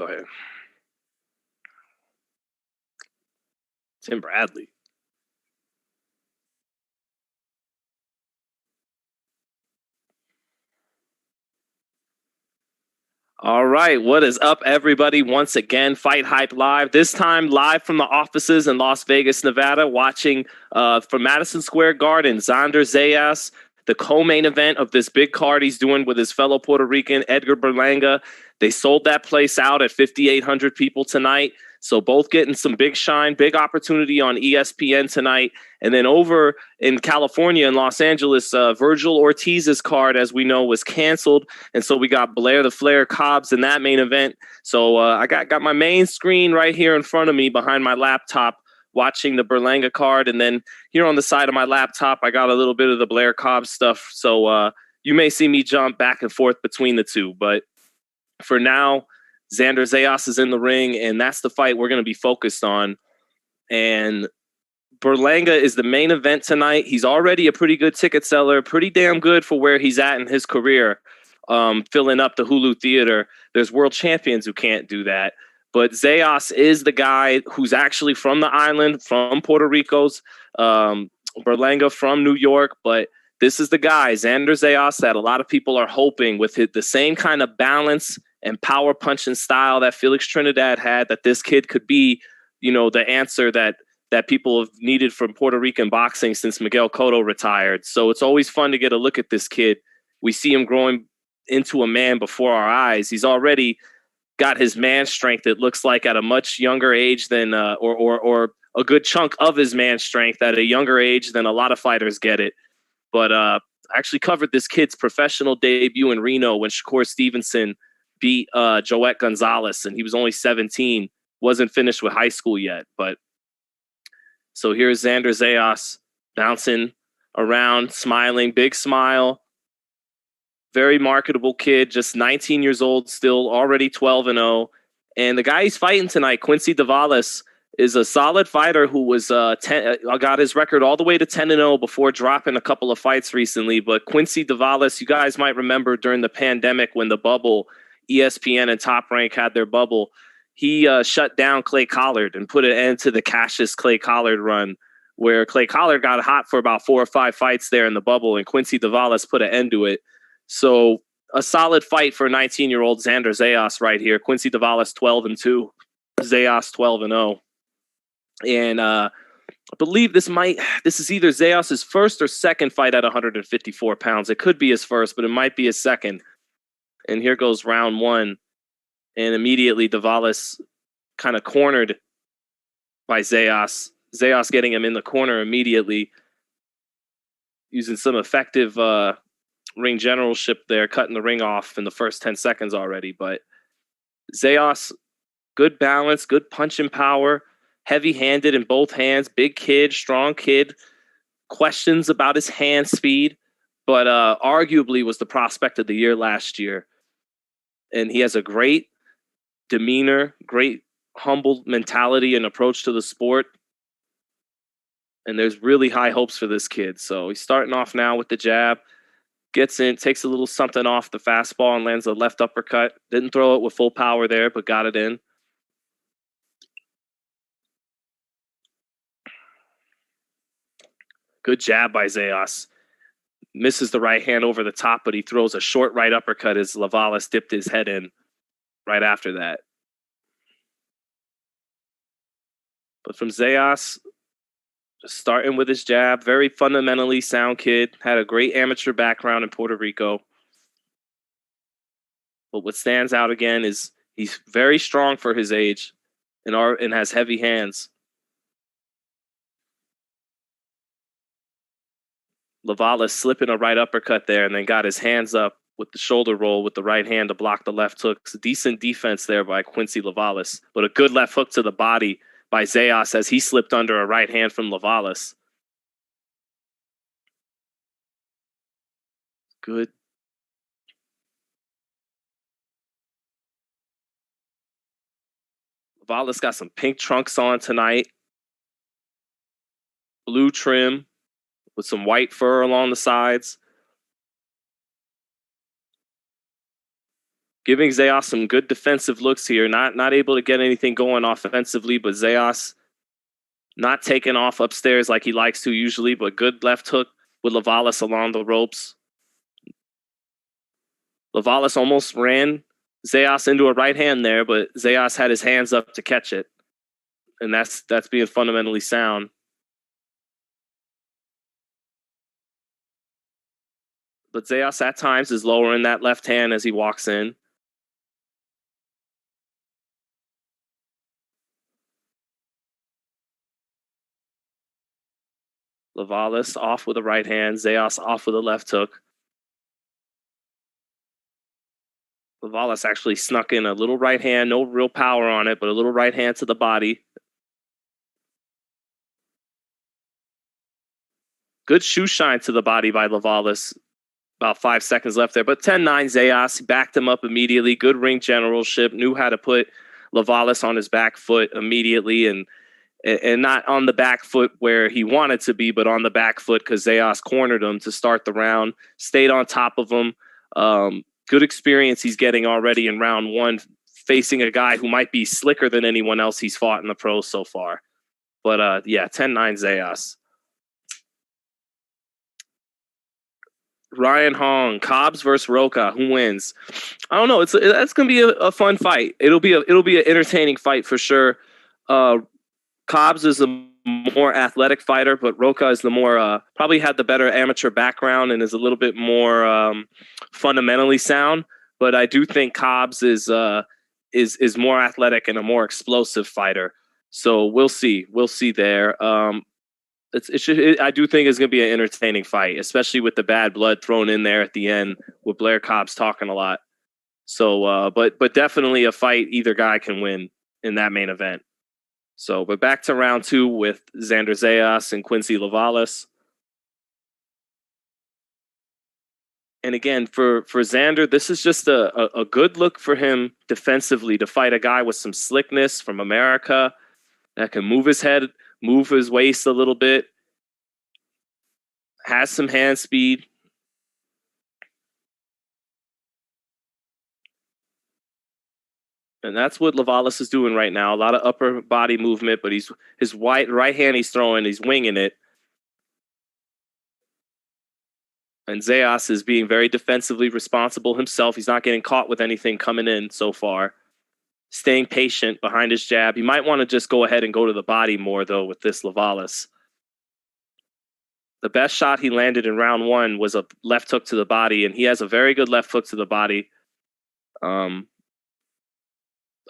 Go ahead. Tim Bradley. All right, what is up, everybody? Once again, FightHype Live. This time, live from the offices in Las Vegas, Nevada, watching from Madison Square Garden, Xander Zayas, the co-main event of this big card he's doing with his fellow Puerto Rican, Edgar Berlanga. They sold that place out at 5,800 people tonight. So both getting some big shine, big opportunity on ESPN tonight. And then over in California and Los Angeles, Virgil Ortiz's card, as we know, was canceled. And so we got Blair Cobbs in that main event. So I got my main screen right here in front of me behind my laptop watching the Berlanga card. And then here on the side of my laptop, I got a little bit of the Blair Cobbs stuff. So you may see me jump back and forth between the two. But for now, Xander Zayas is in the ring, and that's the fight we're going to be focused on. And Berlanga is the main event tonight. He's already a pretty good ticket seller, pretty damn good for where he's at in his career, filling up the Hulu Theater. There's world champions who can't do that. But Zayas is the guy who's actually from the island, from Puerto Rico's, Berlanga from New York. But this is the guy, Xander Zayas, that a lot of people are hoping with the same kind of balance and power punching style that Felix Trinidad had, that this kid could be, the answer that people have needed from Puerto Rican boxing since Miguel Cotto retired. So it's always fun to get a look at this kid. We see him growing into a man before our eyes. He's already got his man strength, it looks like, at a much younger age than, or a good chunk of his man strength at a younger age than a lot of fighters get it. But I actually covered this kid's professional debut in Reno when Shakur Stevenson beat Joet Gonzalez, and he was only 17, wasn't finished with high school yet. But so here's Xander Zayas bouncing around, smiling, big smile, very marketable kid, just 19 years old, still already 12-0. And the guy he's fighting tonight, Quincy Davales, is a solid fighter who was got his record all the way to 10-0 before dropping a couple of fights recently. But Quincy Davales, you guys might remember during the pandemic when the bubble, ESPN and Top Rank had their bubble, he shut down Clay Collard and put an end to the Cassius Clay Collard run, where Clay Collard got hot for about 4 or 5 fights there in the bubble, and Quincy Davales put an end to it. So a solid fight for 19-year-old Xander Zayas right here. Quincy Davales 12-2, Zayas 12-0. And I believe this is either Zayas' first or second fight at 154 pounds. It could be his first, but it might be his second. And here goes round one. And immediately Davales kind of cornered by Zayas. Zayas getting him in the corner immediately, using some effective ring generalship there, cutting the ring off in the first 10 seconds already. But Zayas, good balance, good punching power, heavy-handed in both hands, big kid, strong kid, questions about his hand speed, but arguably was the prospect of the year last year. And he has a great demeanor, great humble mentality and approach to the sport. And there's really high hopes for this kid. So he's starting off now with the jab, gets in, takes a little something off the fastball and lands a left uppercut. Didn't throw it with full power there, but got it in. Good jab by Zayas. Misses the right hand over the top, but he throws a short right uppercut as Lavalas dipped his head in right after that. But from Zayas, just starting with his jab, very fundamentally sound kid, had a great amateur background in Puerto Rico. But what stands out again is he's very strong for his age and has heavy hands. Lavalas slipping a right uppercut there and then got his hands up with the shoulder roll with the right hand to block the left hook. It's a decent defense there by Quincy Lavalas, but a good left hook to the body by Zayas as he slipped under a right hand from Lavalas. Good. Lavalas got some pink trunks on tonight. Blue trim with some white fur along the sides. giving Zayas some good defensive looks here. Not able to get anything going offensively, but Zayas not taking off upstairs like he likes to usually, but good left hook with Lavalas along the ropes. Lavalas almost ran Zayas into a right hand there, but Zayas had his hands up to catch it. And that's being fundamentally sound. But Zayas at times is lowering that left hand as he walks in. Lavalas off with a right hand. Zayas off with a left hook. Lavalas actually snuck in a little right hand. No real power on it, but a little right hand to the body. Good shoe shine to the body by Lavalas. About 5 seconds left there. But 10-9 Zayas backed him up immediately. Good ring generalship. Knew how to put Lavalas on his back foot immediately. And not on the back foot where he wanted to be, but on the back foot because Zayas cornered him to start the round. Stayed on top of him. Good experience he's getting already in round one, facing a guy who might be slicker than anyone else he's fought in the pros so far. But yeah, 10-9 Zayas. Ryan Hong, Cobbs versus Rocha. Who wins? I don't know. That's gonna be a fun fight. It'll be an entertaining fight for sure. Cobbs is a more athletic fighter, but Rocha is the more probably had the better amateur background and is a little bit more fundamentally sound. But I do think Cobbs is more athletic and a more explosive fighter. So we'll see. We'll see there. I do think it's going to be an entertaining fight, especially with the bad blood thrown in there at the end with Blair Cobbs talking a lot. So, but definitely a fight either guy can win in that main event. So, but back to round two with Xander Zayas and Quincy Lavalas. And again, for Xander, this is just a good look for him defensively to fight a guy with some slickness from America that can move his head, move his waist a little bit, has some hand speed. And that's what Lavalas is doing right now. A lot of upper body movement, but his right hand he's throwing, he's winging it. And Zayas is being very defensively responsible himself. He's not getting caught with anything coming in so far. Staying patient behind his jab. He might want to just go ahead and go to the body more, though, with this Lavalas. The best shot he landed in round one was a left hook to the body, and he has a very good left hook to the body.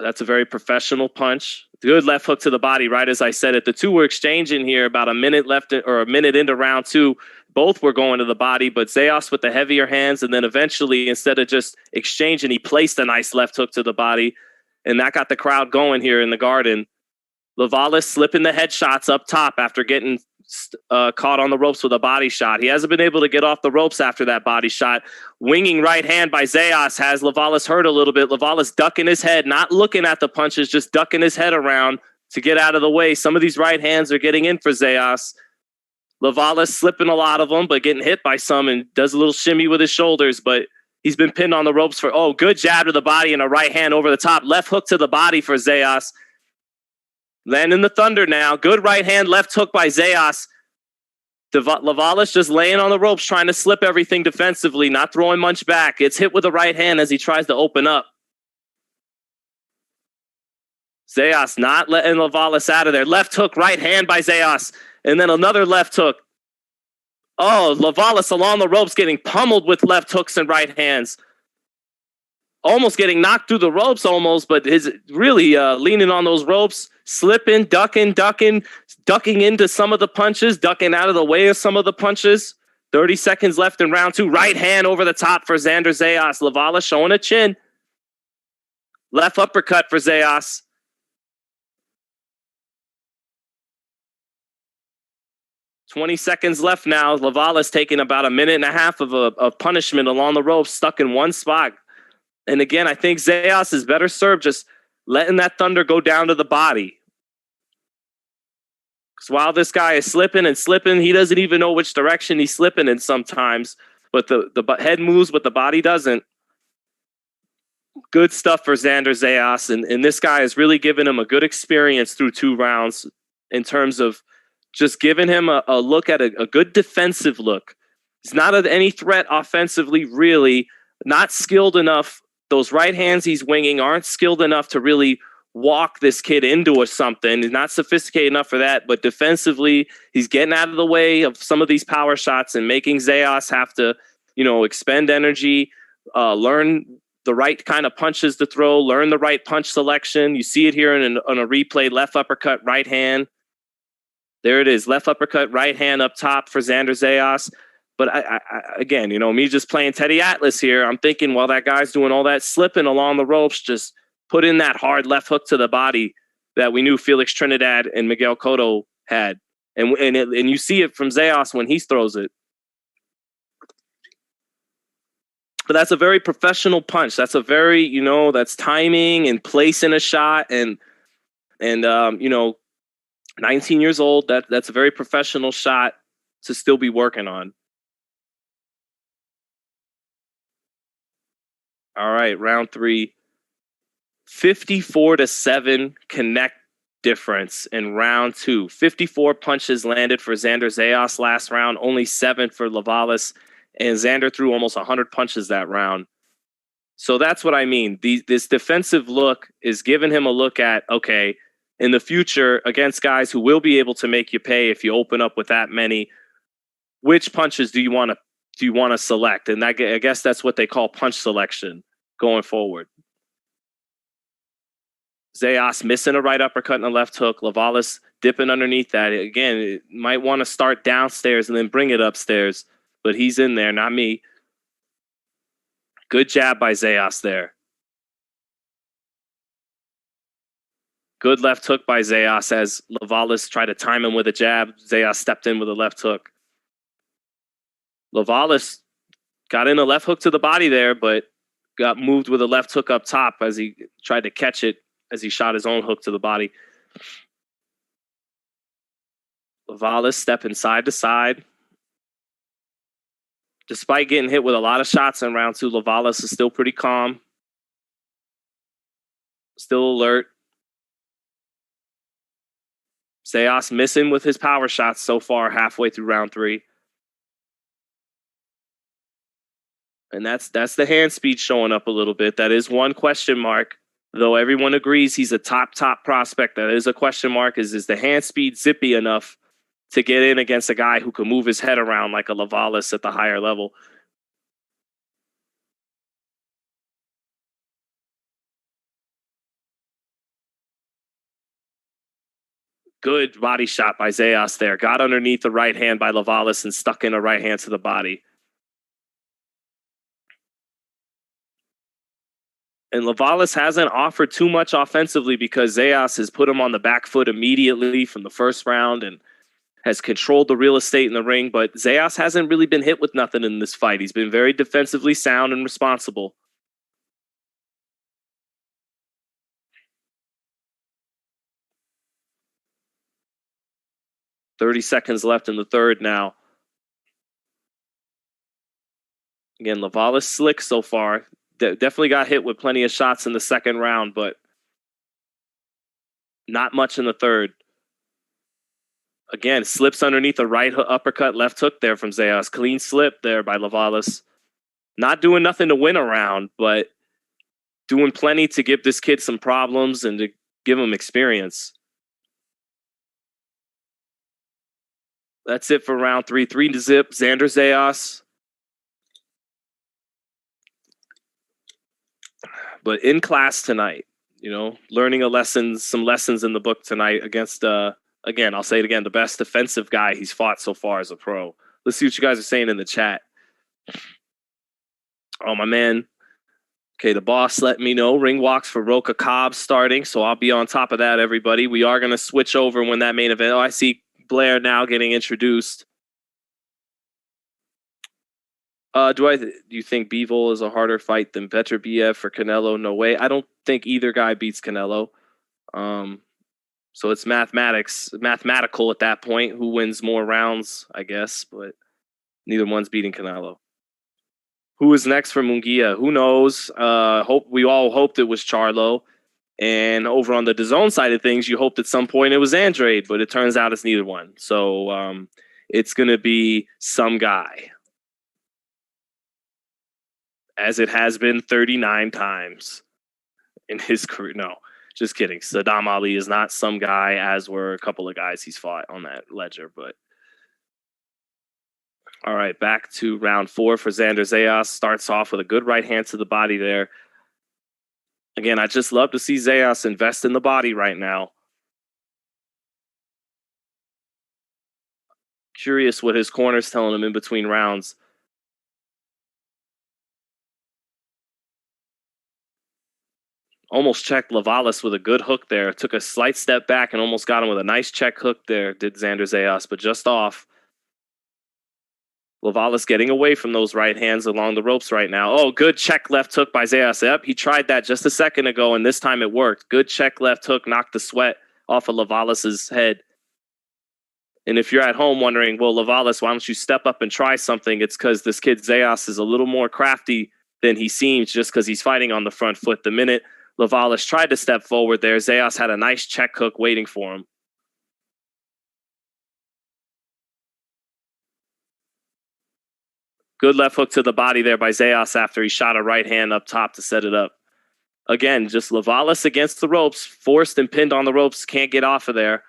That's a very professional punch. Good left hook to the body, right as I said it. The two were exchanging here about a minute left or a minute into round two. Both were going to the body, but Zayas with the heavier hands, and then eventually, instead of just exchanging, he placed a nice left hook to the body. And that got the crowd going here in the Garden. Lavalas slipping the headshots up top after getting caught on the ropes with a body shot. He hasn't been able to get off the ropes after that body shot. Winging right hand by Zayas has Lavalas hurt a little bit. Lavalas ducking his head, not looking at the punches, just ducking his head around to get out of the way. Some of these right hands are getting in for Zayas. Lavalas slipping a lot of them, but getting hit by some and does a little shimmy with his shoulders, but he's been pinned on the ropes for, good jab to the body and a right hand over the top. Left hook to the body for Zayas. Landing the thunder now. Good right hand, left hook by Zayas. Lavalas just laying on the ropes, trying to slip everything defensively, not throwing much back. Gets hit with the right hand as he tries to open up. Zayas not letting Lavalas out of there. Left hook, right hand by Zayas. And then another left hook. Lavalas along the ropes getting pummeled with left hooks and right hands. Almost getting knocked through the ropes but his really leaning on those ropes, slipping, ducking into some of the punches, ducking out of the way of some of the punches. 30 seconds left in round two. Right hand over the top for Xander Zayas. Lavalas showing a chin. Left uppercut for Zayas. $20 seconds left now. Lavalas taking about a minute and a half of punishment along the ropes, stuck in one spot. And again, I think Zayas is better served just letting that thunder go down to the body. Because while this guy is slipping and slipping, he doesn't even know which direction he's slipping in sometimes. But the head moves, but the body doesn't. Good stuff for Xander Zayas. And this guy has really given him a good experience through 2 rounds in terms of just giving him a look at a good defensive look. He's not any threat offensively, really. Not skilled enough. Those right hands he's winging aren't skilled enough to really walk this kid into something. He's not sophisticated enough for that. But defensively, he's getting out of the way of some of these power shots and making Zayas have to, expend energy, learn the right kind of punches to throw, learn the right punch selection. You see it here on a replay, left uppercut, right hand. There it is, left uppercut, right hand up top for Xander Zayas. But I again, me just playing Teddy Atlas here, I'm thinking while that guy's doing all that slipping along the ropes, just put in that hard left hook to the body that we knew Felix Trinidad and Miguel Cotto had. And you see it from Zayas when he throws it. But that's a very professional punch. That's a very, that's timing and placing a shot and 19 years old, that's a very professional shot to still be working on. All right, round 3. 54-7 connect difference in round 2. 54 punches landed for Xander Zayas last round, only 7 for Lavalas, and Xander threw almost 100 punches that round. So that's what I mean. This defensive look is giving him a look at, okay, in the future against guys who will be able to make you pay if you open up with that many, which punches do you want to select? And I guess that's what they call punch selection going forward. Zayas missing a right uppercut and a left hook. Lavalas dipping underneath that. Again, it might want to start downstairs and then bring it upstairs, but he's in there, not me. Good jab by Zayas there. Good left hook by Zayas as Lavalas tried to time him with a jab. Zayas stepped in with a left hook. Lavalas got in a left hook to the body there, but got moved with a left hook up top as he tried to catch it as he shot his own hook to the body. Lavalas stepping side to side. Despite getting hit with a lot of shots in round 2, Lavalas is still pretty calm. Still alert. Zayas missing with his power shots so far halfway through round 3. And that's the hand speed showing up a little bit. That is one question mark. Though everyone agrees he's a top prospect, that is a question mark. Is the hand speed zippy enough to get in against a guy who can move his head around like a Lavalas at the higher level? Good body shot by Zayas there. Got underneath the right hand by Lavalas and stuck in a right hand to the body. And Lavalas hasn't offered too much offensively because Zayas has put him on the back foot immediately from the first round and has controlled the real estate in the ring. But Zayas hasn't really been hit with nothing in this fight. He's been very defensively sound and responsible. .30 seconds left in the third now. Again, Lavalas slick so far. Definitely got hit with plenty of shots in the second round, but not much in the third. Again, slips underneath a right uppercut, left hook there from Zayas. Clean slip there by Lavalas. Not doing nothing to win a round, but doing plenty to give this kid some problems and to give him experience. That's it for round 3. 3-0, Xander Zayas. But in class tonight, learning some lessons in the book tonight against, again, I'll say it again, the best defensive guy he's fought so far as a pro. Let's see what you guys are saying in the chat. Oh, my man. Okay, the boss let me know. Ring walks for Rocha Cobbs starting, so I'll be on top of that, everybody. We are going to switch over when that main event. Oh, I see Blair now getting introduced. Do you think Bivol is a harder fight than Beterbiev for Canelo? No way. I don't think either guy beats Canelo. So it's mathematical at that point. Who wins more rounds, I guess, but neither one's beating Canelo. Who is next for Munguia? Who knows? We all hoped it was Charlo. And over on the DAZN side of things, you hoped at some point it was Andrade, but it turns out it's neither one. So it's going to be some guy, as it has been 39 times in his career. No, just kidding. Saddam Ali is not some guy, as were a couple of guys he's fought on that ledger. But all right, back to round 4 for Xander Zayas. Starts off with a good right hand to the body there. Again, I just love to see Zayas invest in the body right now. Curious what his corner's telling him in between rounds. Almost checked Lavalas with a good hook there. Took a slight step back and almost got him with a nice check hook there, did Xander Zayas, but just off. Lavalas getting away from those right hands along the ropes right now. Oh, good check left hook by Zayas. Yep, he tried that just a second ago, and this time it worked. Good check left hook, knocked the sweat off of Lavalas' head. And if you're at home wondering, well, Lavalas, why don't you step up and try something? It's because this kid Zayas is a little more crafty than he seems just because he's fighting on the front foot. The minute Lavalas tried to step forward there, Zayas had a nice check hook waiting for him. Good left hook to the body there by Zayas after he shot a right hand up top to set it up. Again, just Lavalas against the ropes, forced and pinned on the ropes, can't get off of there.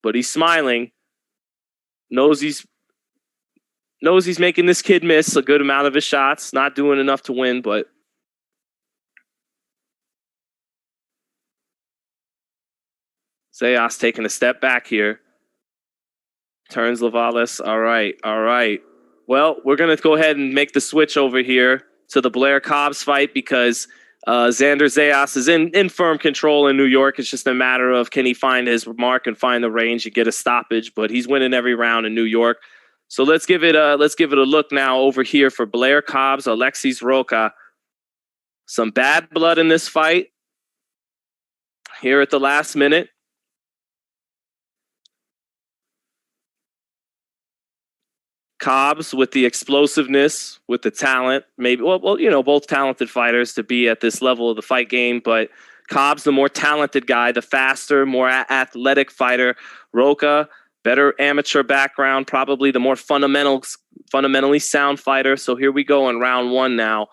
But he's smiling. Knows he's making this kid miss a good amount of his shots. Not doing enough to win, but Zayas taking a step back here. Turns Lavalas. All right. Well, we're going to go ahead and make the switch over here to the Blair Cobbs fight because Xander Zayas is in firm control in New York. It's just a matter of can he find his mark and find the range and get a stoppage, but he's winning every round in New York. So let's give it a look now over here for Blair Cobbs, Alexis Rocha. Some bad blood in this fight here at the last minute. Cobbs with the explosiveness, with the talent, maybe, both talented fighters to be at this level of the fight game, but Cobbs, the more talented guy, the faster, more athletic fighter. Rocha, better amateur background, probably the more fundamentally sound fighter. So here we go in round 1 now.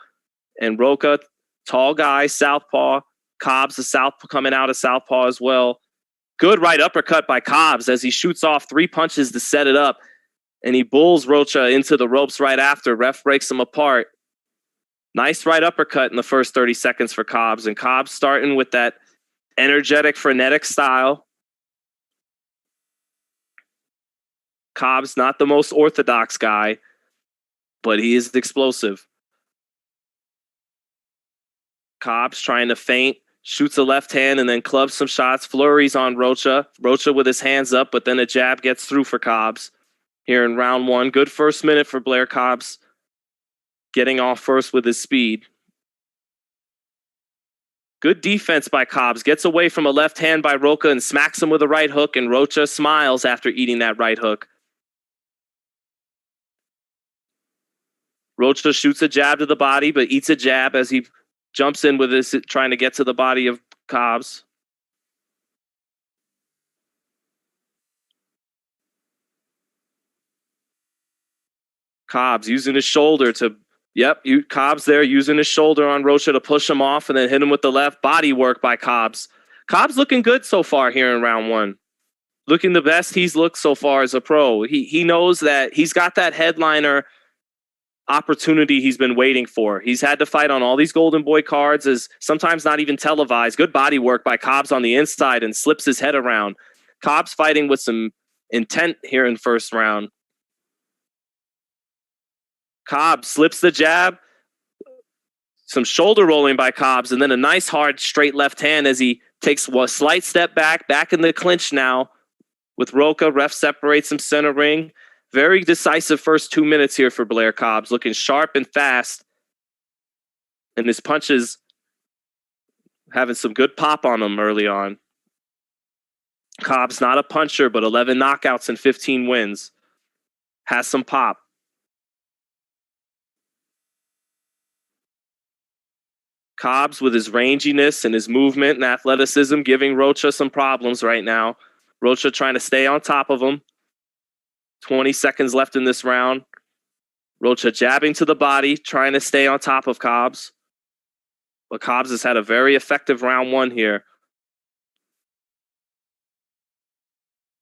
And Rocha, tall guy, southpaw. Cobbs, the southpaw, coming out of southpaw as well. Good right uppercut by Cobbs as he shoots off 3 punches to set it up. And he bulls Rocha into the ropes right after. Ref breaks him apart. Nice right uppercut in the first 30 seconds for Cobbs. And Cobbs starting with that energetic, frenetic style. Cobbs, not the most orthodox guy, but he is explosive. Cobbs trying to feint, shoots a left hand and then clubs some shots, flurries on Rocha. Rocha with his hands up, but then a jab gets through for Cobbs. Here in round 1, good first minute for Blair Cobbs, getting off first with his speed. Good defense by Cobbs, gets away from a left hand by Rocha and smacks him with a right hook, and Rocha smiles after eating that right hook. Rocha shoots a jab to the body, but eats a jab as he jumps in with this, trying to get to the body of Cobbs. Cobbs using his shoulder to, Cobbs there using his shoulder on Rocha to push him off and then hit him with the left. Body work by Cobbs. Cobbs looking good so far here in round 1. Looking the best he's looked so far as a pro. He knows that he's got that headliner opportunity he's been waiting for. He's had to fight on all these Golden Boy cards, as sometimes not even televised. Good body work by Cobbs on the inside and slips his head around. Cobbs fighting with some intent here in first round. Cobbs slips the jab, some shoulder rolling by Cobbs, and then a nice hard straight left hand as he takes a slight step back in the clinch now with Rocha. Ref separates him center ring. Very decisive first 2 minutes here for Blair Cobbs, looking sharp and fast. And his punches having some good pop on him early on. Cobbs not a puncher, but 11 knockouts and 15 wins. Has some pop. Cobbs with his ranginess and his movement and athleticism giving Rocha some problems right now. Rocha trying to stay on top of him. 20 seconds left in this round. Rocha jabbing to the body, trying to stay on top of Cobbs. But Cobbs has had a very effective round one here.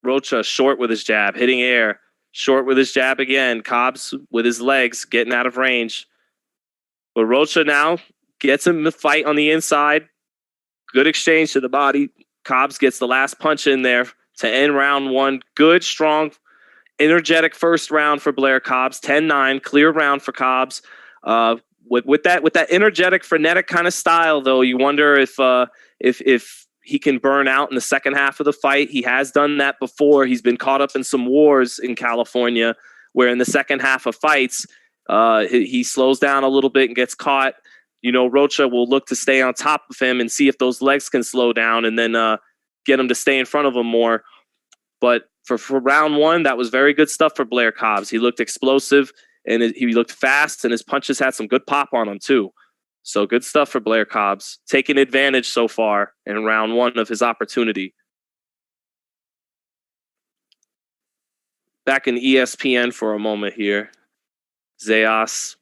Rocha short with his jab, hitting air. Short with his jab again. Cobbs with his legs, getting out of range. But Rocha now gets him the fight on the inside. Good exchange to the body. Cobbs gets the last punch in there to end round one. Good, strong, energetic first round for Blair Cobbs. 10-9, clear round for Cobbs. With that energetic, frenetic kind of style, though, you wonder if he can burn out in the second half of the fight. He has done that before. He's been caught up in some wars in California, where in the second half of fights, he slows down a little bit and gets caught. You know, Rocha will look to stay on top of him and see if those legs can slow down and then get him to stay in front of him more. But for round one, that was very good stuff for Blair Cobbs. He looked explosive and he looked fast, and his punches had some good pop on them too. So good stuff for Blair Cobbs, taking advantage so far in round one of his opportunity. Back in ESPN for a moment here. Zayas.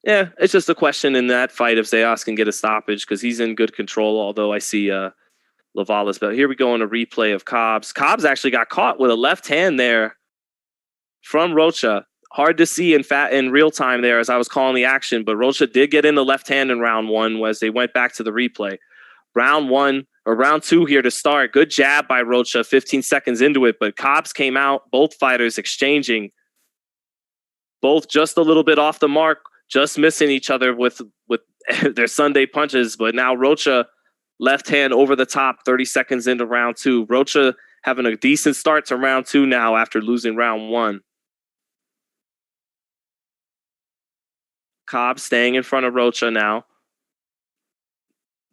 Yeah, it's just a question in that fight if Zayas can get a stoppage because he's in good control, although I see Lavala's belt. Here we go on a replay of Cobbs. Cobbs actually got caught with a left hand there from Rocha. Hard to see in real time there as I was calling the action, but Rocha did get in the left hand in round one as they went back to the replay. Round two here to start. Good jab by Rocha 15 seconds into it, but Cobbs came out, both fighters exchanging. Both just a little bit off the mark, just missing each other with their Sunday punches, but now Rocha left hand over the top 30 seconds into round two. Rocha having a decent start to round two now after losing round one. Cobbs staying in front of Rocha now.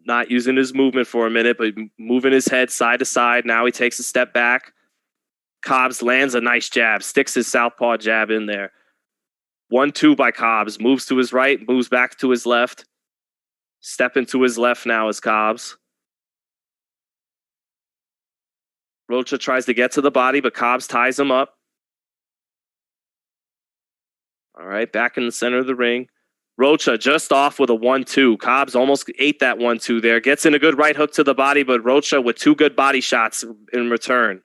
Not using his movement for a minute, but moving his head side to side. Now he takes a step back. Cobbs lands a nice jab, sticks his southpaw jab in there. 1-2 by Cobbs. Moves to his right, moves back to his left. Stepping to his left now is Cobbs. Rocha tries to get to the body, but Cobbs ties him up. All right, back in the center of the ring. Rocha just off with a 1-2. Cobbs almost ate that 1-2 there. Gets in a good right hook to the body, but Rocha with two good body shots in return.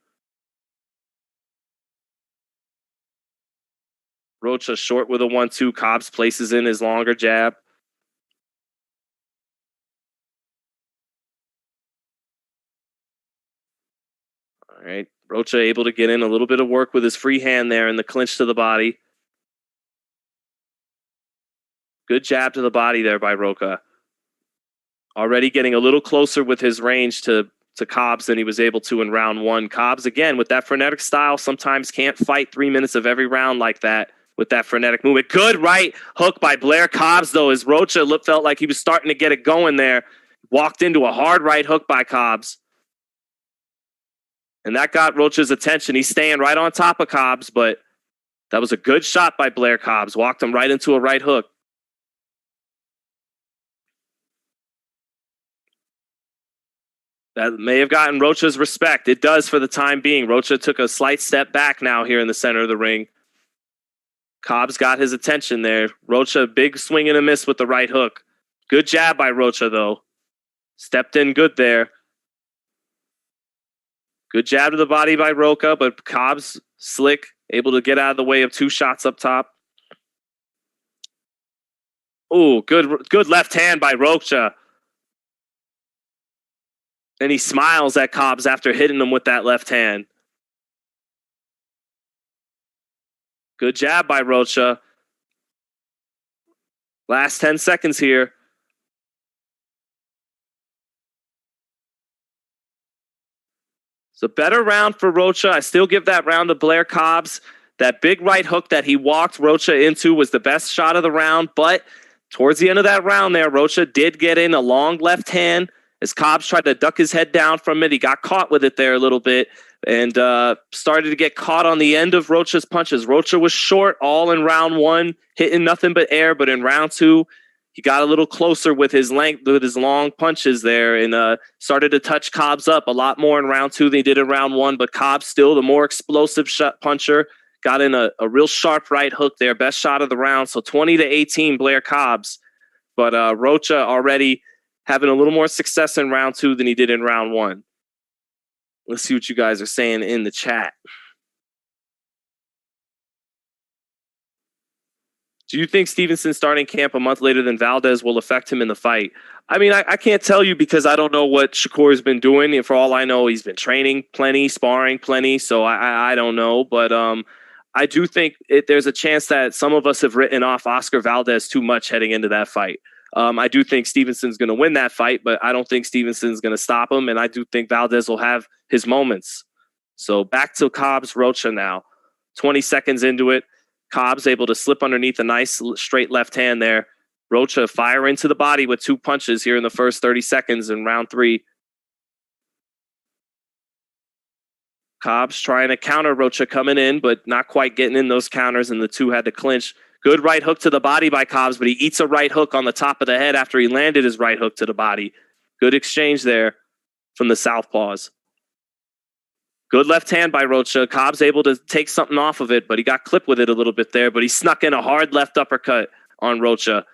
Rocha short with a 1-2. Cobbs places in his longer jab. All right. Rocha able to get in a little bit of work with his free hand there in the clinch to the body. Good jab to the body there by Rocha. Already getting a little closer with his range to Cobbs than he was able to in round one. Cobbs, again, with that frenetic style, sometimes can't fight 3 minutes of every round like that with that frenetic movement. Good right hook by Blair Cobbs, though, as Rocha felt like he was starting to get it going there. Walked into a hard right hook by Cobbs. And that got Rocha's attention. He's staying right on top of Cobbs, but that was a good shot by Blair Cobbs. Walked him right into a right hook. That may have gotten Rocha's respect. It does for the time being. Rocha took a slight step back now here in the center of the ring. Cobbs got his attention there. Rocha, big swing and a miss with the right hook. Good jab by Rocha, though. Stepped in good there. Good jab to the body by Rocha, but Cobbs, slick, able to get out of the way of two shots up top. Oh, good left hand by Rocha. And he smiles at Cobbs after hitting him with that left hand. Good jab by Rocha. Last 10 seconds here. It's a better round for Rocha. I still give that round to Blair Cobbs. That big right hook that he walked Rocha into was the best shot of the round. But towards the end of that round there, Rocha did get in a long left hand. As Cobbs tried to duck his head down from it, he got caught with it there a little bit and started to get caught on the end of Rocha's punches. Rocha was short all in round one, hitting nothing but air, but in round two, He got a little closer with his length, with his long punches there, and started to touch Cobbs up a lot more in round 2 than he did in round 1. But Cobbs still the more explosive shot puncher. Got in a real sharp right hook there. Best shot of the round. So 20-18, Blair Cobbs. But Rocha already having a little more success in round 2 than he did in round 1. Let's see what you guys are saying in the chat. Do you think Stevenson starting camp a month later than Valdez will affect him in the fight? I mean, I can't tell you because I don't know what Shakur's been doing. And for all I know, he's been training plenty, sparring plenty. So I don't know. But I do think there's a chance that some of us have written off Oscar Valdez too much heading into that fight. I do think Stevenson's going to win that fight, but I don't think Stevenson's going to stop him. And I do think Valdez will have his moments. So back to Cobbs Rocha now. 20 seconds into it. Cobbs able to slip underneath a nice straight left hand there. Rocha fire into the body with 2 punches here in the first 30 seconds in round 3. Cobbs trying to counter Rocha coming in, but not quite getting in those counters, and the 2 had to clinch. Good right hook to the body by Cobbs, but he eats a right hook on the top of the head after he landed his right hook to the body. Good exchange there from the southpaws. Good left hand by Rocha. Cobbs able to take something off of it, but he got clipped with it a little bit there, but he snuck in a hard left uppercut on Rocha.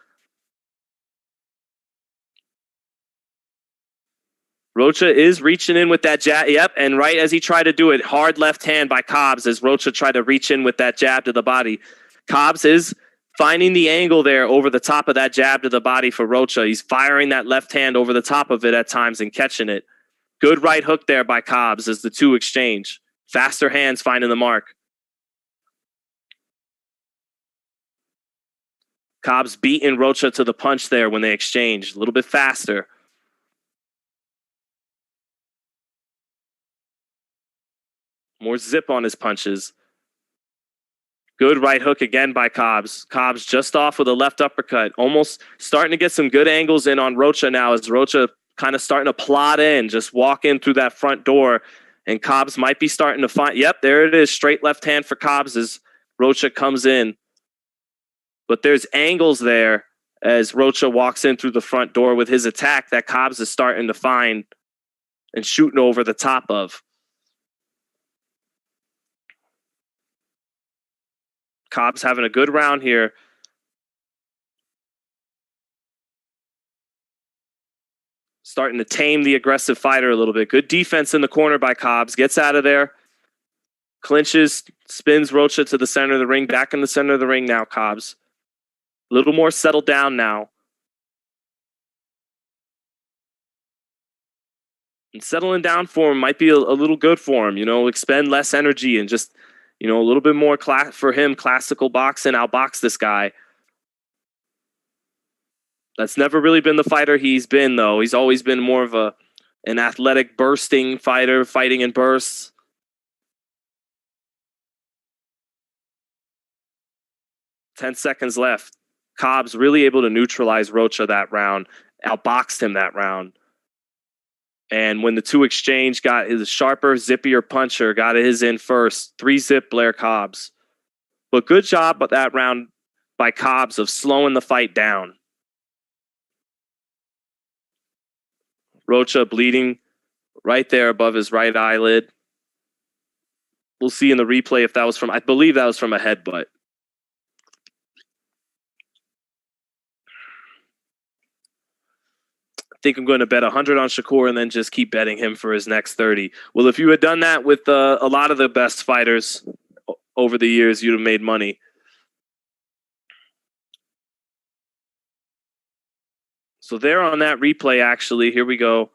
Rocha is reaching in with that jab. Yep, and right as he tried to do it, hard left hand by Cobbs as Rocha tried to reach in with that jab to the body. Cobbs is finding the angle there over the top of that jab to the body for Rocha. He's firing that left hand over the top of it at times and catching it. Good right hook there by Cobbs as the 2 exchange. Faster hands finding the mark. Cobbs beating Rocha to the punch there when they exchanged. A little bit faster. More zip on his punches. Good right hook again by Cobbs. Cobbs just off with a left uppercut. Almost starting to get some good angles in on Rocha now as Rocha kind of starting to plot in, just walk in through that front door, and Cobbs might be starting to find, yep, there it is, straight left hand for Cobbs as Rocha comes in. But there's angles there as Rocha walks in through the front door with his attack that Cobbs is starting to find and shooting over the top of. Cobbs having a good round here. Starting to tame the aggressive fighter a little bit. Good defense in the corner by Cobbs. Gets out of there. Clinches, spins Rocha to the center of the ring. Back in the center of the ring now, Cobbs. A little more settled down now. And settling down for him might be a little good for him. You know, expend less energy and just, you know, a little bit more for him. Classical boxing, outbox this guy. That's never really been the fighter he's been, though. He's always been more of an athletic, bursting fighter, fighting in bursts. Ten seconds left. Cobbs really able to neutralize Rocha that round, outboxed him that round. And when the 2 exchange, got his sharper, zippier puncher, got his in first. 3-zip Blair Cobbs. But good job with that round by Cobbs of slowing the fight down. Rocha bleeding right there above his right eyelid. We'll see in the replay if that was from, I believe that was from a headbutt. I think I'm going to bet 100 on Shakur and then just keep betting him for his next 30. Well, if you had done that with a lot of the best fighters over the years, you'd have made money. So there on that replay, actually, here we go.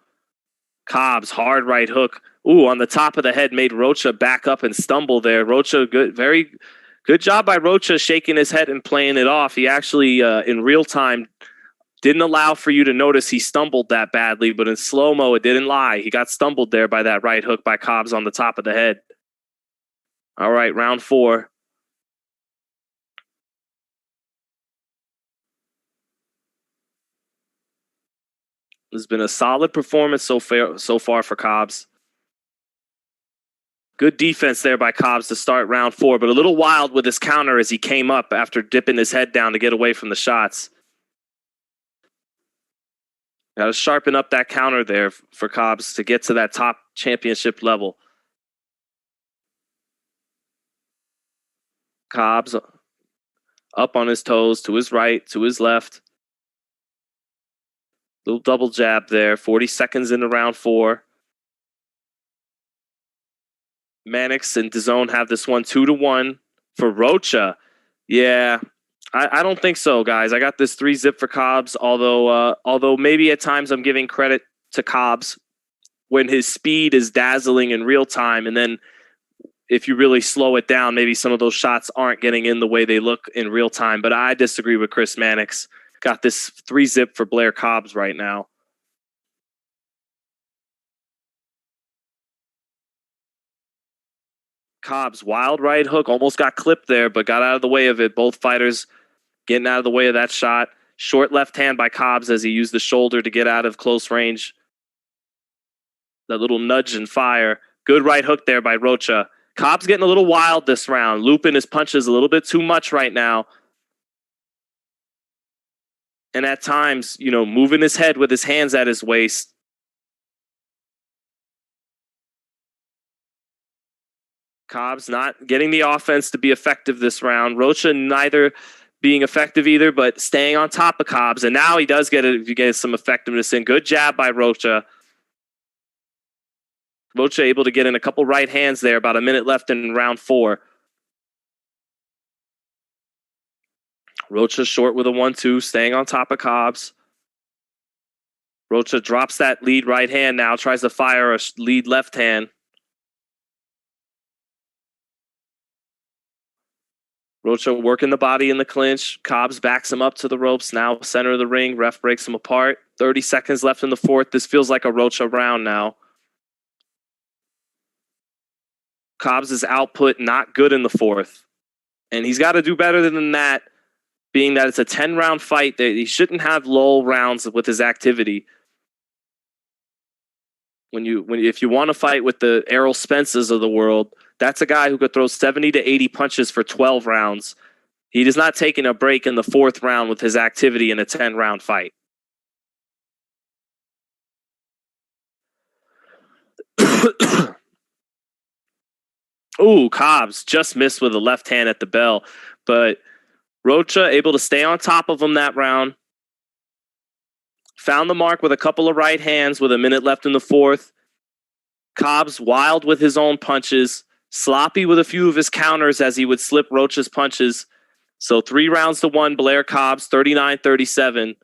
Cobbs, hard right hook. Ooh, on the top of the head, made Rocha back up and stumble there. Rocha, very good job by Rocha shaking his head and playing it off. He actually, in real time, didn't allow for you to notice he stumbled that badly, but in slow-mo, it didn't lie. He got stumbled there by that right hook by Cobbs on the top of the head. All right, round 4. This has been a solid performance so far for Cobbs. Good defense there by Cobbs to start round 4, but a little wild with his counter as he came up after dipping his head down to get away from the shots. Got to sharpen up that counter there for Cobbs to get to that top championship level. Cobbs up on his toes, to his right, to his left. Little double jab there. 40 seconds into round 4. Mannix and DAZN have this one 2-1 for Rocha. Yeah, I don't think so, guys. I got this 3-zip for Cobbs, although maybe at times I'm giving credit to Cobbs when his speed is dazzling in real time, and then if you really slow it down, maybe some of those shots aren't getting in the way they look in real time. But I disagree with Chris Mannix. Got this 3-zip for Blair Cobbs right now. Cobbs, wild right hook, almost got clipped there, but got out of the way of it. Both fighters getting out of the way of that shot. Short left hand by Cobbs as he used the shoulder to get out of close range. That little nudge and fire. Good right hook there by Rocha. Cobbs getting a little wild this round, looping his punches a little bit too much right now. And at times, moving his head with his hands at his waist. Cobbs not getting the offense to be effective this round. Rocha neither being effective either, but staying on top of Cobbs. And now he does get some effectiveness in. Good jab by Rocha. Rocha able to get in a couple right hands there. About a minute left in round 4. Rocha short with a 1-2, staying on top of Cobbs. Rocha drops that lead right hand now, tries to fire a lead left hand. Rocha working the body in the clinch. Cobbs backs him up to the ropes. Now center of the ring. Ref breaks him apart. 30 seconds left in the 4th. This feels like a Rocha round now. Cobbs' output not good in the 4th. And he's got to do better than that, being that it's a 10-round fight. That he shouldn't have lull rounds with his activity. If you want to fight with the Errol Spences of the world, that's a guy who could throw 70 to 80 punches for 12 rounds. He is not taking a break in the 4th round with his activity in a 10-round fight. Ooh, Cobbs just missed with a left hand at the bell. But Rocha able to stay on top of him that round. Found the mark with a couple of right hands with a minute left in the 4th. Cobbs wild with his own punches. Sloppy with a few of his counters as he would slip Rocha's punches. So 3-1, Blair Cobbs, 39-37.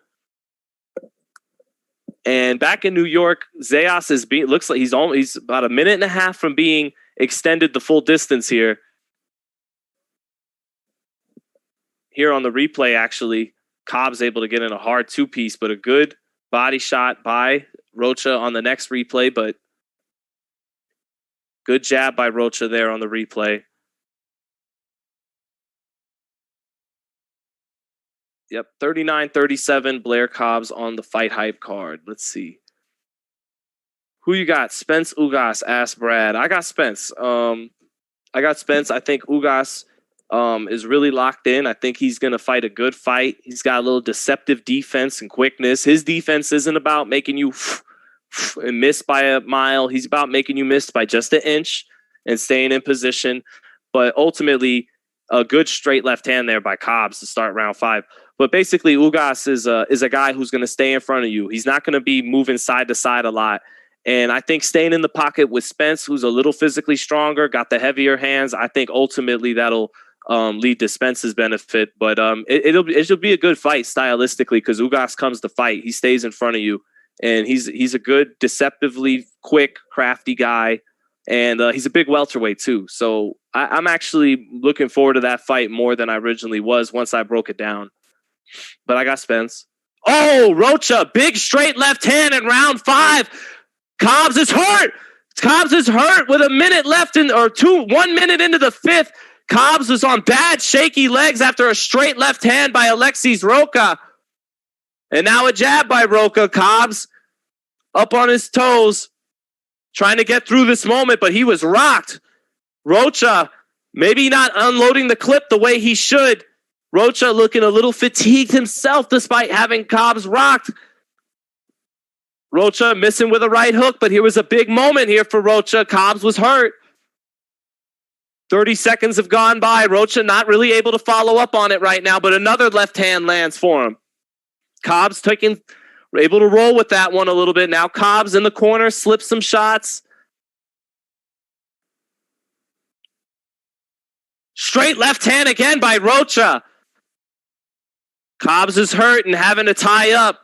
And back in New York, Zayas looks like he's about a minute and a half from being extended the full distance here. Here on the replay, actually, Cobbs able to get in a hard 2-piece, but a good body shot by Rocha on the next replay, but good jab by Rocha there on the replay. Yep, 39-37, Blair Cobbs on the FightHype card. Let's see. Who you got? Spence Ugas, asked Brad. I got Spence. I think Ugas is really locked in. I think he's going to fight a good fight. He's got a little deceptive defense and quickness. His defense isn't about making you and miss by a mile. He's about making you miss by just an inch and staying in position. But ultimately, a good straight left hand there by Cobbs to start round 5. But basically, Ugas is a guy who's going to stay in front of you. He's not going to be moving side to side a lot. And I think staying in the pocket with Spence, who's a little physically stronger, got the heavier hands, I think ultimately that'll lead to Spence's benefit. But it'll be a good fight stylistically because Ugas comes to fight. He stays in front of you. And he's a good, deceptively quick, crafty guy. And he's a big welterweight too. So I'm actually looking forward to that fight more than I originally was once I broke it down. But I got Spence. Oh, Rocha, big straight left hand in round 5. Cobbs is hurt. Cobbs is hurt with a minute left 1 minute into the 5th. Cobbs was on bad, shaky legs after a straight left hand by Alexis Rocha. And now a jab by Rocha. Cobbs up on his toes, trying to get through this moment, but he was rocked. Rocha maybe not unloading the clip the way he should. Rocha looking a little fatigued himself despite having Cobbs rocked. Rocha missing with a right hook, but here was a big moment here for Rocha. Cobbs was hurt. 30 seconds have gone by. Rocha not really able to follow up on it right now, but another left hand lands for him. Cobbs able to roll with that one a little bit. Now Cobbs in the corner, slips some shots. Straight left hand again by Rocha. Cobbs is hurt and having to tie up.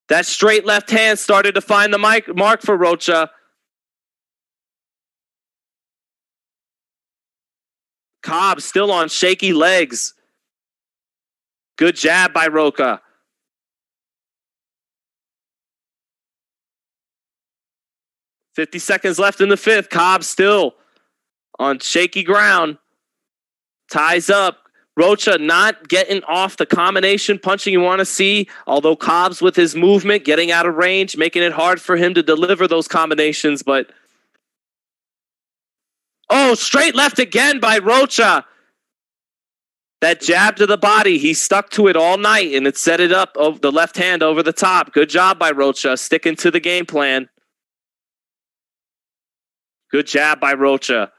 That straight left hand started to find the mark for Rocha. Cobbs still on shaky legs. Good jab by Rocha. $50 seconds left in the fifth. Cobbs still on shaky ground. Ties up. Rocha not getting off the combination punching you want to see, although Cobbs with his movement, getting out of range, making it hard for him to deliver those combinations, but straight left again by Rocha. That jab to the body, he stuck to it all night, and it set it up over the left hand over the top. Good job by Rocha, sticking to the game plan. Good jab by Rocha.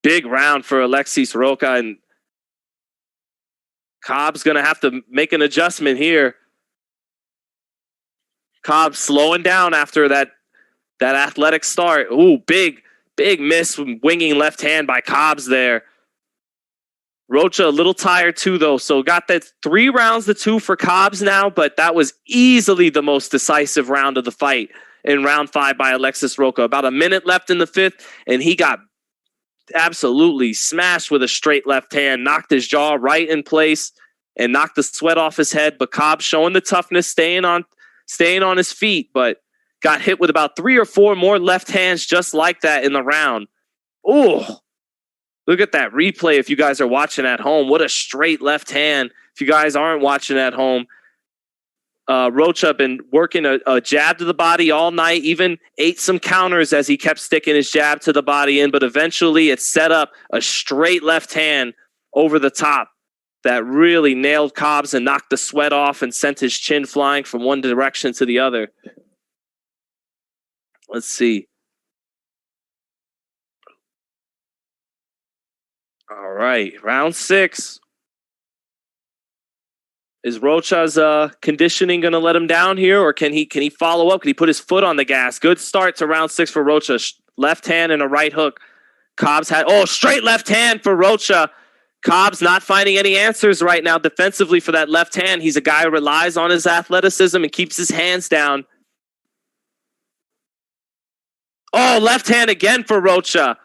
Big round for Alexis Rocha, and Cobbs going to have to make an adjustment here. Cobbs slowing down after that athletic start. Ooh, big miss, winging left hand by Cobbs there. Rocha a little tired too, though, so got that 3 rounds to 2 for Cobbs now, but that was easily the most decisive round of the fight in round 5 by Alexis Rocha. About a minute left in the 5th, and he got absolutely smashed with a straight left hand, knocked his jaw right in place and knocked the sweat off his head. But Cobbs showing the toughness, staying on his feet, but got hit with about 3 or 4 more left hands just like that in the round. Oh, look at that replay if you guys are watching at home. What a straight left hand. If you guys aren't watching at home, Rocha been working a jab to the body all night, even ate some counters as he kept sticking his jab to the body in, but eventually it set up a straight left hand over the top that really nailed Cobbs and knocked the sweat off and sent his chin flying from one direction to the other. Let's see. All right, round 6. Is Rocha's conditioning going to let him down here, or can he follow up? Can he put his foot on the gas? Good start to round 6 for Rocha. Left hand and a right hook. Cobbs had straight left hand for Rocha. Cobbs not finding any answers right now defensively for that left hand. He's a guy who relies on his athleticism and keeps his hands down. Left hand again for Rocha.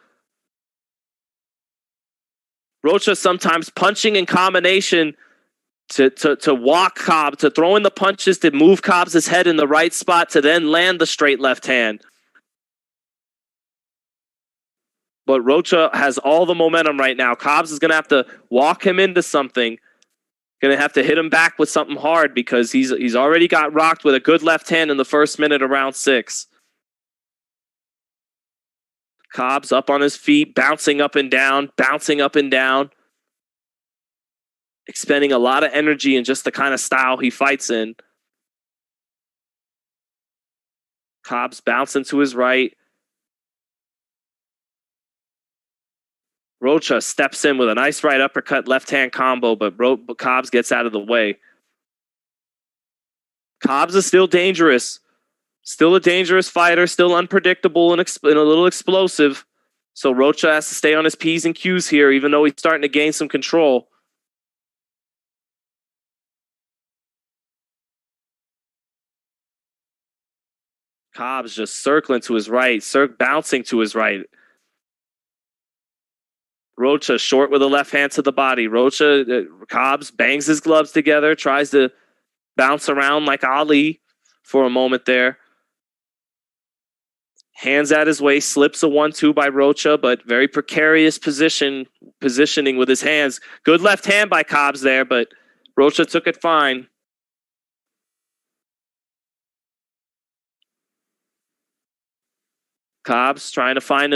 Rocha sometimes punching in combination to walk Cobbs, to throw in the punches, to move Cobbs' head in the right spot, to then land the straight left hand. But Rocha has all the momentum right now. Cobbs is going to have to walk him into something. Going to have to hit him back with something hard because he's already got rocked with a good left hand in the first minute of round 6. Cobbs up on his feet, bouncing up and down, expending a lot of energy in just the kind of style he fights in. Cobbs bouncing to his right. Rocha steps in with a nice right uppercut, left hand combo, but Cobbs gets out of the way. Cobbs is still dangerous. Still a dangerous fighter, still unpredictable and a little explosive. So Rocha has to stay on his P's and Q's here, even though he's starting to gain some control. Cobbs just circling to his right, bouncing to his right. Rocha short with a left hand to the body. Cobbs bangs his gloves together, tries to bounce around like Ali for a moment there. Hands at his waist, slips a 1-2 by Rocha, but very precarious positioning with his hands. Good left hand by Cobbs there, but Rocha took it fine. Cobbs trying to find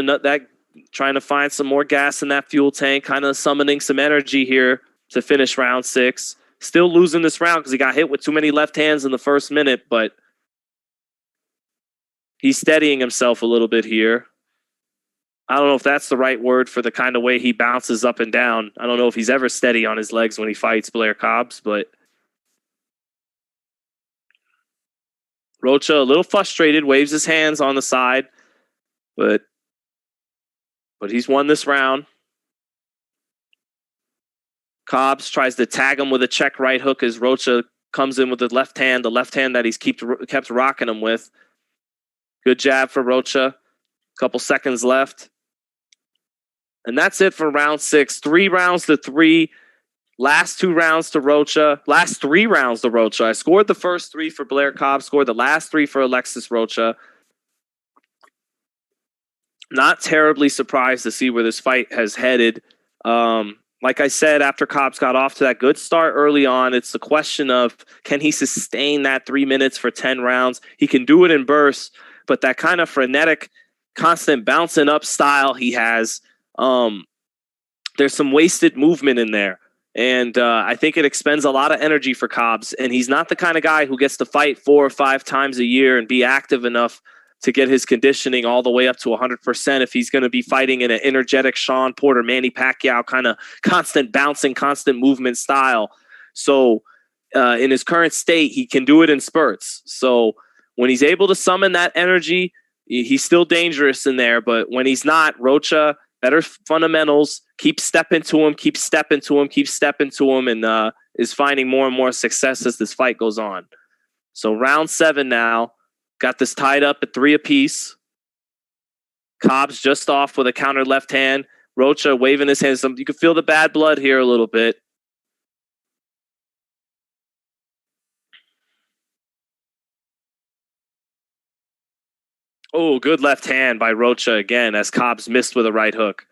some more gas in that fuel tank, kind of summoning some energy here to finish round 6. Still losing this round because he got hit with too many left hands in the first minute, but he's steadying himself a little bit here. I don't know if that's the right word for the kind of way he bounces up and down. I don't know if he's ever steady on his legs when he fights Blair Cobbs, but Rocha a little frustrated, waves his hands on the side, but he's won this round. Cobbs tries to tag him with a check right hook as Rocha comes in with the left hand that he's kept rocking him with. Good jab for Rocha. Couple seconds left. And that's it for round 6. 3 rounds to 3. Last 2 rounds to Rocha. Last 3 rounds to Rocha. I scored the first 3 for Blair Cobbs. Scored the last 3 for Alexis Rocha. Not terribly surprised to see where this fight has headed. Like I said, after Cobbs got off to that good start early on, it's the question of, can he sustain that 3 minutes for 10 rounds? He can do it in bursts, but that kind of frenetic, constant bouncing up style he has, there's some wasted movement in there. And I think it expends a lot of energy for Cobbs. And he's not the kind of guy who gets to fight 4 or 5 times a year and be active enough to get his conditioning all the way up to 100% if he's going to be fighting in an energetic Sean Porter, Manny Pacquiao kind of constant bouncing, constant movement style. So in his current state, he can do it in spurts. So when he's able to summon that energy, he's still dangerous in there. But when he's not, Rocha, better fundamentals, keep stepping to him, and is finding more and more success as this fight goes on. So round 7 now. Got this tied up at 3 apiece. Cobbs just off with a counter left hand. Rocha waving his hands. You can feel the bad blood here a little bit. Oh, good left hand by Rocha again as Cobbs missed with a right hook.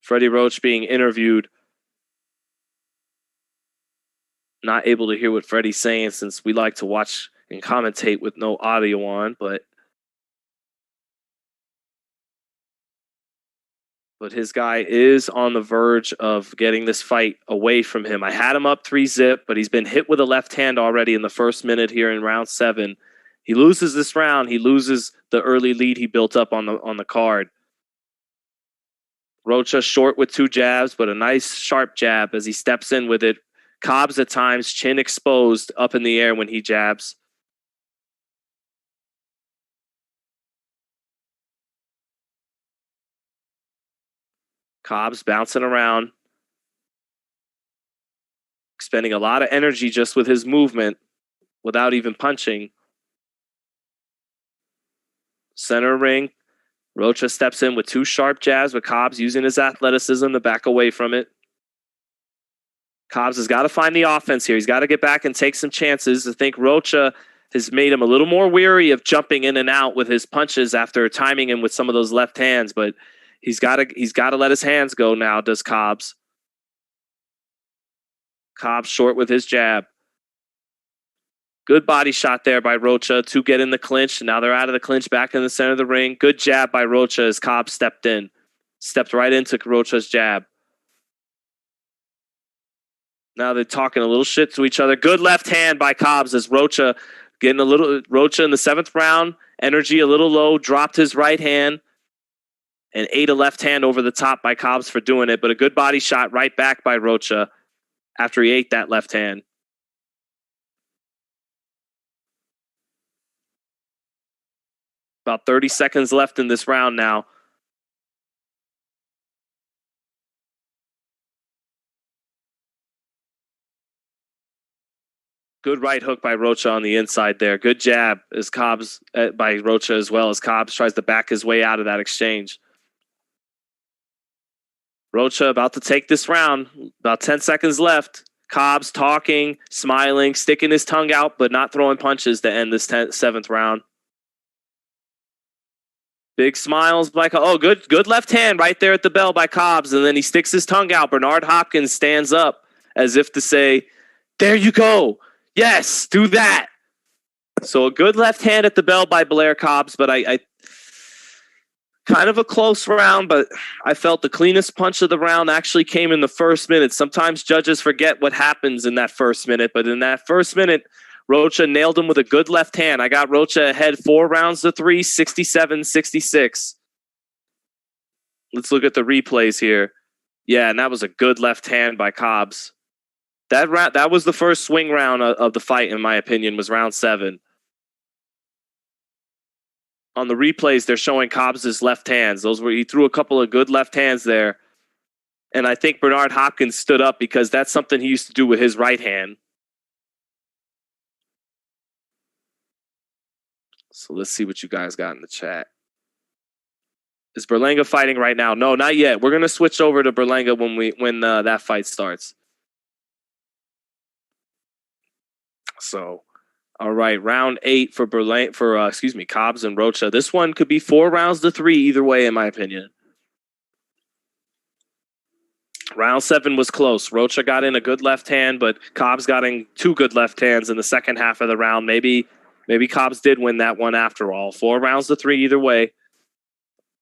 Freddie Roach being interviewed. Not able to hear what Freddie's saying since we like to watch and commentate with no audio on, but his guy is on the verge of getting this fight away from him. I had him up 3-zip, but he's been hit with a left hand already in the first minute here in round 7. He loses this round. He loses the early lead he built up on the card. Rocha short with 2 jabs, but a nice sharp jab as he steps in with it. Cobbs at times chin exposed up in the air when he jabs. Cobbs bouncing around, expending a lot of energy just with his movement without even punching. Center ring. Rocha steps in with 2 sharp jabs, with Cobbs using his athleticism to back away from it. Cobbs has got to find the offense here. He's got to get back and take some chances. I think Rocha has made him a little more weary of jumping in and out with his punches after timing him with some of those left hands, but he's got to let his hands go now, does Cobbs. Cobbs short with his jab. Good body shot there by Rocha to get in the clinch. Now they're out of the clinch, back in the center of the ring. Good jab by Rocha as Cobbs stepped right into Rocha's jab. Now they're talking a little shit to each other. Good left hand by Cobbs as Rocha in the 7th round. Energy a little low, dropped his right hand and ate a left hand over the top by Cobbs for doing it. But a good body shot right back by Rocha after he ate that left hand. About 30 seconds left in this round now. Good right hook by Rocha on the inside there. Good jab as Cobbs by Rocha as well, as Cobbs tries to back his way out of that exchange. Rocha about to take this round. About 10 seconds left. Cobbs talking, smiling, sticking his tongue out, but not throwing punches to end this 7th round. Big smiles by good left hand right there at the bell by Cobbs, and then he sticks his tongue out. Bernard Hopkins stands up as if to say, "There you go. Yes, do that." So a good left hand at the bell by Blair Cobbs, but I Kind of a close round, but I felt the cleanest punch of the round actually came in the first minute. Sometimes judges forget what happens in that first minute, but in that first minute, Rocha nailed him with a good left hand. I got Rocha ahead 4 rounds to 3, 67-66. Let's look at the replays here. Yeah, and that was a good left hand by Cobbs. That was the first swing round of the fight, in my opinion, was round 7. On the replays, they're showing Cobbs' left hands. He threw a couple of good left hands there. And I think Bernard Hopkins stood up because that's something he used to do with his right hand. So let's see what you guys got in the chat. Is Berlanga fighting right now? No, not yet. We're going to switch over to Berlanga when that fight starts. So, all right, round 8 for Cobbs and Rocha. This one could be 4 rounds to 3 either way, in my opinion. Round 7 was close. Rocha got in a good left hand, but Cobbs got in 2 good left hands in the second half of the round. Maybe Cobbs did win that one after all. 4 rounds to 3 either way.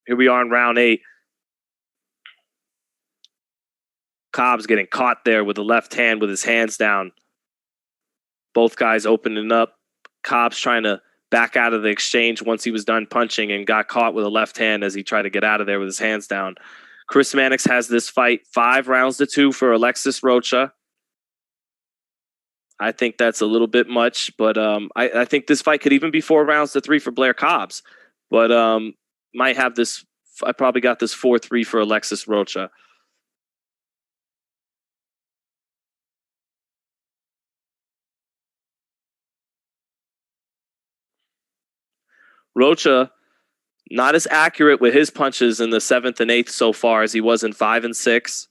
Here we are in round 8. Cobbs getting caught there with the left hand with his hands down. Both guys opening up. Cobbs trying to back out of the exchange once he was done punching and got caught with a left hand as he tried to get out of there with his hands down. Chris Mannix has this fight 5 rounds to 2 for Alexis Rocha. I think that's a little bit much, but I think this fight could even be 4 rounds to 3 for Blair Cobbs. But might have this. I probably got this 4-3 for Alexis Rocha. Rocha, not as accurate with his punches in the 7th and 8th so far as he was in 5 and 6.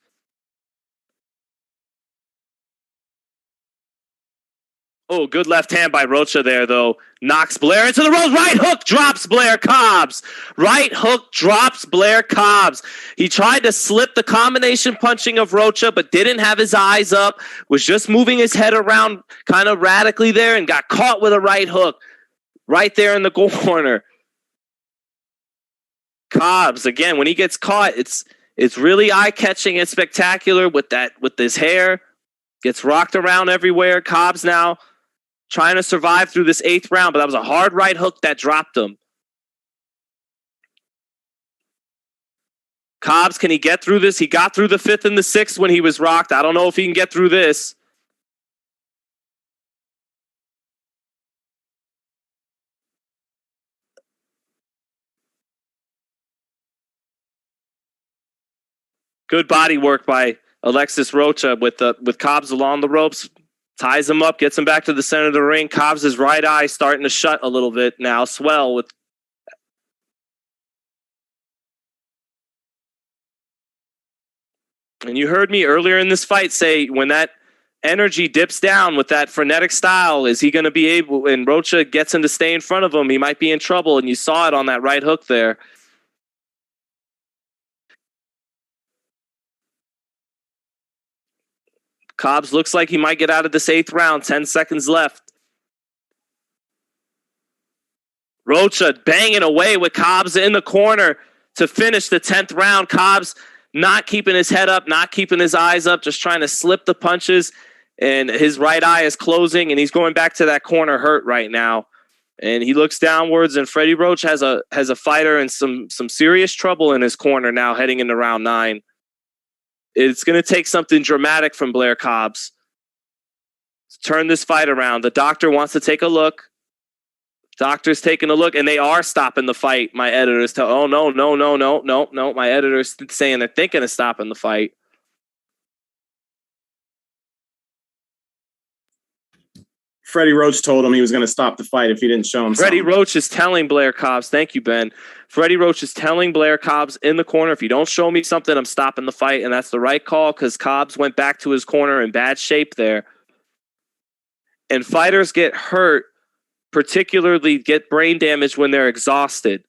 Oh, good left hand by Rocha there, though. Knocks Blair into the ropes. Right hook drops Blair Cobbs. Right hook drops Blair Cobbs. He tried to slip the combination punching of Rocha, but didn't have his eyes up. Was just moving his head around kind of radically there and got caught with a right hook. Right there in the corner. Cobbs, again, when he gets caught, it's really eye-catching and spectacular with his hair. Gets rocked around everywhere. Cobbs now trying to survive through this 8th round, but that was a hard right hook that dropped him. Cobbs, can he get through this? He got through the 5th and the 6th when he was rocked. I don't know if he can get through this. Good body work by Alexis Rocha with Cobbs along the ropes. Ties him up, gets him back to the center of the ring. Cobbs' right eye starting to shut a little bit now. Swell with. And you heard me earlier in this fight say when that energy dips down with that frenetic style, is he going to be able, and Rocha gets him to stay in front of him, he might be in trouble. And you saw it on that right hook there. Cobbs looks like he might get out of this 8th round. 10 seconds left. Rocha banging away with Cobbs in the corner to finish the 10th round. Cobbs not keeping his head up, not keeping his eyes up, just trying to slip the punches. And his right eye is closing, and he's going back to that corner hurt right now. And he looks downwards, and Freddie Roach has a fighter in some serious trouble in his corner now heading into round 9. It's going to take something dramatic from Blair Cobbs to turn this fight around. The doctor wants to take a look. Doctor's taking a look, and they are stopping the fight. My editors tell, oh, no. My editor's saying they're thinking of stopping the fight. Freddie Roach told him he was going to stop the fight if he didn't show him Freddie something. Roach is telling Blair Cobbs, thank you, Ben. Freddie Roach is telling Blair Cobbs in the corner, if you don't show me something, I'm stopping the fight. And that's the right call because Cobbs went back to his corner in bad shape there. And fighters get hurt, particularly get brain damage when they're exhausted.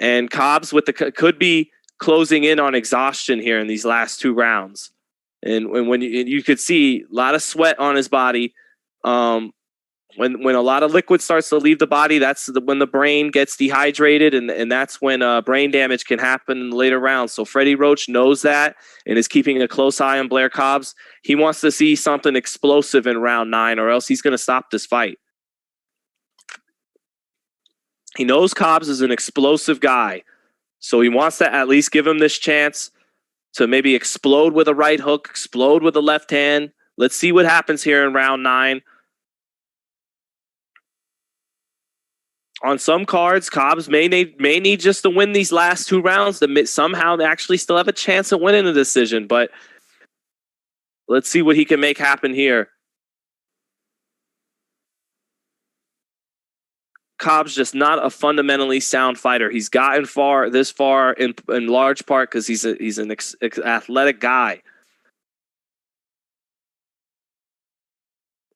And Cobbs could be closing in on exhaustion here in these last 2 rounds. And when you could see a lot of sweat on his body. when a lot of liquid starts to leave the body, that's when the brain gets dehydrated, and that's when brain damage can happen in the later rounds. So Freddie Roach knows that and is keeping a close eye on Blair Cobbs. He wants to see something explosive in round 9, or else he's going to stop this fight. He knows Cobbs is an explosive guy, so he wants to at least give him this chance to maybe explode with a right hook, explode with a left hand. Let's see what happens here in round 9. On some cards, Cobbs may need just to win these last 2 rounds to somehow actually still have a chance of winning the decision. But let's see what he can make happen here. Cobbs just not a fundamentally sound fighter. He's gotten this far in large part because he's an athletic guy.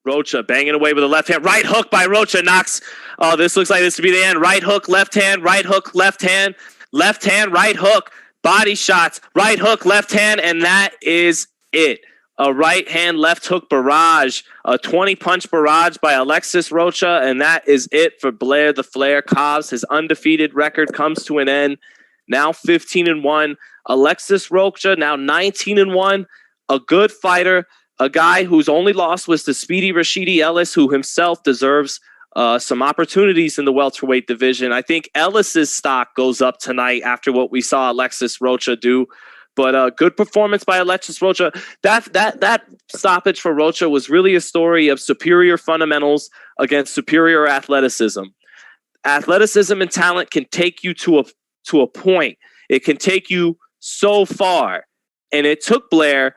Rocha banging away with a left hand. Right hook by Rocha knocks. Oh, this looks like this to be the end. Right hook, left hand, right hook, left hand, right hook, body shots, right hook, left hand, and that is it. A right hand, left hook barrage, a 20-punch barrage by Alexis Rocha, and that is it for Blair the Flair Cobbs. His undefeated record comes to an end. Now 15-1. Alexis Rocha now 19-1. A good fighter. A guy whose only loss was to Speedy Rashidi Ellis, who himself deserves some opportunities in the welterweight division. I think Ellis's stock goes up tonight after what we saw Alexis Rocha do. But good performance by Alexis Rocha. That stoppage for Rocha was really a story of superior fundamentals against superior athleticism. Athleticism and talent can take you to a point. It can take you so far, and it took Blair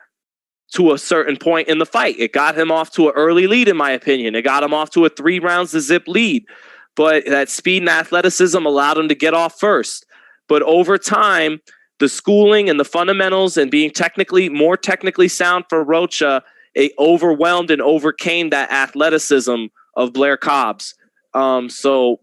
to a certain point in the fight. It got him off to an early lead, in my opinion. It got him off to a 3 rounds to zip lead. But that speed and athleticism allowed him to get off first. But over time, the schooling and the fundamentals and being more technically sound for Rocha, it overwhelmed and overcame that athleticism of Blair Cobbs. So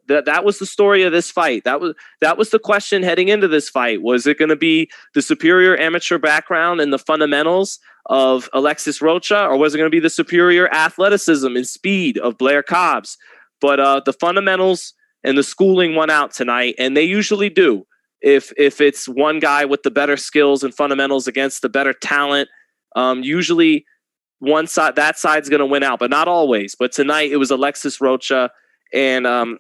that was the story of this fight. That was the question heading into this fight. Was it going to be the superior amateur background and the fundamentals of Alexis Rocha, or was it going to be the superior athleticism and speed of Blair Cobbs? But the fundamentals and the schooling won out tonight, and they usually do. If it's one guy with the better skills and fundamentals against the better talent, usually that side's going to win out, but not always. But tonight it was Alexis Rocha, and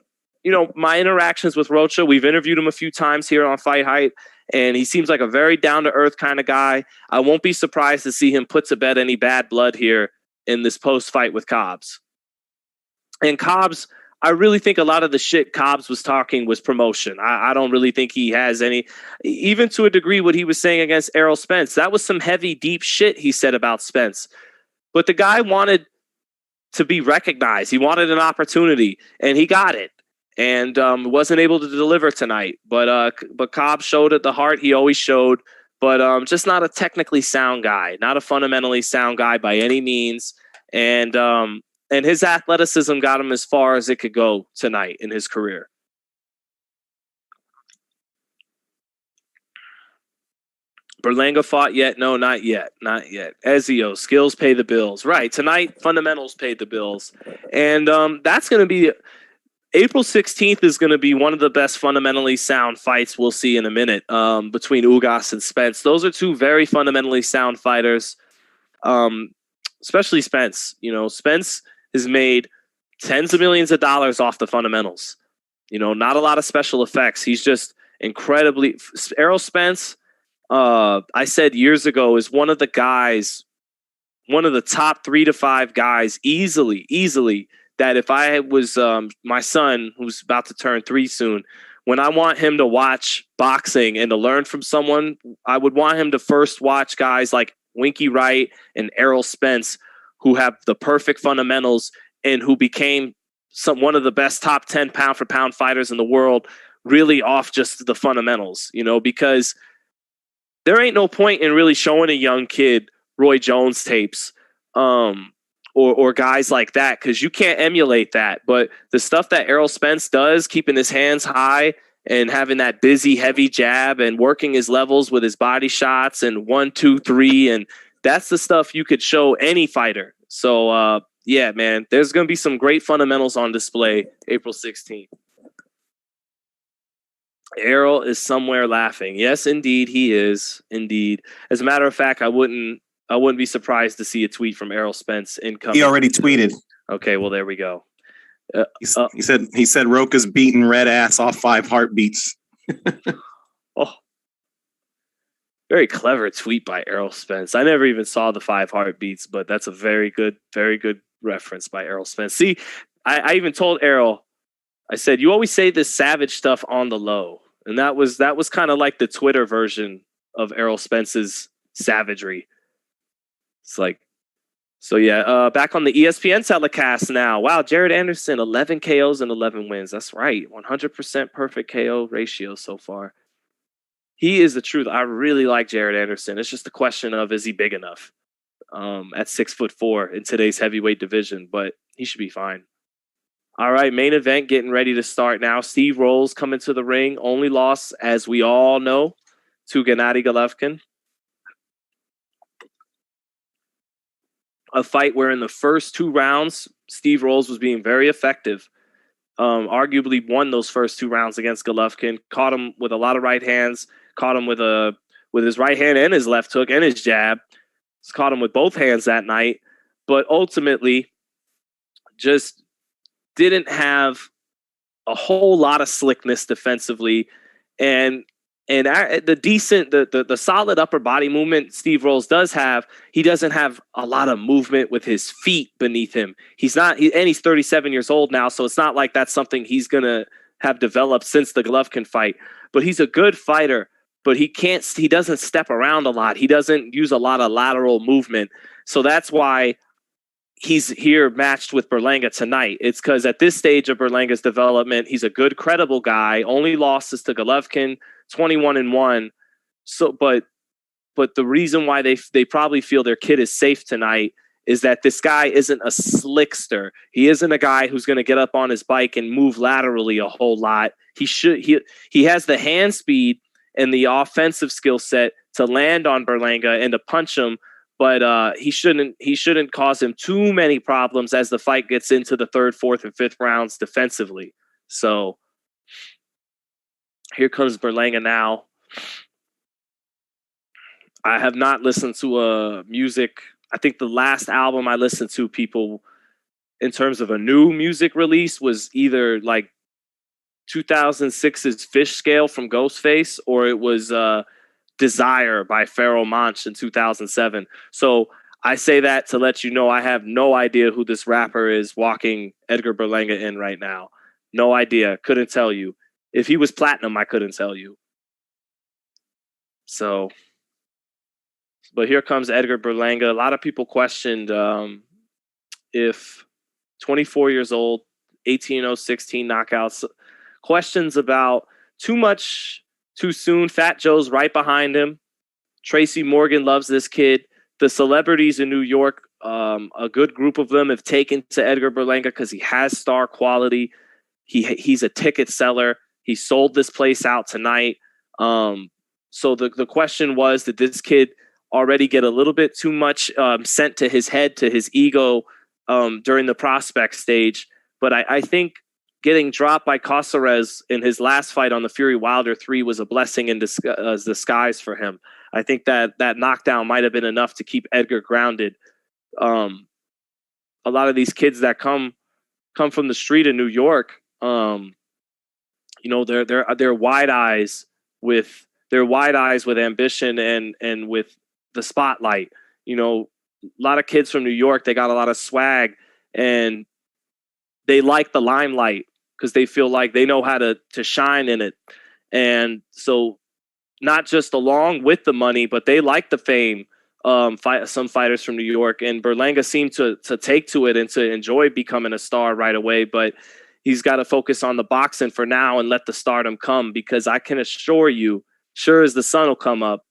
my interactions with Rocha, we've interviewed him a few times here on FightHype, and he seems like a very down-to-earth kind of guy. I won't be surprised to see him put to bed any bad blood here in this post-fight with Cobbs. And Cobbs, I really think a lot of the shit Cobbs was talking was promotion. I don't really think he has any, even to a degree what he was saying against Errol Spence. That was some heavy, deep shit he said about Spence. But the guy wanted to be recognized. He wanted an opportunity, and he got it. And wasn't able to deliver tonight. But Cobbs showed at the heart he always showed, but just not a technically sound guy, not a fundamentally sound guy by any means. And his athleticism got him as far as it could go tonight in his career. Berlanga fought yet? No, not yet. Not yet. Ezio, skills pay the bills. Right, tonight, fundamentals paid the bills. And that's going to be... April 16th is going to be one of the best fundamentally sound fights we'll see in a minute between Ugas and Spence. Those are 2 very fundamentally sound fighters, especially Spence. Spence has made tens of millions of dollars off the fundamentals. Not a lot of special effects. He's just incredibly... Errol Spence, I said years ago, is one of the top 3 to 5 guys easily, that if I was my son, who's about to turn 3 soon, when I want him to watch boxing and to learn from someone, I would want him to first watch guys like Winky Wright and Errol Spence, who have the perfect fundamentals and who became one of the best top 10 pound for pound fighters in the world, really off just the fundamentals, because there ain't no point in really showing a young kid Roy Jones tapes, or guys like that, because you can't emulate that. But the stuff that Errol Spence does, keeping his hands high and having that busy, heavy jab and working his levels with his body shots and 1, 2, 3, and that's the stuff you could show any fighter. So yeah, man, there's going to be some great fundamentals on display April 16th. Errol is somewhere laughing. Yes, indeed, he is. Indeed. As a matter of fact, I wouldn't be surprised to see a tweet from Errol Spence incoming. He already tweeted. Okay, well, there we go. He said Rocha's beating red ass off 5 heartbeats. Oh, very clever tweet by Errol Spence. I never even saw the 5 heartbeats, but that's a very good reference by Errol Spence. See, I even told Errol, I said, you always say this savage stuff on the low. And that was kind of like the Twitter version of Errol Spence's savagery. It's like, so yeah, back on the ESPN telecast now. Wow, Jared Anderson, 11 KOs and 11 wins. That's right. 100% perfect KO ratio so far. He is the truth. I really like Jared Anderson. It's just a question of, is he big enough at 6'4" in today's heavyweight division? But he should be fine. All right, main event getting ready to start now. Steve Rolls coming to the ring. Only loss, as we all know, to Gennady Golovkin. A fight where in the first 2 rounds, Steve Rolls was being very effective. Arguably won those first 2 rounds against Golovkin. Caught him with a lot of right hands. Caught him with his right hand and his left hook and his jab. Caught him with both hands that night. But ultimately, just didn't have a whole lot of slickness defensively, and the solid upper body movement Steve Rolls does have. He doesn't have a lot of movement with his feet beneath him. He's 37 years old now, so it's not like that's something he's gonna have developed since the Golovkin fight. But he's a good fighter, but he doesn't step around a lot. He doesn't use a lot of lateral movement, so that's why he's here matched with Berlanga tonight. It's because at this stage of Berlanga's development, he's a good, credible guy. Only losses to Golovkin, 21-1. So, but the reason why they probably feel their kid is safe tonight is that this guy isn't a slickster. He isn't a guy who's going to get up on his bike and move laterally a whole lot. He has the hand speed and the offensive skill set to land on Berlanga and to punch him. But he shouldn't cause him too many problems as the fight gets into the 3rd, 4th, and 5th rounds defensively. So here comes Berlanga now. I have not listened to music. I think the last album I listened to, people, in terms of a new music release, was either like 2006's Fish Scale from Ghostface, or it was Desire by Pharoah Monch in 2007. So I say that to let you know I have no idea who this rapper is walking Edgar Berlanga in right now. No idea. Couldn't tell you. If he was platinum, I couldn't tell you. So, but here comes Edgar Berlanga. A lot of people questioned if 24 years old, 18-0, 16 knockouts. Questions about too much too soon. Fat Joe's right behind him. Tracy Morgan loves this kid. The celebrities in New York, a good group of them have taken to Edgar Berlanga because he has star quality. He's a ticket seller. He sold this place out tonight. So the question was, did this kid already get a little bit too much sent to his head, to his ego during the prospect stage? But I think getting dropped by Caceres in his last fight on the Fury Wilder 3 was a blessing in disguise for him. I think that knockdown might have been enough to keep Edgar grounded. A lot of these kids that come from the street in New York, they're wide eyes with ambition and with the spotlight. You know, a lot of kids from New York, they got a lot of swag and they like the limelight because they feel like they know how to shine in it. And so not just along with the money, but they like the fame. Some fighters from New York, and Berlanga seemed to take to it and to enjoy becoming a star right away. But he's got to focus on the boxing for now and let the stardom come, because I can assure you, sure as the sun will come up,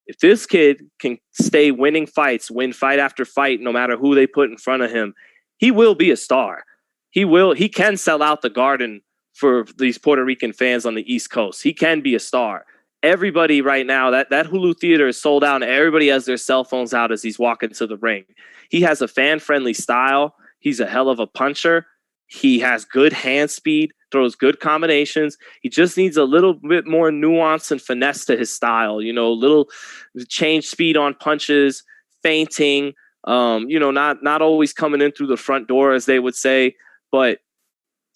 if this kid can stay winning fights, win fight after fight, no matter who they put in front of him, he will be a star. He can sell out the Garden for these Puerto Rican fans on the East Coast. He can be a star. Everybody right now, that Hulu Theater is sold out, and everybody has their cell phones out as he's walking to the ring. He has a fan-friendly style. He's a hell of a puncher. He has good hand speed, throws good combinations. He just needs a little bit more nuance and finesse to his style, you know, little change speed on punches, feinting, you know, not always coming in through the front door, as they would say, but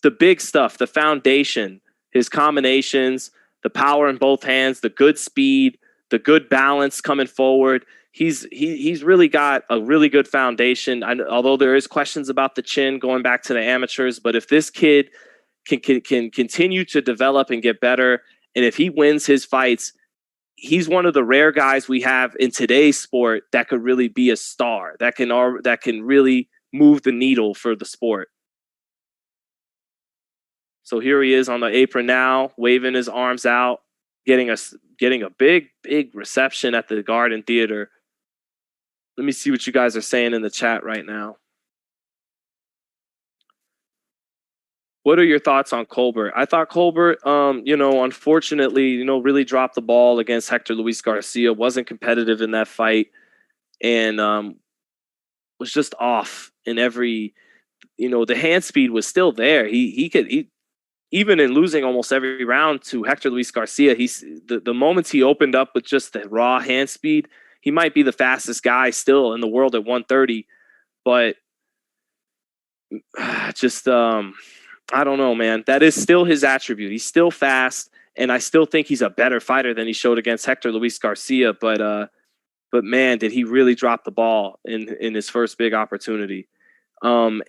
the big stuff, the foundation, his combinations, the power in both hands, the good speed, the good balance coming forward. He's really got a really good foundation. Although there is questions about the chin going back to the amateurs, but if this kid can continue to develop and get better, and if he wins his fights, he's one of the rare guys we have in today's sport that could really be a star, that can really move the needle for the sport. So here he is on the apron now, waving his arms out, getting a big reception at the Garden Theater. Let me see what you guys are saying in the chat right now. What are your thoughts on Colbert? I thought Colbert, you know, unfortunately, you know, really dropped the ball against Hector Luis Garcia, wasn't competitive in that fight, and was just off in every, you know, the hand speed was still there. He even in losing almost every round to Hector Luis Garcia, the moments he opened up with just the raw hand speed, he might be the fastest guy still in the world at 130, but just I don't know, man. That is still his attribute. He's still fast, and I still think he's a better fighter than he showed against Hector Luis Garcia. But man, did he really drop the ball in his first big opportunity? And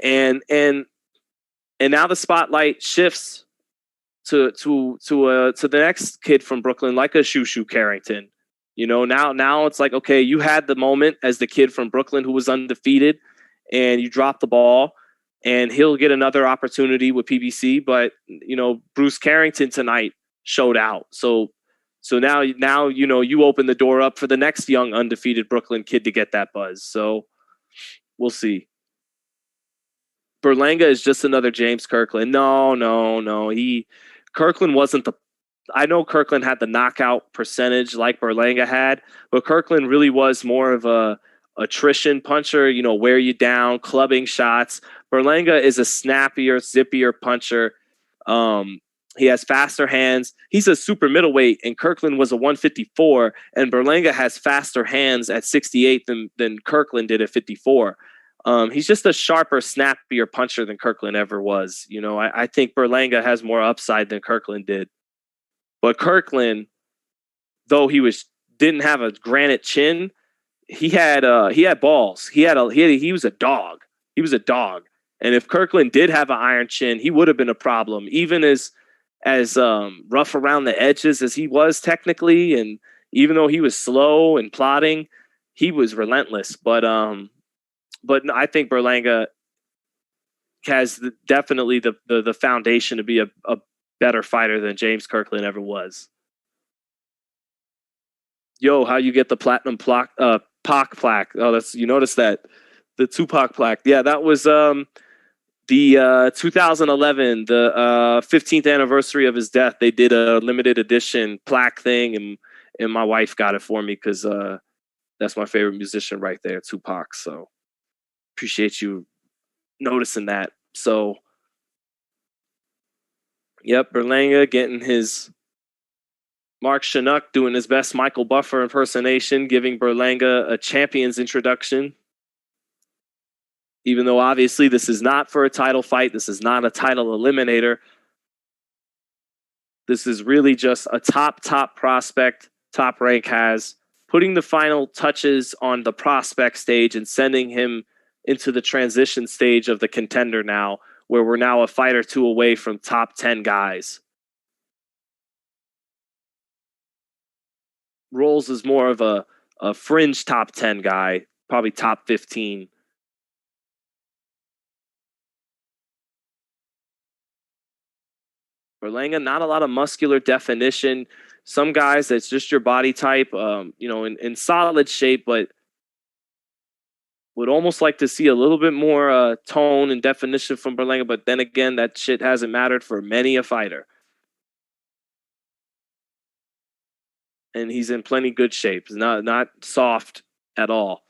now the spotlight shifts to the next kid from Brooklyn, like a Shushu Carrington. You know, now it's like, okay, you had the moment as the kid from Brooklyn who was undefeated, and you dropped the ball, and he'll get another opportunity with PBC. But you know, Bruce Carrington tonight showed out. So now you know, you open the door up for the next young undefeated Brooklyn kid to get that buzz. So we'll see. Berlanga is just another James Kirkland. No. Kirkland wasn't the. I know Kirkland had the knockout percentage like Berlanga had, but Kirkland really was more of a attrition puncher, you know, wear you down, clubbing shots. Berlanga is a snappier, zippier puncher. He has faster hands. He's a super middleweight, and Kirkland was a 154, and Berlanga has faster hands at 68 than Kirkland did at 54. He's just a sharper, snappier puncher than Kirkland ever was. You know, I think Berlanga has more upside than Kirkland did. But Kirkland, though he didn't have a granite chin, he had balls. He was a dog. He was a dog. And if Kirkland did have an iron chin, he would have been a problem. Even as rough around the edges as he was technically, and even though he was slow and plodding, he was relentless. But I think Berlanga has definitely the foundation to be a better fighter than James Kirkland ever was. Yo, how you get the platinum Pac plaque? Oh, that's, you notice that, the Tupac plaque. Yeah, that was the 2011, the 15th anniversary of his death. They did a limited edition plaque thing, and my wife got it for me because that's my favorite musician right there, Tupac. So appreciate you noticing that. So, yep, Berlanga getting his Mark Chinook doing his best Michael Buffer impersonation, giving Berlanga a champion's introduction. Even though obviously this is not for a title fight, this is not a title eliminator. This is really just a top prospect, Top Rank has, putting the final touches on the prospect stage and sending him into the transition stage of the contender now, where we're now a fight or two away from top 10 guys. Rolls is more of a fringe top 10 guy, probably top 15. Berlanga, not a lot of muscular definition. Some guys, that's just your body type, you know, in solid shape, but would almost like to see a little bit more tone and definition from Berlanga. But then again, that shit hasn't mattered for many a fighter. And he's in plenty good shape. Not soft at all.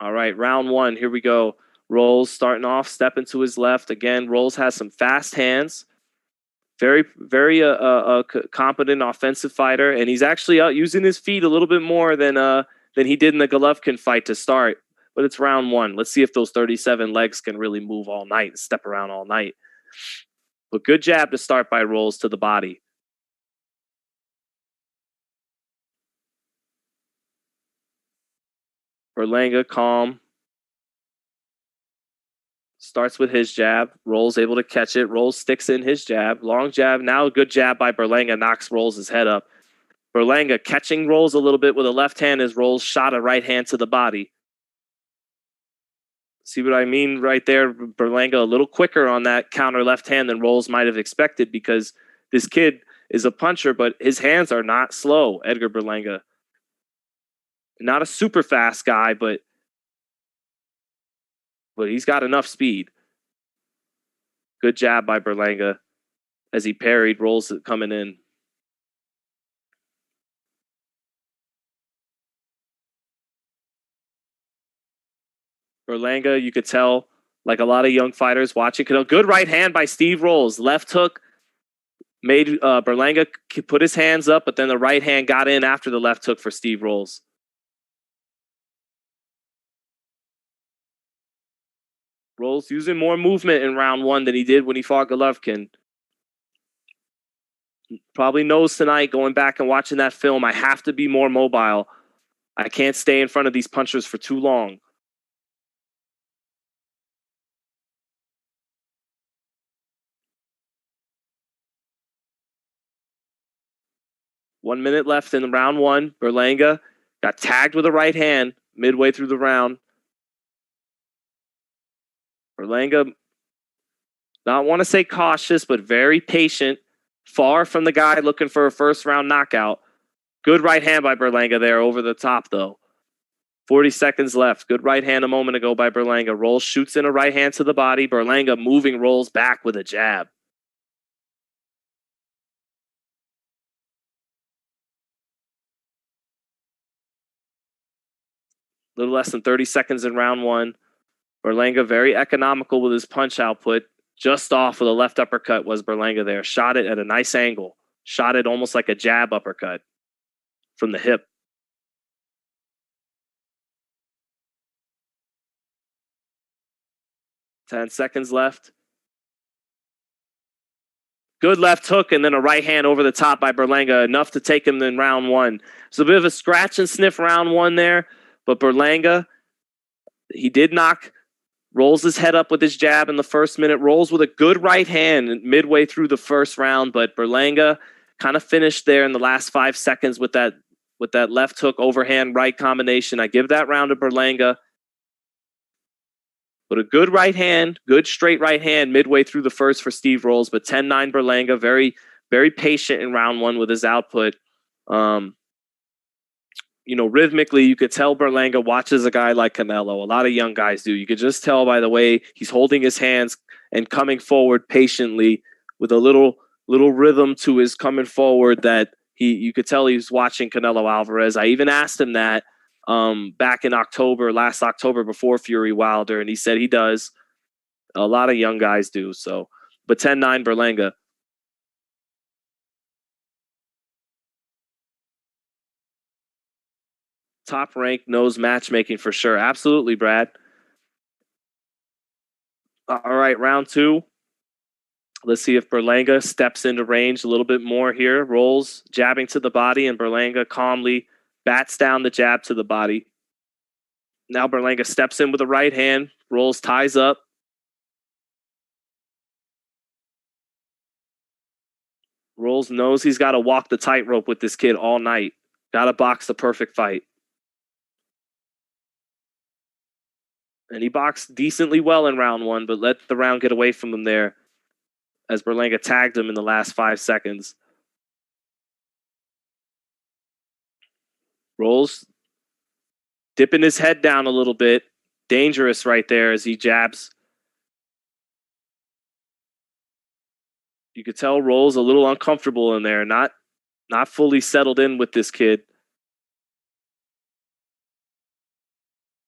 All right, round one. Here we go. Rolls starting off, stepping to his left. Again, Rolls has some fast hands. Very, very competent offensive fighter, and he's actually out using his feet a little bit more than he did in the Golovkin fight to start. But it's round one. Let's see if those 37 legs can really move all night and step around all night. But good jab to start by Rolls to the body. Berlanga calm. Starts with his jab. Rolls able to catch it. Rolls sticks in his jab. Long jab. Now a good jab by Berlanga knocks Rolls' head up. Berlanga catching Rolls a little bit with a left hand as Rolls shot a right hand to the body. See what I mean right there? Berlanga a little quicker on that counter left hand than Rolls might have expected because this kid is a puncher, but his hands are not slow, Edgar Berlanga. Not a super fast guy, but he's got enough speed. Good jab by Berlanga as he parried, Rolls coming in. Berlanga, you could tell, like a lot of young fighters watching, good right hand by Steve Rolls. Left hook made Berlanga put his hands up, but then the right hand got in after the left hook for Steve Rolls. Rolls using more movement in round one than he did when he fought Golovkin. Probably knows tonight, going back and watching that film, I have to be more mobile. I can't stay in front of these punchers for too long. One minute left in round one. Berlanga got tagged with a right hand midway through the round. Berlanga, not want to say cautious, but very patient. Far from the guy looking for a first round knockout. Good right hand by Berlanga there over the top, though. 40 seconds left. Good right hand a moment ago by Berlanga. Rolls shoots in a right hand to the body. Berlanga moving Rolls back with a jab. A little less than 30 seconds in round one. Berlanga very economical with his punch output. Just off with a left uppercut was Berlanga there. Shot it at a nice angle. Shot it almost like a jab uppercut from the hip. Ten seconds left. Good left hook and then a right hand over the top by Berlanga. Enough to take him in round one. So a bit of a scratch and sniff round one there. But Berlanga, he did knock Rolls his head up with his jab in the first minute. Rolls with a good right hand midway through the first round, but Berlanga kind of finished there in the last 5 seconds with that left hook overhand right combination. I give that round to Berlanga. But a good right hand, good straight right hand midway through the first for Steve Rolls, but 10-9 Berlanga, very, very patient in round one with his output. Rhythmically, you could tell Berlanga watches a guy like Canelo. A lot of young guys do. You could just tell by the way he's holding his hands and coming forward patiently with a little rhythm to his coming forward that you could tell he's watching Canelo Alvarez. I even asked him that back in last October before Fury Wilder, and he said he does. A lot of young guys do. So, but 10-9 Berlanga. Top rank knows matchmaking for sure. Absolutely, Brad. All right, round two. Let's see if Berlanga steps into range a little bit more here. Rolls, jabbing to the body, and Berlanga calmly bats down the jab to the body. Now Berlanga steps in with a right hand. Rolls, ties up. Rolls knows he's got to walk the tightrope with this kid all night. Got to box the perfect fight. And he boxed decently well in round one, but let the round get away from him there as Berlanga tagged him in the last 5 seconds. Rolls dipping his head down a little bit. Dangerous right there as he jabs. You could tell Rolls a little uncomfortable in there, not fully settled in with this kid.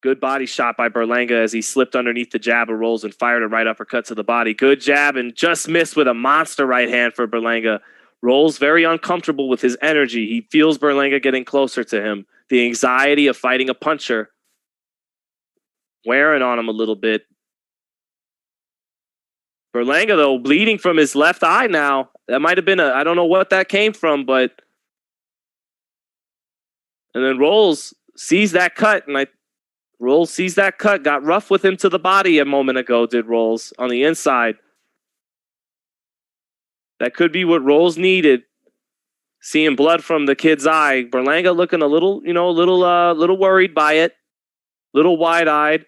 Good body shot by Berlanga as he slipped underneath the jab of Rolls and fired a right uppercut to the body. Good jab and just missed with a monster right hand for Berlanga. Rolls very uncomfortable with his energy. He feels Berlanga getting closer to him. The anxiety of fighting a puncher wearing on him a little bit. Berlanga, though, bleeding from his left eye now. That might have been I don't know what that came from, but... And then Rolls sees that cut, and Rolls sees that cut, got rough with him to the body a moment ago, did Rolls, on the inside. That could be what Rolls needed. Seeing blood from the kid's eye. Berlanga looking a little worried by it. Little wide-eyed.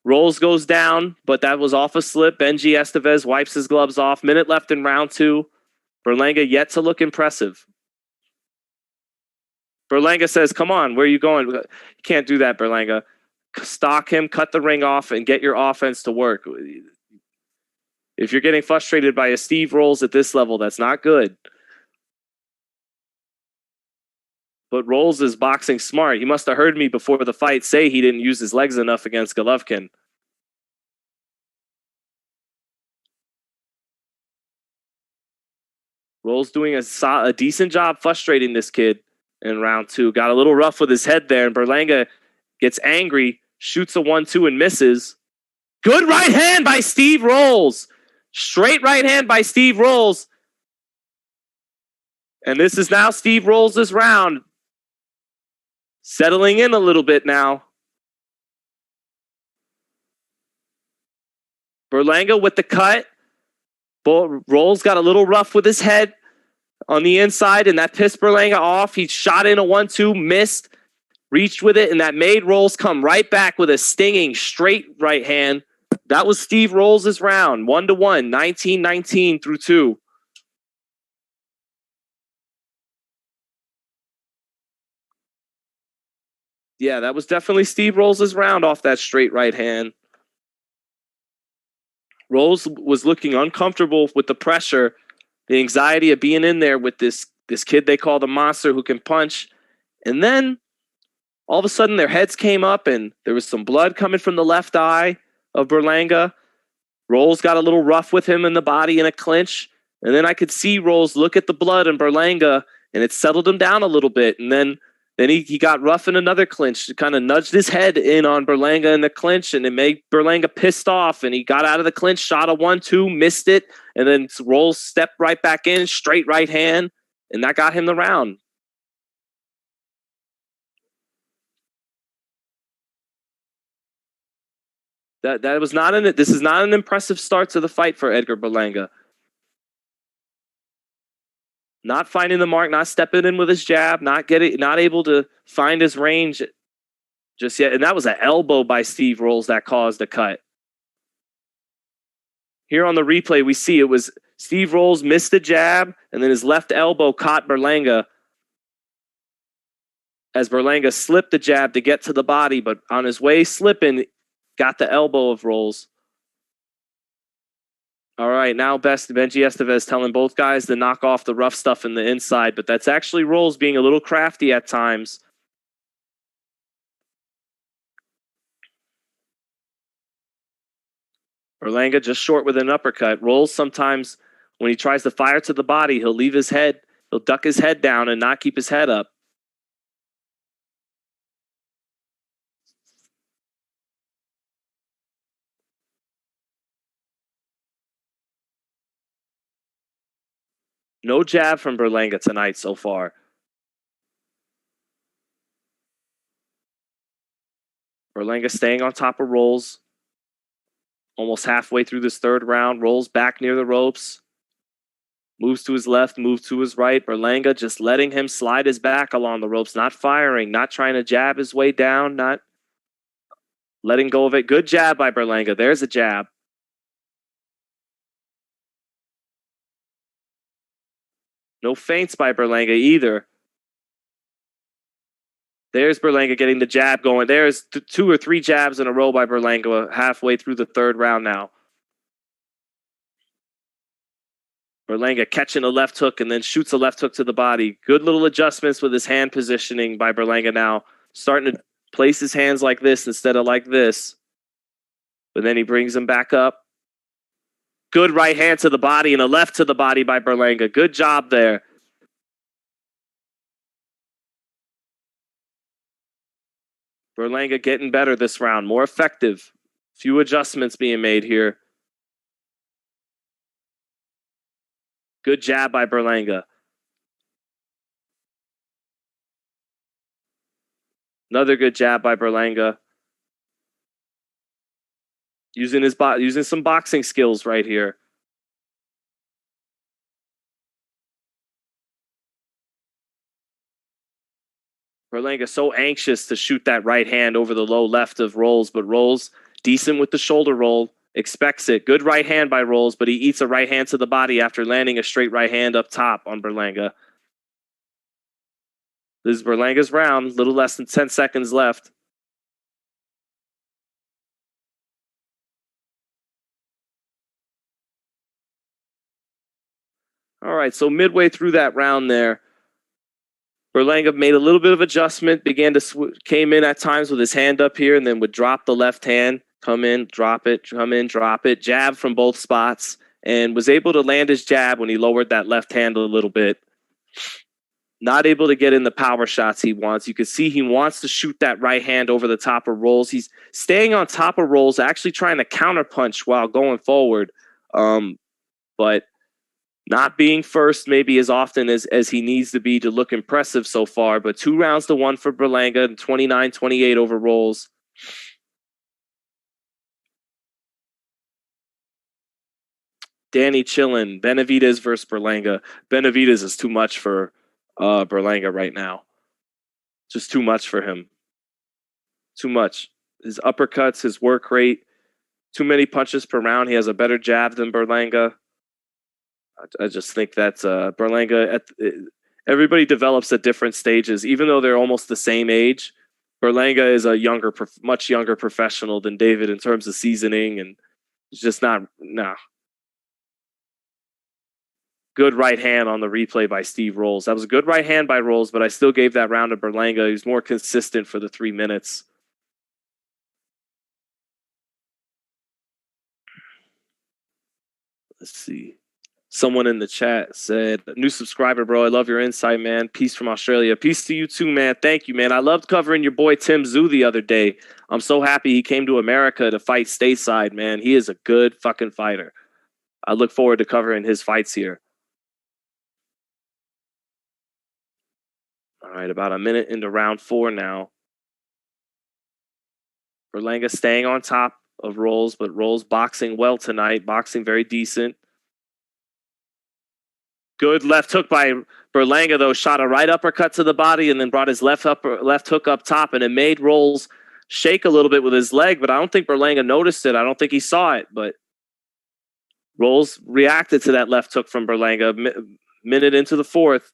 Rolls goes down, but that was off a slip. Benji Estevez wipes his gloves off. Minute left in round 2. Berlanga yet to look impressive. Berlanga says, come on, where are you going? You can't do that, Berlanga. Stock him, cut the ring off, and get your offense to work. If you're getting frustrated by a Steve Rolls at this level, that's not good. But Rolls is boxing smart. He must have heard me before the fight say he didn't use his legs enough against Golovkin. Rolls doing a decent job frustrating this kid in round 2. Got a little rough with his head there, and Berlanga gets angry, shoots a 1-2 and misses. Good right hand by Steve Rolls. Straight right hand by Steve Rolls. And this is now Steve Rolls' round. Settling in a little bit now. Berlanga with the cut. Rolls got a little rough with his head on the inside, and that pissed Berlanga off. He shot in a 1-2, missed, reached with it, and that made Rolls come right back with a stinging straight right hand. That was Steve Rolls' round. 1-1, 19-19 through 2. Yeah, that was definitely Steve Rolls' round off that straight right hand. Rolls was looking uncomfortable with the pressure, the anxiety of being in there with this kid they call the monster who can punch. And then all of a sudden their heads came up and there was some blood coming from the left eye of Berlanga. Rolls got a little rough with him in the body in a clinch. And then I could see Rolls look at the blood in Berlanga and it settled him down a little bit. And then he got rough in another clinch, kind of nudged his head in on Berlanga in the clinch, and it made Berlanga pissed off, and he got out of the clinch, shot a 1-2, missed it, and then Rolls stepped right back in, straight right hand, and that got him the round. That was not this is not an impressive start to the fight for Edgar Berlanga. Not finding the mark, not stepping in with his jab, not able to find his range just yet. And that was an elbow by Steve Rolls that caused the cut. Here on the replay, we see it was Steve Rolls missed the jab, and then his left elbow caught Berlanga as Berlanga slipped the jab to get to the body, but on his way slipping, got the elbow of Rolls. All right, now Benji Estevez telling both guys to knock off the rough stuff in the inside, but that's actually Rolls being a little crafty at times. Berlanga just short with an uppercut. Rolls sometimes, when he tries to fire to the body, he'll duck his head down and not keep his head up. No jab from Berlanga tonight so far. Berlanga staying on top of Rolls. Almost halfway through this third round. Rolls back near the ropes. Moves to his left, moves to his right. Berlanga just letting him slide his back along the ropes. Not firing, not trying to jab his way down. Not letting go of it. Good jab by Berlanga. There's a jab. No feints by Berlanga either. There's Berlanga getting the jab going. There's 2 or 3 jabs in a row by Berlanga halfway through the third round now. Berlanga catching a left hook and then shoots a left hook to the body. Good little adjustments with his hand positioning by Berlanga now. Starting to place his hands like this instead of like this. But then he brings him back up. Good right hand to the body and a left to the body by Berlanga. Good job there. Berlanga getting better this round, more effective. Few adjustments being made here. Good jab by Berlanga. Another good jab by Berlanga. Using some boxing skills right here. Berlanga so anxious to shoot that right hand over the low left of Rolls, but Rolls decent with the shoulder roll, expects it. Good right hand by Rolls, but he eats a right hand to the body after landing a straight right hand up top on Berlanga. This is Berlanga's round, little less than 10 seconds left. All right, so midway through that round there, Berlanga made a little bit of adjustment, came in at times with his hand up here and then would drop the left hand, come in, drop it, come in, drop it, jab from both spots, and was able to land his jab when he lowered that left hand a little bit. Not able to get in the power shots he wants. You can see he wants to shoot that right hand over the top of Rolls. He's staying on top of Rolls, actually trying to counterpunch while going forward. But not being first maybe as often as he needs to be to look impressive so far. But 2 rounds to 1 for Berlanga and 29-28 over Rolls. Danny chillin'. Benavidez versus Berlanga. Benavidez is too much for Berlanga right now. Just too much for him. Too much. His uppercuts, his work rate, too many punches per round. He has a better jab than Berlanga. I just think that Berlanga, everybody develops at different stages. Even though they're almost the same age, Berlanga is a much younger professional than David in terms of seasoning, and it's just not. Good right hand on the replay by Steve Rolls. That was a good right hand by Rolls, but I still gave that round to Berlanga. He was more consistent for the 3 minutes. Let's see. Someone in the chat said, new subscriber, bro. I love your insight, man. Peace from Australia. Peace to you too, man. Thank you, man. I loved covering your boy Tim Zhu the other day. I'm so happy he came to America to fight stateside, man. He is a good fucking fighter. I look forward to covering his fights here. All right, about a minute into round 4 now. Berlanga staying on top of Rolls, but Rolls boxing well tonight. Boxing very decent. Good left hook by Berlanga, though. Shot a right uppercut to the body and then brought his left hook up top, and it made Rolls shake a little bit with his leg, but I don't think Berlanga noticed it. I don't think he saw it, but Rolls reacted to that left hook from Berlanga. Minute into the 4th.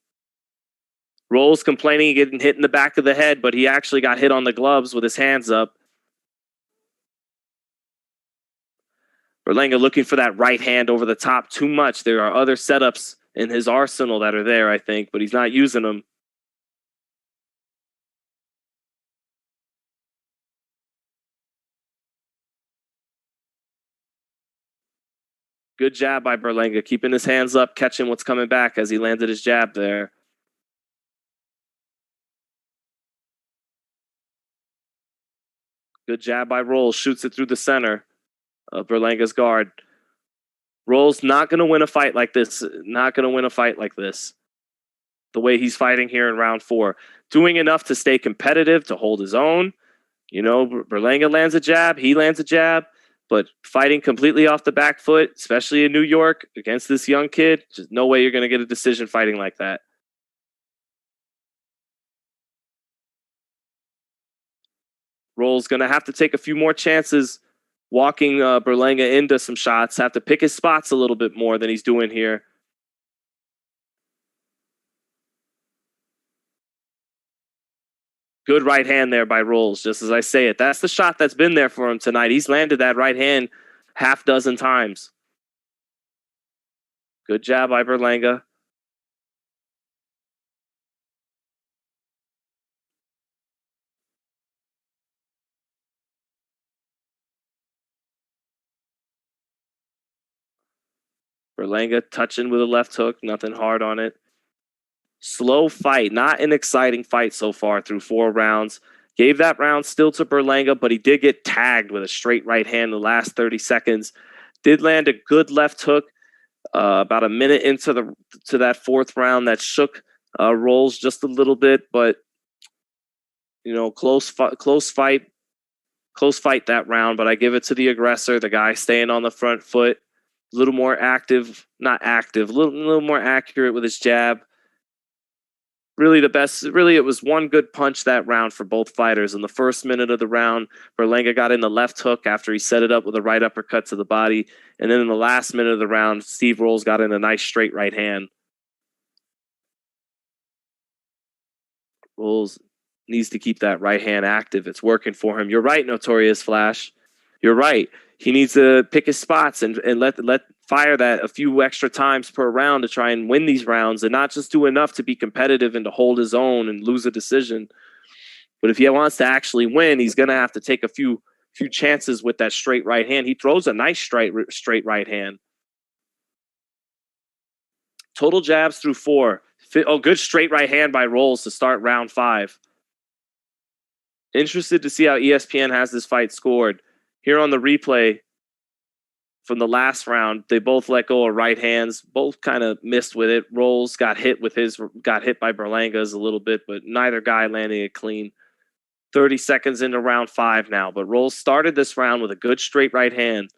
Rolls complaining, getting hit in the back of the head, but he actually got hit on the gloves with his hands up. Berlanga looking for that right hand over the top too much. There are other setups in his arsenal that are there, I think, but he's not using them. Good jab by Berlanga, keeping his hands up, catching what's coming back as he landed his jab there. Good jab by Rolls, shoots it through the center of Berlanga's guard. Rolls not going to win a fight like this. Not going to win a fight like this. The way he's fighting here in round 4. Doing enough to stay competitive, to hold his own. You know, Berlanga lands a jab, he lands a jab, but fighting completely off the back foot, especially in New York against this young kid, just no way you're going to get a decision fighting like that. Rolls going to have to take a few more chances walking Berlanga into some shots, have to pick his spots a little bit more than he's doing here. Good right hand there by Rolls, just as I say it. That's the shot that's been there for him tonight. He's landed that right hand half dozen times. Good jab by Berlanga. Berlanga touching with a left hook, nothing hard on it. Slow fight, not an exciting fight so far through 4 rounds. Gave that round still to Berlanga, but he did get tagged with a straight right hand in the last 30 seconds. Did land a good left hook about a minute into that 4th round that shook Rolls just a little bit, but close fight that round. But I give it to the aggressor, the guy staying on the front foot, a little more active, not active, a little more accurate with his jab. Really it was one good punch that round for both fighters. In the first minute of the round, Berlanga got in the left hook after he set it up with a right uppercut to the body. And then in the last minute of the round, Steve Rolls got in a nice straight right hand. Rolls needs to keep that right hand active. It's working for him. You're right, Notorious Flash. You're right. He needs to pick his spots and let fire that a few extra times per round to try and win these rounds, and not just do enough to be competitive and to hold his own and lose a decision. But if he wants to actually win, he's going to have to take a few chances with that straight right hand. He throws a nice straight right hand. Total jabs through 4. Good straight right hand by Rolls to start round 5. Interested to see how ESPN has this fight scored. Here on the replay from the last round, they both let go of right hands. Both kind of missed with it. Rolls got hit by Berlanga's a little bit, but neither guy landing it clean. 30 seconds into round 5 now, but Rolls started this round with a good straight right hand.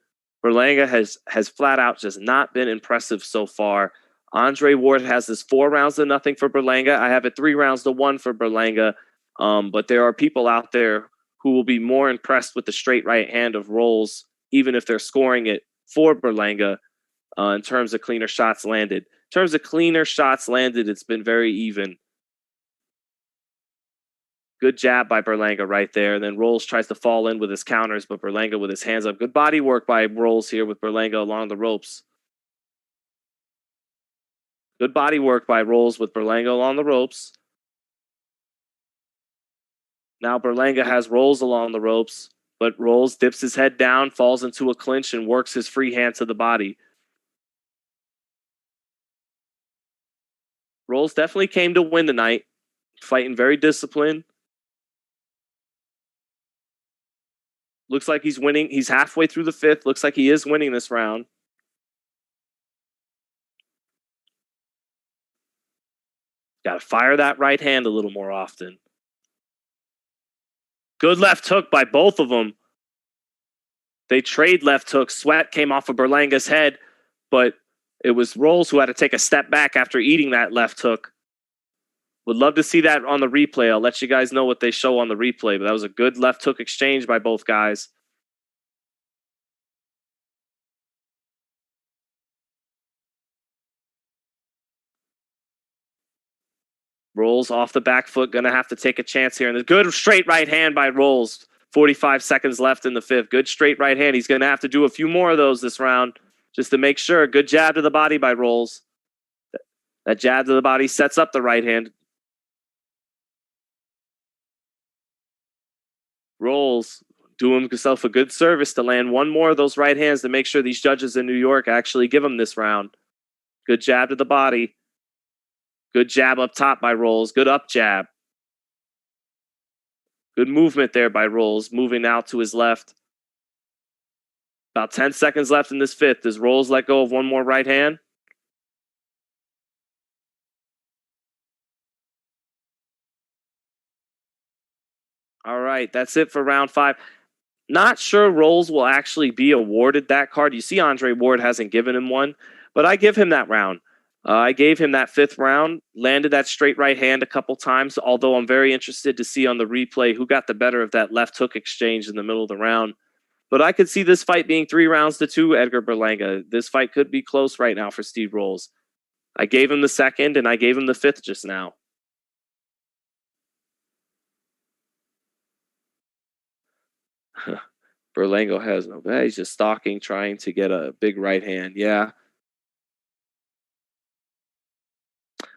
Berlanga has flat out just not been impressive so far. Andre Ward has this 4 rounds-0 for Berlanga. I have it 3 rounds-1 for Berlanga. But there are people out there who will be more impressed with the straight right hand of Rolls, even if they're scoring it for Berlanga in terms of cleaner shots landed. In terms of cleaner shots landed, it's been very even. Good jab by Berlanga right there. Then Rolls tries to fall in with his counters, but Berlanga with his hands up. Good body work by Rolls here with Berlanga along the ropes. Good body work by Rolls with Berlanga along the ropes. Now Berlanga has Rolls along the ropes, but Rolls dips his head down, falls into a clinch, and works his free hand to the body. Rolls definitely came to win tonight, fighting very disciplined. Looks like he's winning. He's halfway through the 5th. Looks like he is winning this round. Got to fire that right hand a little more often. Good left hook by both of them. They trade left hooks. Sweat came off of Berlanga's head, but it was Rolls who had to take a step back after eating that left hook. Would love to see that on the replay. I'll let you guys know what they show on the replay, but that was a good left hook exchange by both guys. Rolls off the back foot, going to have to take a chance here. And a good straight right hand by Rolls. 45 seconds left in the 5th. Good straight right hand. He's going to have to do a few more of those this round just to make sure. Good jab to the body by Rolls. That jab to the body sets up the right hand. Rolls doing himself a good service to land one more of those right hands to make sure these judges in New York actually give him this round. Good jab to the body. Good jab up top by Rolls. Good up jab. Good movement there by Rolls, moving out to his left. About 10 seconds left in this 5th. Does Rolls let go of one more right hand? All right, that's it for round 5. Not sure Rolls will actually be awarded that card. You see Andre Ward hasn't given him one, but I give him that round. I gave him that 5th round, landed that straight right hand a couple times, although I'm very interested to see on the replay who got the better of that left hook exchange in the middle of the round. But I could see this fight being 3 rounds-2, Edgar Berlanga. This fight could be close right now for Steve Rolls. I gave him the 2nd, and I gave him the 5th just now. Berlanga has no bad. He's just stalking, trying to get a big right hand. Yeah.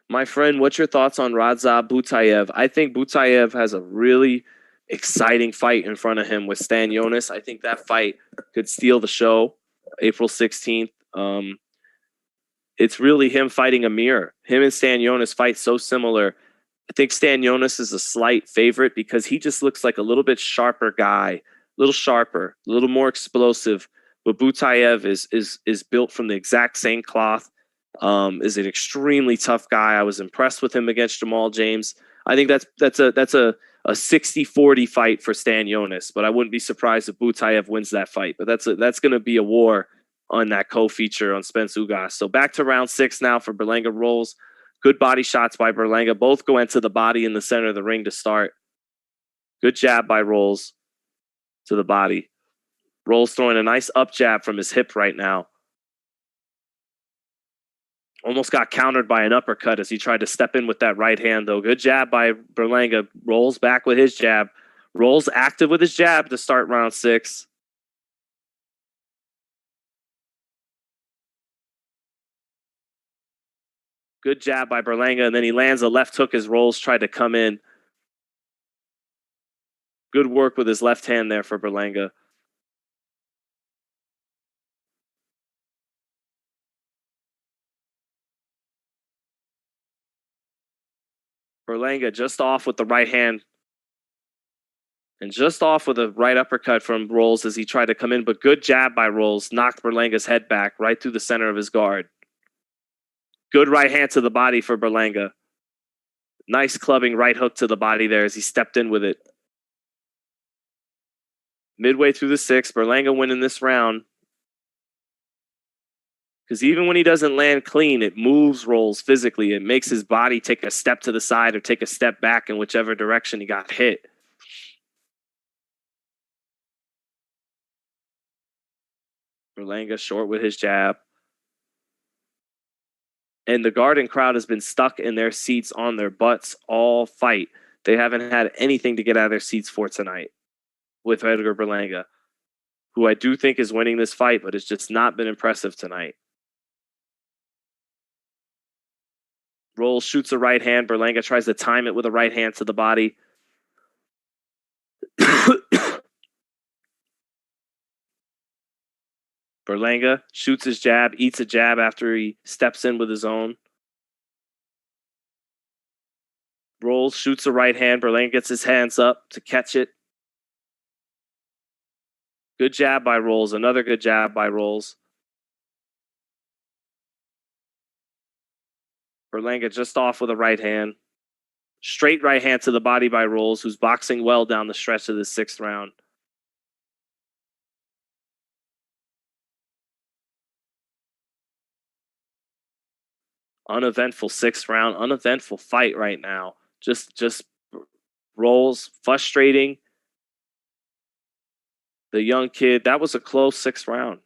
My friend, what's your thoughts on Radzab Butayev? I think Butayev has a really exciting fight in front of him with Stan Jonas. I think that fight could steal the show, April 16th. it's really him fighting a mirror. Him and Stanionis fight so similar. I think Stanionis is a slight favorite because he just looks like a little bit sharper guy, a little sharper, a little more explosive. But Butayev is built from the exact same cloth. Is an extremely tough guy. I was impressed with him against Jamal James. I think that's a 60-40 fight for Stanionis, but I wouldn't be surprised if Butayev wins that fight. But that's going to be a war on that co-feature on Spence Ugas. So back to round 6 now for Berlanga Rolls. Good body shots by Berlanga. Both go into the body in the center of the ring to start. Good jab by Rolls to the body. Rolls throwing a nice up jab from his hip right now. Almost got countered by an uppercut as he tried to step in with that right hand, though. Good jab by Berlanga. Rolls back with his jab. Rolls active with his jab to start round 6. Good jab by Berlanga, and then he lands a left hook as Rolls tried to come in. Good work with his left hand there for Berlanga. Berlanga just off with the right hand. And just off with a right uppercut from Rolls as he tried to come in. But good jab by Rolls. Knocked Berlanga's head back right through the center of his guard. Good right hand to the body for Berlanga. Nice clubbing right hook to the body there as he stepped in with it. Midway through the 6th, Berlanga winning this round. Because even when he doesn't land clean, it moves Rolls physically. It makes his body take a step to the side or take a step back in whichever direction he got hit. Berlanga short with his jab. And the Garden crowd has been stuck in their seats on their butts all fight. They haven't had anything to get out of their seats for tonight with Edgar Berlanga, who I do think is winning this fight, but it's just not been impressive tonight. Rolls shoots a right hand. Berlanga tries to time it with a right hand to the body. Berlanga shoots his jab, eats a jab after he steps in with his own. Rolls, shoots a right hand. Berlanga gets his hands up to catch it. Good jab by Rolls. Another good jab by Rolls. Berlanga just off with a right hand. Straight right hand to the body by Rolls, who's boxing well down the stretch of the 6th round. Uneventful 6th round, uneventful fight right now. Just Rolls, frustrating. The young kid, that was a close 6th round.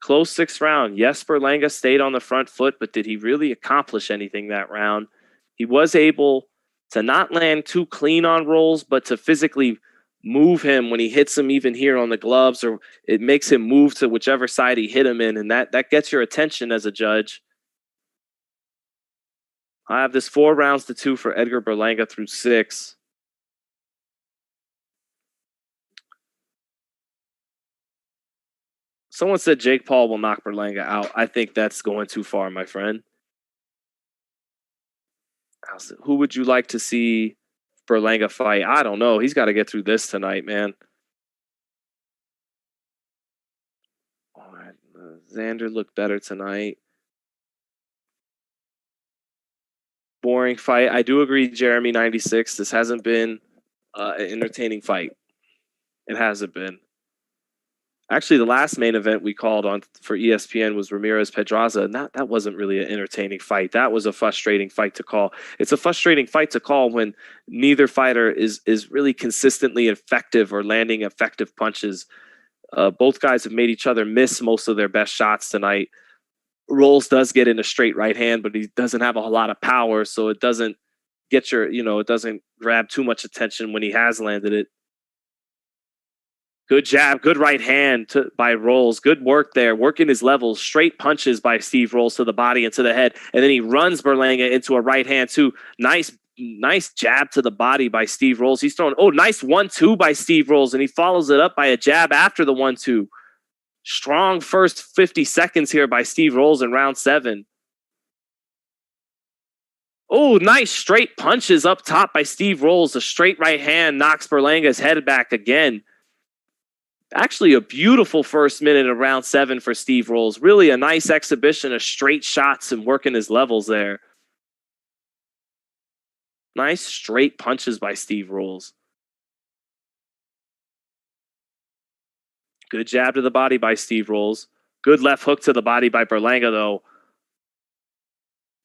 Close 6th round. Yes, Berlanga stayed on the front foot, but did he really accomplish anything that round? He was able to not land too clean on Rolls, but to physically move him when he hits him even here on the gloves, or it makes him move to whichever side he hit him in, and that gets your attention as a judge. I have this 4 rounds to 2 for Edgar Berlanga through 6. Someone said Jake Paul will knock Berlanga out. I think that's going too far, my friend. Who would you like to see Berlanga fight? I don't know. He's got to get through this tonight, man. All right. Xander looked better tonight. Boring fight. I do agree, Jeremy 96. This hasn't been an entertaining fight. It hasn't been. Actually, the last main event we called on for ESPN was Ramirez-Pedraza, and that wasn't really an entertaining fight. That was a frustrating fight to call. It's a frustrating fight to call when neither fighter is really consistently effective or landing effective punches. Both guys have made each other miss most of their best shots tonight. Rolls does get in a straight right hand, but he doesn't have a whole lot of power, so it doesn't get it doesn't grab too much attention when he has landed it. Good jab, good right hand by Rolls. Good work there, working his levels. Straight punches by Steve Rolls to the body and to the head, and then he runs Berlanga into a right hand too. Nice jab to the body by Steve Rolls. He's throwing, nice 1-2 by Steve Rolls, and he follows it up by a jab after the 1-2. Strong first 50 seconds here by Steve Rolls in round 7. Oh, nice straight punches up top by Steve Rolls. A straight right hand knocks Berlanga's head back again. Actually, a beautiful first minute of round 7 for Steve Rolls. Really a nice exhibition of straight shots and working his levels there. Nice straight punches by Steve Rolls. Good jab to the body by Steve Rolls. Good left hook to the body by Berlanga, though.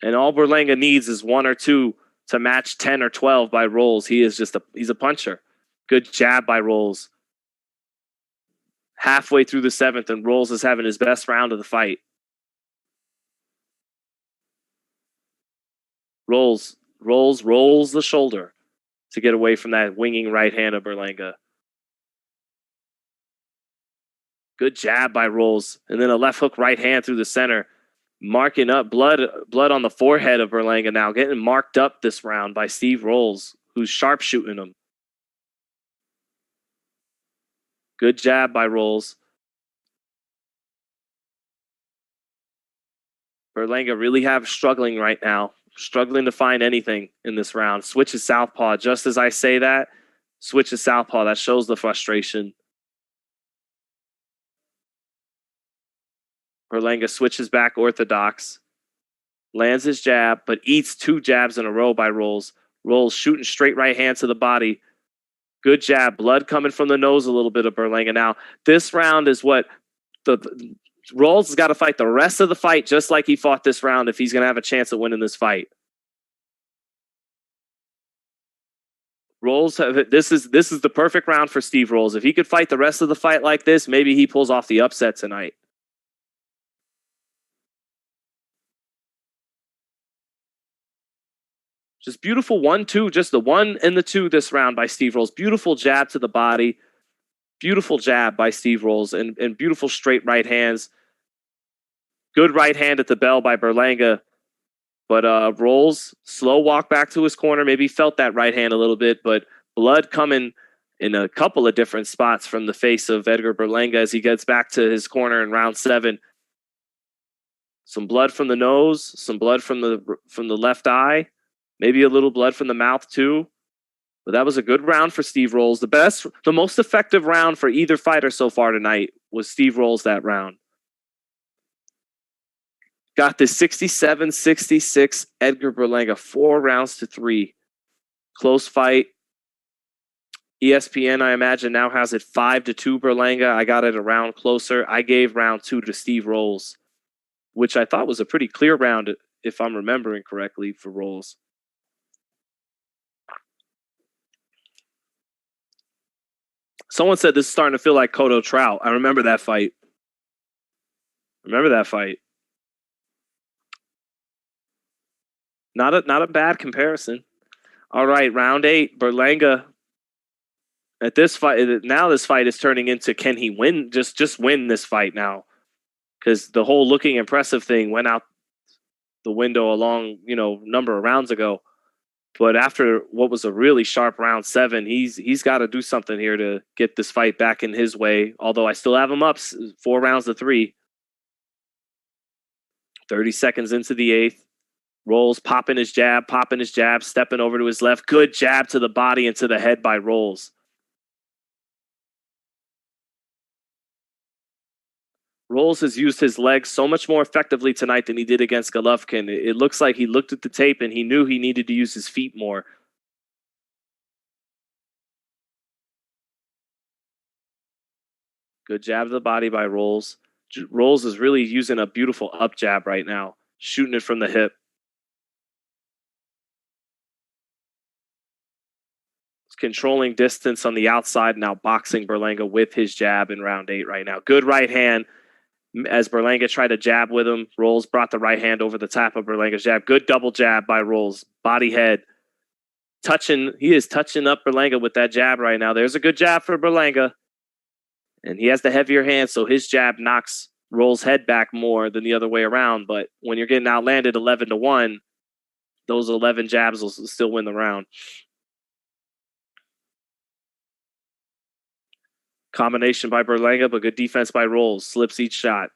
And all Berlanga needs is 1 or 2 to match 10 or 12 by Rolls. He's a puncher. Good jab by Rolls. Halfway through the 7th, and Rolls is having his best round of the fight. Rolls the shoulder to get away from that winging right hand of Berlanga. Good jab by Rolls. And then a left hook right hand through the center. Marking up blood on the forehead of Berlanga now. Getting marked up this round by Steve Rolls, who's sharpshooting him. Good jab by Rolls. Berlanga really struggling right now. Struggling to find anything in this round. Switches southpaw. Just as I say that, switches southpaw. That shows the frustration. Berlanga switches back orthodox. Lands his jab, but eats 2 jabs in a row by Rolls. Rolls shooting straight right hand to the body. Good jab. Blood coming from the nose a little bit of Berlanga. Now, this round is what Rolls has got to fight the rest of the fight just like he fought this round if he's going to have a chance at winning this fight. This is the perfect round for Steve Rolls. If he could fight the rest of the fight like this, maybe he pulls off the upset tonight. Just beautiful 1-2, just the 1 and the 2 this round by Steve Rolls. Beautiful jab to the body. Beautiful jab by Steve Rolls and beautiful straight right hands. Good right hand at the bell by Berlanga. But Rolls, slow walk back to his corner. Maybe felt that right hand a little bit, but blood coming in a couple of different spots from the face of Edgar Berlanga as he gets back to his corner in round 7. Some blood from the nose, some blood from the left eye. Maybe a little blood from the mouth too. But that was a good round for Steve Rolls. The most effective round for either fighter so far tonight was Steve Rolls that round. Got this 67-66 Edgar Berlanga, 4 rounds to 3. Close fight. ESPN, I imagine, now has it 5-2 Berlanga. I got it a round closer. I gave round 2 to Steve Rolls, which I thought was a pretty clear round, if I'm remembering correctly, for Rolls. Someone said this is starting to feel like Cotto Trout. I remember that fight. Not a bad comparison. All right, round 8. Berlanga. At this fight, now this fight is turning into can he win? Just win this fight now, because the whole looking impressive thing went out the window a long number of rounds ago. But after what was a really sharp round 7, he's got to do something here to get this fight back in his way. Although I still have him up 4 rounds to 3. 30 seconds into the 8th. Rolls popping his jab, stepping over to his left. Good jab to the body and to the head by Rolls. Rolls has used his legs so much more effectively tonight than he did against Golovkin. It looks like he looked at the tape and he knew he needed to use his feet more. Good jab to the body by Rolls. Rolls is really using a beautiful up jab right now, shooting it from the hip. Controlling distance on the outside, now boxing Berlanga with his jab in round 8 right now. Good right hand as Berlanga tried to jab with him. Rolls brought the right hand over the top of Berlanga's jab. Good double jab by Rolls. Body head. He is touching up Berlanga with that jab right now. There's a good jab for Berlanga. And he has the heavier hand, so his jab knocks Rolls' head back more than the other way around. But when you're getting outlanded 11-1, those 11 jabs will still win the round. Combination by Berlanga, but good defense by Rolls. Slips each shot.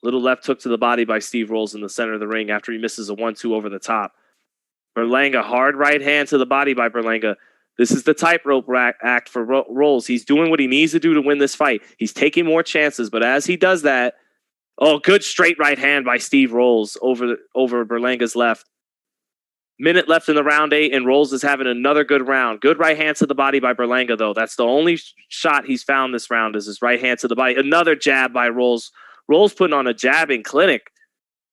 Little left hook to the body by Steve Rolls in the center of the ring after he misses a 1-2 over the top. Berlanga, hard right hand to the body by Berlanga. This is the tightrope act for Rolls. He's doing what he needs to do to win this fight. He's taking more chances, but as he does that, good straight right hand by Steve Rolls over Berlanga's left. Minute left in the round 8, and Rolls is having another good round. Good right hand to the body by Berlanga, though. That's the only shot he's found this round is his right hand to the body. Another jab by Rolls. Rolls putting on a jabbing clinic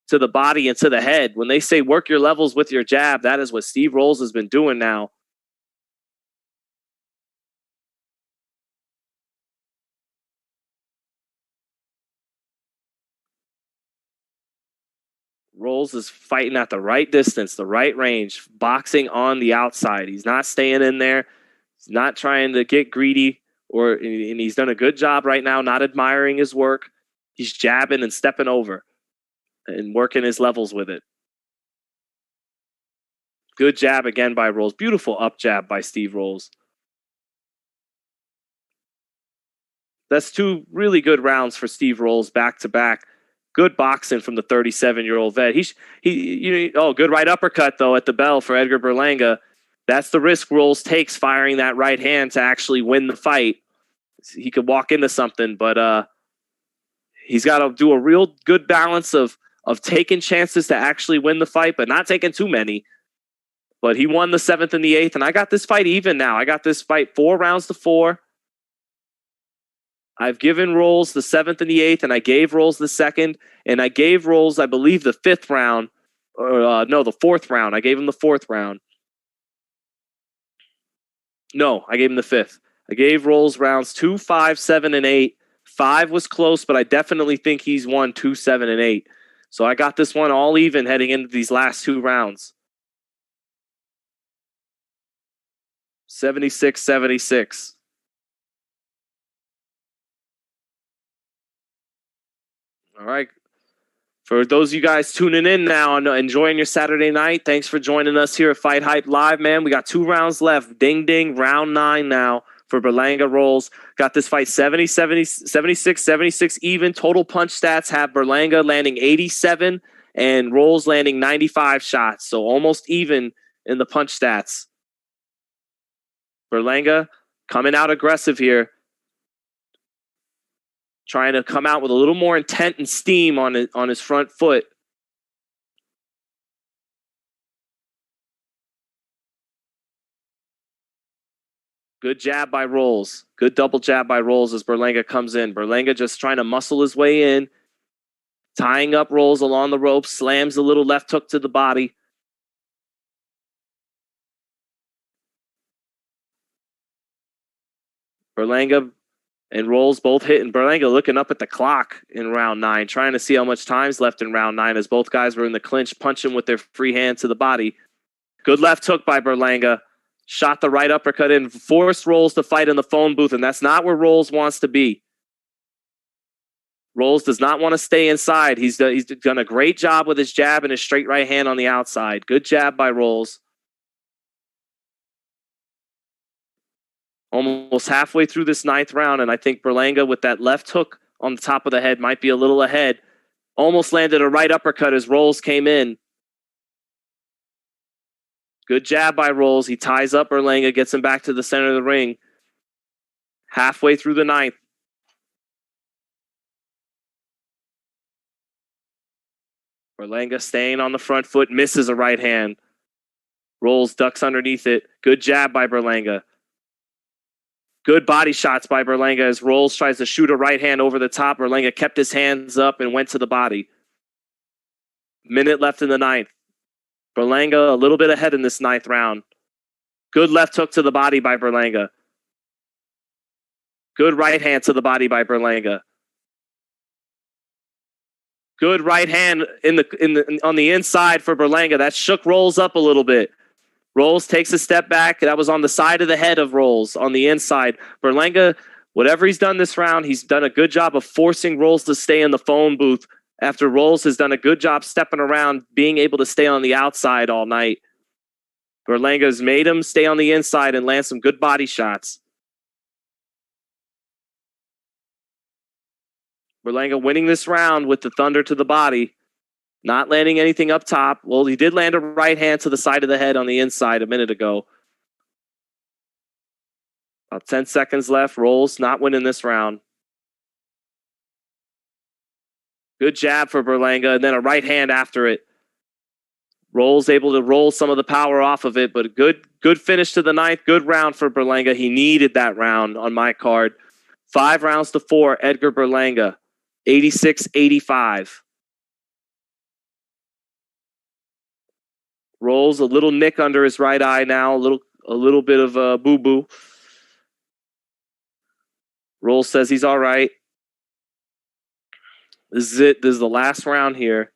to the body and to the head. When they say work your levels with your jab, that is what Steve Rolls has been doing now. Rolls is fighting at the right distance, the right range, boxing on the outside. He's not staying in there. He's not trying to get greedy, and he's done a good job right now, not admiring his work. He's jabbing and stepping over and working his levels with it. Good jab again by Rolls. Beautiful up jab by Steve Rolls. That's 2 really good rounds for Steve Rolls back to back. Good boxing from the 37-year-old vet. Good right uppercut though at the bell for Edgar Berlanga. That's the risk Rolls takes firing that right hand to actually win the fight. He could walk into something, but he's got to do a real good balance of taking chances to actually win the fight, but not taking too many. But he won the 7th and the 8th, and I got this fight even now. I got this fight 4 rounds to 4. I've given Rolls the 7th and the 8th, and I gave Rolls the 2nd, and I gave Rolls, I believe, the 5th round. The 4th round. I gave him the 4th round. No, I gave him the 5th. I gave Rolls rounds 2, 5, 7, and 8. 5 was close, but I definitely think he's won 2, 7, and 8. So I got this one all even heading into these last 2 rounds. 76-76. All right. For those of you guys tuning in now and enjoying your Saturday night, thanks for joining us here at FightHype Live, man. We got 2 rounds left. Ding, ding. Round 9 now for Berlanga Rolls. Got this fight 76 even. Total punch stats have Berlanga landing 87 and Rolls landing 95 shots. So almost even in the punch stats. Berlanga coming out aggressive here. Trying to come out with a little more intent and steam on his front foot. Good jab by Rolls. Good double jab by Rolls as Berlanga comes in. Berlanga just trying to muscle his way in. Tying up Rolls along the rope. Slams a little left hook to the body. Berlanga and Rolls both hitting. Berlanga looking up at the clock in round 9, trying to see how much time's left in round 9 as both guys were in the clinch, punching with their free hand to the body. Good left hook by Berlanga. Shot the right uppercut in. Forced Rolls to fight in the phone booth, and that's not where Rolls wants to be. Rolls does not want to stay inside. He's done a great job with his jab and his straight right hand on the outside. Good jab by Rolls. Almost halfway through this 9th round, and I think Berlanga with that left hook on the top of the head might be a little ahead. Almost landed a right uppercut as Rolls came in. Good jab by Rolls. He ties up Berlanga, gets him back to the center of the ring. Halfway through the 9th. Berlanga staying on the front foot, misses a right hand. Rolls, ducks underneath it. Good jab by Berlanga. Good body shots by Berlanga as Rolls tries to shoot a right hand over the top. Berlanga kept his hands up and went to the body. Minute left in the 9th. Berlanga a little bit ahead in this 9th round. Good left hook to the body by Berlanga. Good right hand to the body by Berlanga. Good right hand on the inside for Berlanga. That shook Rolls up a little bit. Rolls takes a step back. That was on the side of the head of Rolls on the inside. Berlanga, whatever he's done this round, he's done a good job of forcing Rolls to stay in the phone booth after Rolls has done a good job stepping around, being able to stay on the outside all night. Berlanga's made him stay on the inside and land some good body shots. Berlanga winning this round with the thunder to the body. Not landing anything up top. Well, he did land a right hand to the side of the head on the inside a minute ago. About 10 seconds left. Rolls not winning this round. Good jab for Berlanga, and then a right hand after it. Rolls able to roll some of the power off of it, but a good finish to the ninth. Good round for Berlanga. He needed that round on my card. 5 rounds to 4. Edgar Berlanga, 86-85. Rolls a little nick under his right eye now, a little bit of a boo-boo. Rolls says he's all right. This is it. This is the last round here.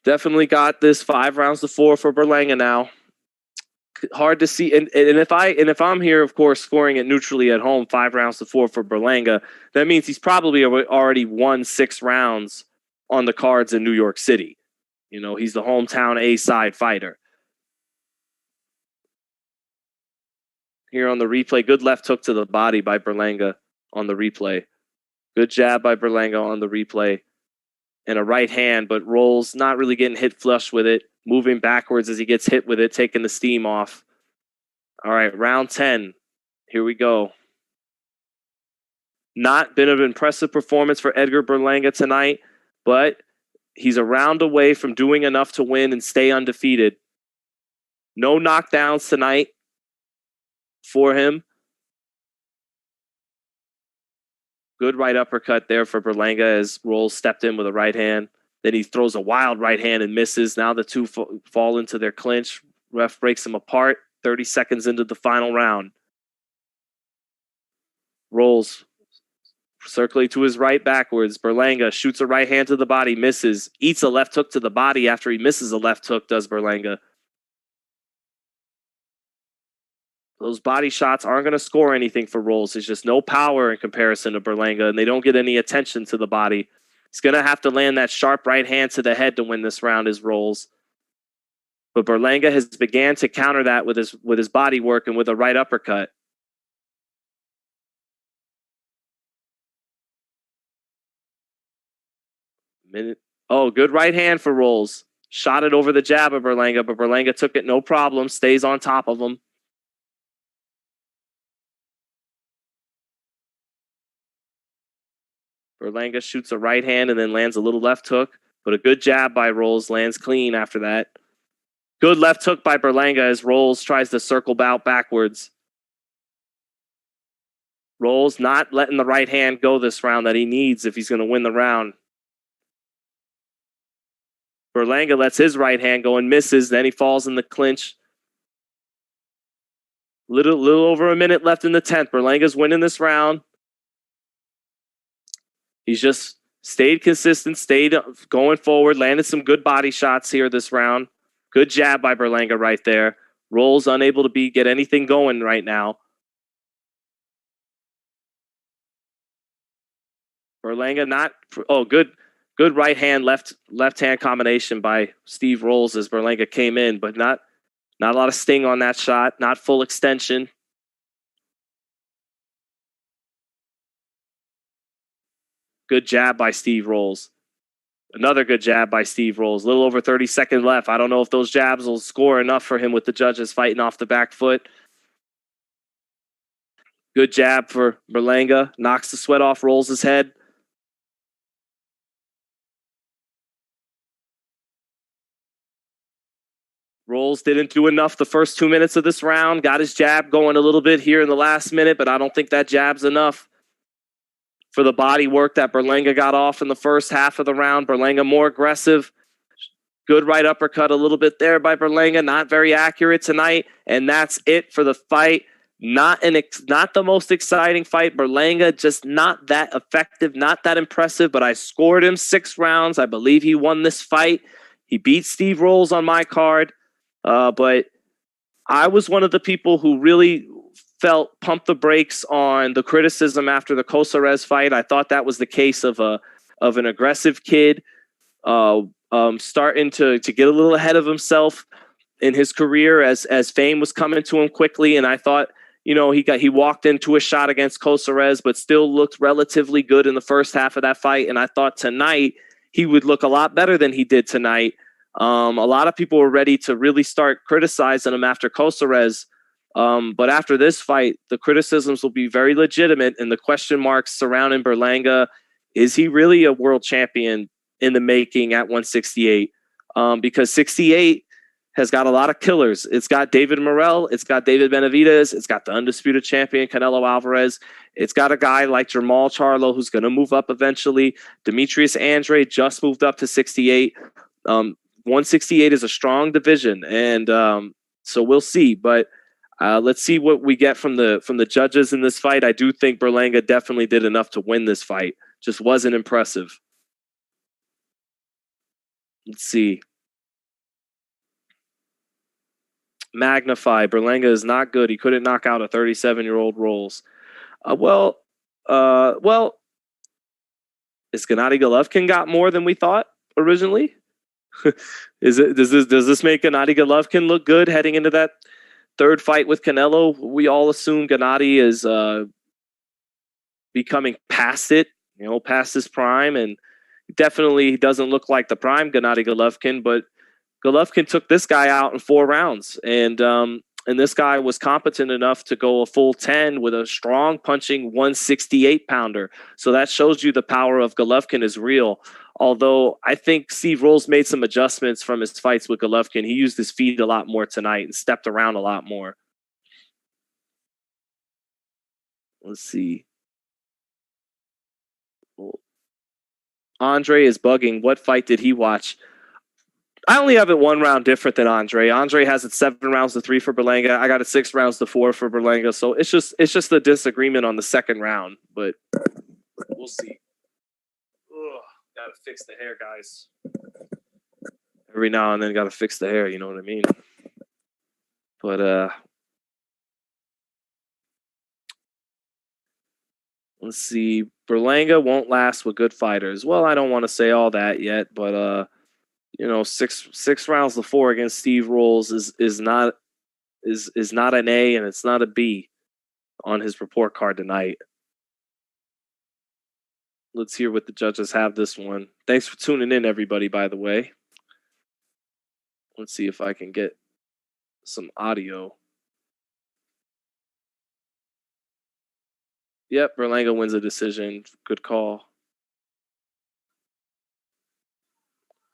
Definitely got this 5 rounds to 4 for Berlanga now. Hard to see, and if I'm here, of course, scoring it neutrally at home, 5 rounds to 4 for Berlanga, that means he's probably already won 6 rounds on the cards in New York City. You know, he's the hometown A-side fighter. Here on the replay, good left hook to the body by Berlanga on the replay. Good jab by Berlanga on the replay. And a right hand, but Rolls not really getting hit flush with it. Moving backwards as he gets hit with it, taking the steam off. All right, round 10. Here we go. Not been an impressive performance for Edgar Berlanga tonight, but he's a round away from doing enough to win and stay undefeated. No knockdowns tonight for him. Good right uppercut there for Berlanga as Rolls stepped in with a right hand. Then he throws a wild right hand and misses. Now the two fall into their clinch. Ref breaks them apart. 30 seconds into the final round. Rolls circling to his right backwards. Berlanga shoots a right hand to the body, misses. Eats a left hook to the body after he misses a left hook, does Berlanga. Those body shots aren't going to score anything for Rolls. There's just no power in comparison to Berlanga, and they don't get any attention to the body. He's going to have to land that sharp right hand to the head to win this round as Rolls. But Berlanga has began to counter that with his body work and with a right uppercut. Oh, good right hand for Rolls. Shot it over the jab of Berlanga, but Berlanga took it no problem, stays on top of him. Berlanga shoots a right hand and then lands a little left hook, but a good jab by Rolls lands clean after that. Good left hook by Berlanga as Rolls tries to circle out backwards. Rolls not letting the right hand go this round that he needs if he's going to win the round. Berlanga lets his right hand go and misses. Then he falls in the clinch. Little over a minute left in the 10th. Berlanga's winning this round. He's just stayed consistent, stayed going forward, landed some good body shots here this round. Good jab by Berlanga right there. Rolls unable to get anything going right now. Berlanga good right hand, left hand combination by Steve Rolls as Berlanga came in, but not a lot of sting on that shot, not full extension. Good jab by Steve Rolls. Another good jab by Steve Rolls. A little over 30 seconds left. I don't know if those jabs will score enough for him with the judges fighting off the back foot. Good jab for Berlanga. Knocks the sweat off Rolls' head. Rolls didn't do enough the first 2 minutes of this round. Got his jab going a little bit here in the last minute, but I don't think that jab's enough for the body work that Berlanga got off in the first half of the round. Berlanga more aggressive. Good right uppercut a little bit there by Berlanga. Not very accurate tonight. And that's it for the fight. Not the most exciting fight. Berlanga just not that effective, not that impressive, but I scored him 6 rounds. I believe he won this fight. He beat Steve Rolls on my card. But I was one of the people who really felt pump the brakes on the criticism after the Kosares fight. I thought that was the case of an aggressive kid starting to get a little ahead of himself in his career as fame was coming to him quickly. And I thought, he walked into a shot against Coceres, but still looked relatively good in the first half of that fight. And I thought tonight he would look a lot better than he did tonight. A lot of people were ready to really start criticizing him after Coceres. But after this fight, the criticisms will be very legitimate, and the question marks surrounding Berlanga. Is he really a world champion in the making at 168? Because 68 has got a lot of killers. It's got David Morrell. It's got David Benavidez. It's got the undisputed champion, Canelo Alvarez. It's got a guy like Jermall Charlo who's going to move up eventually. Demetrius Andre just moved up to 68. 168 is a strong division, and so we'll see. But let's see what we get from the judges in this fight. I do think Berlanga definitely did enough to win this fight. Just wasn't impressive. Let's see. Magnify. Berlanga is not good. He couldn't knock out a 37-year-old Rolls. Well, is Gennady Golovkin got more than we thought originally? Does this make Gennady Golovkin look good heading into that third fight with Canelo? We all assume Gennady is becoming past it, past his prime, and definitely he doesn't look like the prime Gennady Golovkin, but Golovkin took this guy out in 4 rounds, and this guy was competent enough to go a full 10 with a strong punching 168-pounder. So that shows you the power of Golovkin is real. Although I think Steve Rolls made some adjustments from his fights with Golovkin. He used his feet a lot more tonight and stepped around a lot more. Let's see. Andre is bugging. What fight did he watch? I only have it 1 round different than Andre. Andre has it 7 rounds to 3 for Berlanga. I got it 6 rounds to 4 for Berlanga. So it's just a disagreement on the second round, but we'll see. Ugh, gotta fix the hair, guys. Every now and then gotta fix the hair, you know what I mean? But let's see. Berlanga won't last with good fighters. Well, I don't want to say all that yet, but six rounds to 4 against Steve Rolls is not an A, and it's not a B on his report card tonight. Let's hear what the judges have this one. Thanks for tuning in, everybody, by the way. Let's see if I can get some audio. Yep, Berlanga wins a decision. Good call.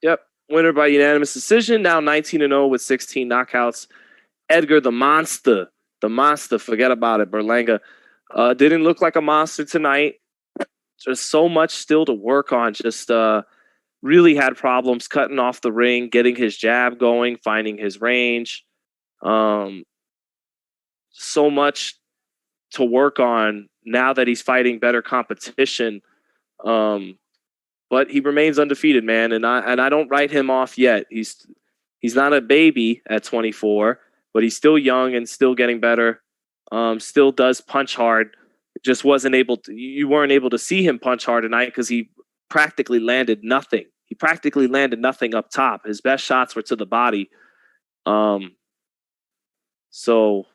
Yep. Winner by unanimous decision. Now 19-0 with 16 knockouts. Edgar the Monster. The Monster. Forget about it. Berlanga didn't look like a monster tonight. Just so much still to work on. Just really had problems cutting off the ring, getting his jab going, finding his range. So much to work on now that he's fighting better competition. But he remains undefeated, man, and I don't write him off yet. He's not a baby at 24, but he's still young and still getting better. Still does punch hard. Just wasn't able to. You weren't able to see him punch hard tonight because he practically landed nothing. He practically landed nothing up top. His best shots were to the body. So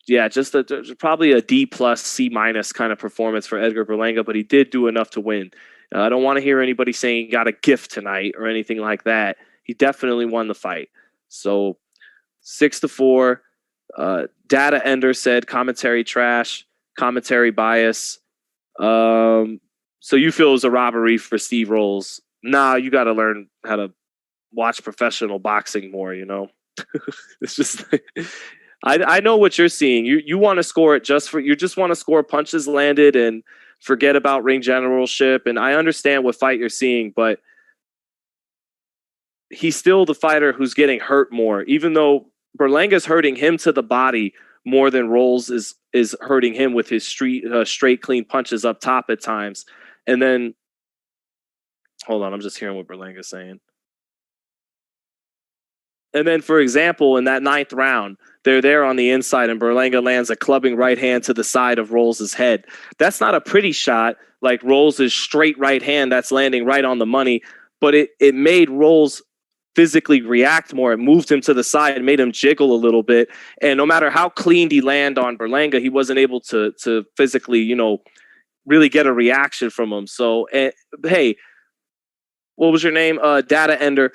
yeah, just probably a D+, C- kind of performance for Edgar Berlanga, but he did do enough to win. I don't want to hear anybody saying he got a gift tonight or anything like that. He definitely won the fight. So 6-4. Data Ender said commentary trash, commentary bias. So you feel it was a robbery for Steve Rolls? Nah, you got to learn how to watch professional boxing more. It's just. I know what you're seeing. You want to score it you just want to score punches landed and forget about ring generalship. And I understand what fight you're seeing, but he's still the fighter who's getting hurt more, even though Berlanga's hurting him to the body more than Rolls is hurting him with his straight clean punches up top at times. And then, hold on, I'm just hearing what Berlanga's saying. And then, for example, in that 9th round, they're there on the inside, and Berlanga lands a clubbing right hand to the side of Rolls' head. That's not a pretty shot, like Rolls' straight right hand that's landing right on the money, but it made Rolls physically react more. It moved him to the side and made him jiggle a little bit. And no matter how clean he landed on Berlanga, he wasn't able to physically, really get a reaction from him. So, hey, what was your name? Data Ender.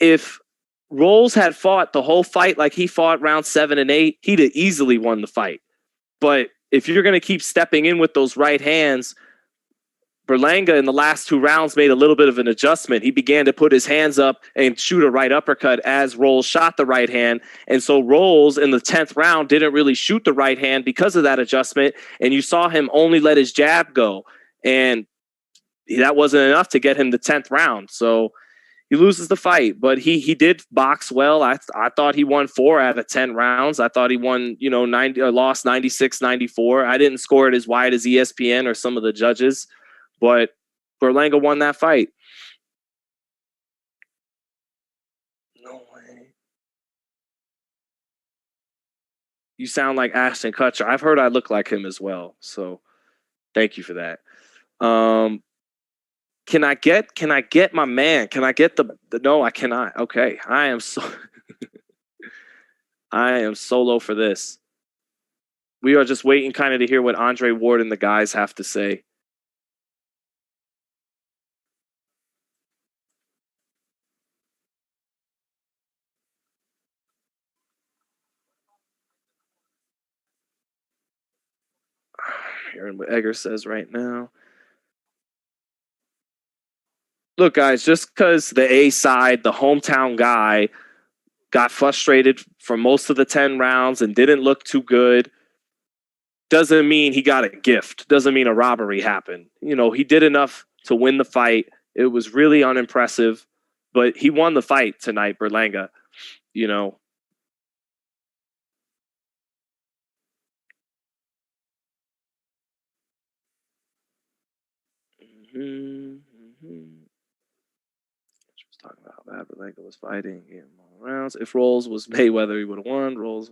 If Rolls had fought the whole fight like he fought round 7 and 8, he'd have easily won the fight. But if you're going to keep stepping in with those right hands, Berlanga in the last 2 rounds made a little bit of an adjustment. He began to put his hands up and shoot a right uppercut as Rolls shot the right hand. And so Rolls in the 10th round didn't really shoot the right hand because of that adjustment. And you saw him only let his jab go. And that wasn't enough to get him the 10th round. So he loses the fight, but he did box well. I thought he won 4 out of 10 rounds. I thought he won, 90 or lost 96-94. I didn't score it as wide as ESPN or some of the judges, but Berlanga won that fight. No way. You sound like Ashton Kutcher. I've heard I look like him as well. So thank you for that. Can I get my man? Can I get the no, I cannot. Okay. I am so low for this. We are just waiting kind of to hear what Andre Ward and the guys have to say. Hearing what Egger says right now. Look, guys, just because the A side, the hometown guy, got frustrated for most of the 10 rounds and didn't look too good, doesn't mean he got a gift. Doesn't mean a robbery happened. He did enough to win the fight. It was really unimpressive, but he won the fight tonight, Berlanga. Talking about how bad Berlanga was fighting in more rounds. If Rolls was Mayweather, he would have won. Rolls.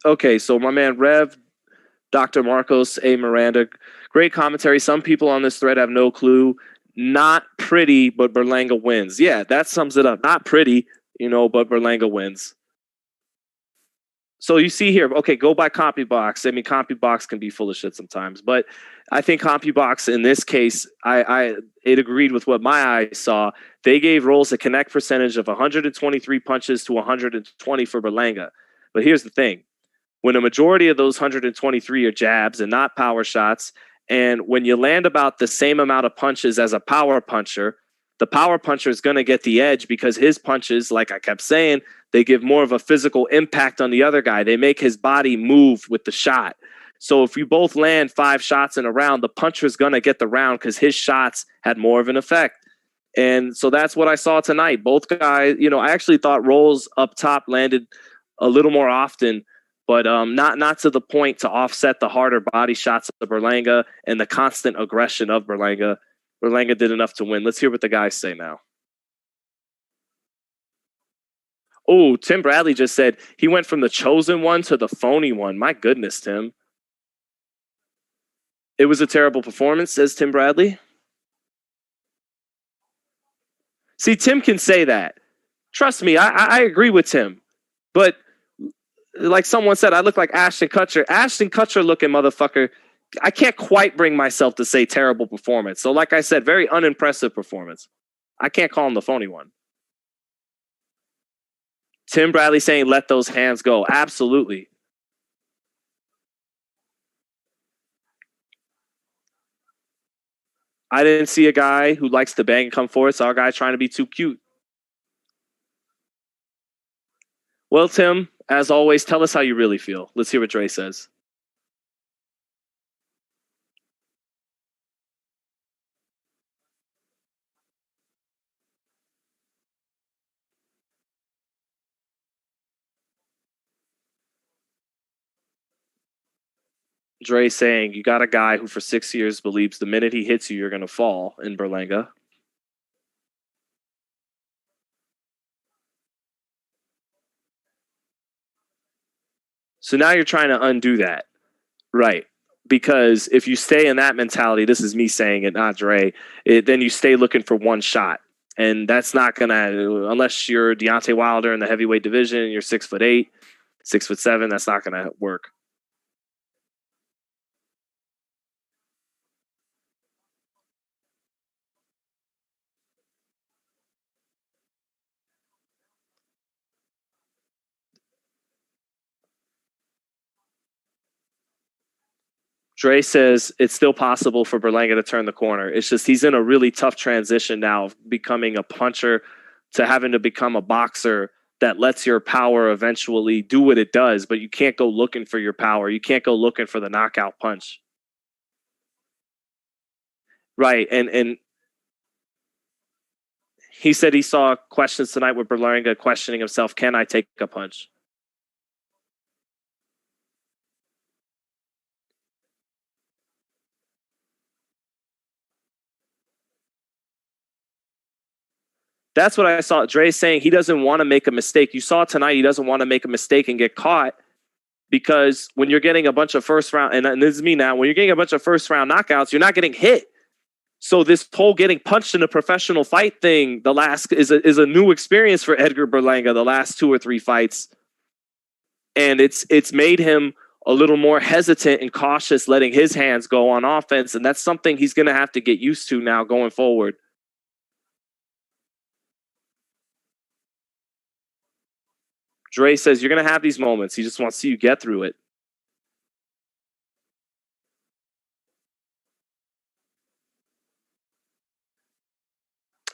Okay. So my man Rev, Dr. Marcos A. Miranda, great commentary. Some people on this thread have no clue. Not pretty, but Berlanga wins. Yeah, that sums it up. Not pretty, but Berlanga wins. So you see here, okay, go by CompuBox. I mean, CompuBox can be full of shit sometimes, but I think CompuBox in this case, it agreed with what my eyes saw. They gave Rolls a connect percentage of 123 punches to 120 for Berlanga. But here's the thing. When a majority of those 123 are jabs and not power shots, and when you land about the same amount of punches as a power puncher, the power puncher is going to get the edge because his punches, like I kept saying, they give more of a physical impact on the other guy. They make his body move with the shot. So if you both land 5 shots in a round, the puncher is going to get the round because his shots had more of an effect. And so that's what I saw tonight. Both guys, I actually thought Rolls up top landed a little more often, but not to the point to offset the harder body shots of Berlanga and the constant aggression of Berlanga. Berlanga did enough to win. Let's hear what the guys say now. Oh, Tim Bradley just said he went from the chosen one to the phony one. My goodness, Tim. It was a terrible performance, says Tim Bradley. See, Tim can say that. Trust me, I agree with Tim. But like someone said, I look like Ashton Kutcher. Ashton Kutcher looking motherfucker. I can't quite bring myself to say terrible performance. So like I said, very unimpressive performance. I can't call him the phony one. Tim Bradley saying, let those hands go. Absolutely. I didn't see a guy who likes to bang and come forward. Saw a guy trying to be too cute. Well, Tim, as always, tell us how you really feel. Let's hear what Dre says. Dre saying, you got a guy who for 6 years believes the minute he hits you, you're going to fall in Berlanga. So now you're trying to undo that. Right. Because if you stay in that mentality, this is me saying it, not Dre, then you stay looking for one shot. And that's not going to, unless you're Deontay Wilder in the heavyweight division, you're 6'8", 6'7", that's not going to work. Dre says it's still possible for Berlanga to turn the corner. It's just he's in a really tough transition now of becoming a puncher to having to become a boxer that lets your power eventually do what it does, but you can't go looking for your power. You can't go looking for the knockout punch. Right, and he said he saw questions tonight with Berlanga questioning himself, can I take a punch? That's what I saw. Dre saying he doesn't want to make a mistake. You saw tonight he doesn't want to make a mistake and get caught, because when you're getting a bunch of first round, and this is me now, when you're getting a bunch of first round knockouts, you're not getting hit. So this whole getting punched in a professional fight thing, is a new experience for Edgar Berlanga the last 2 or 3 fights. And it's made him a little more hesitant and cautious letting his hands go on offense. And that's something he's going to have to get used to now going forward. Dre says you're going to have these moments. He just wants to see you get through it.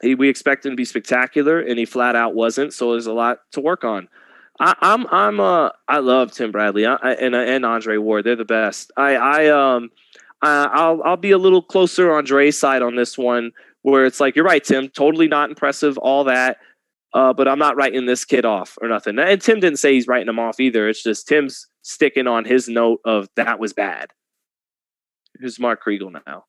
We expect him to be spectacular, and he flat out wasn't. So there's a lot to work on. I love Tim Bradley and Andre Ward. They're the best. I'll be a little closer on Dre's side on this one, where it's like, you're right, Tim. Totally not impressive, all that. But I'm not writing this kid off or nothing. And Tim didn't say he's writing him off either. It's just Tim's sticking on his note of that was bad. Here's Mark Kriegel now.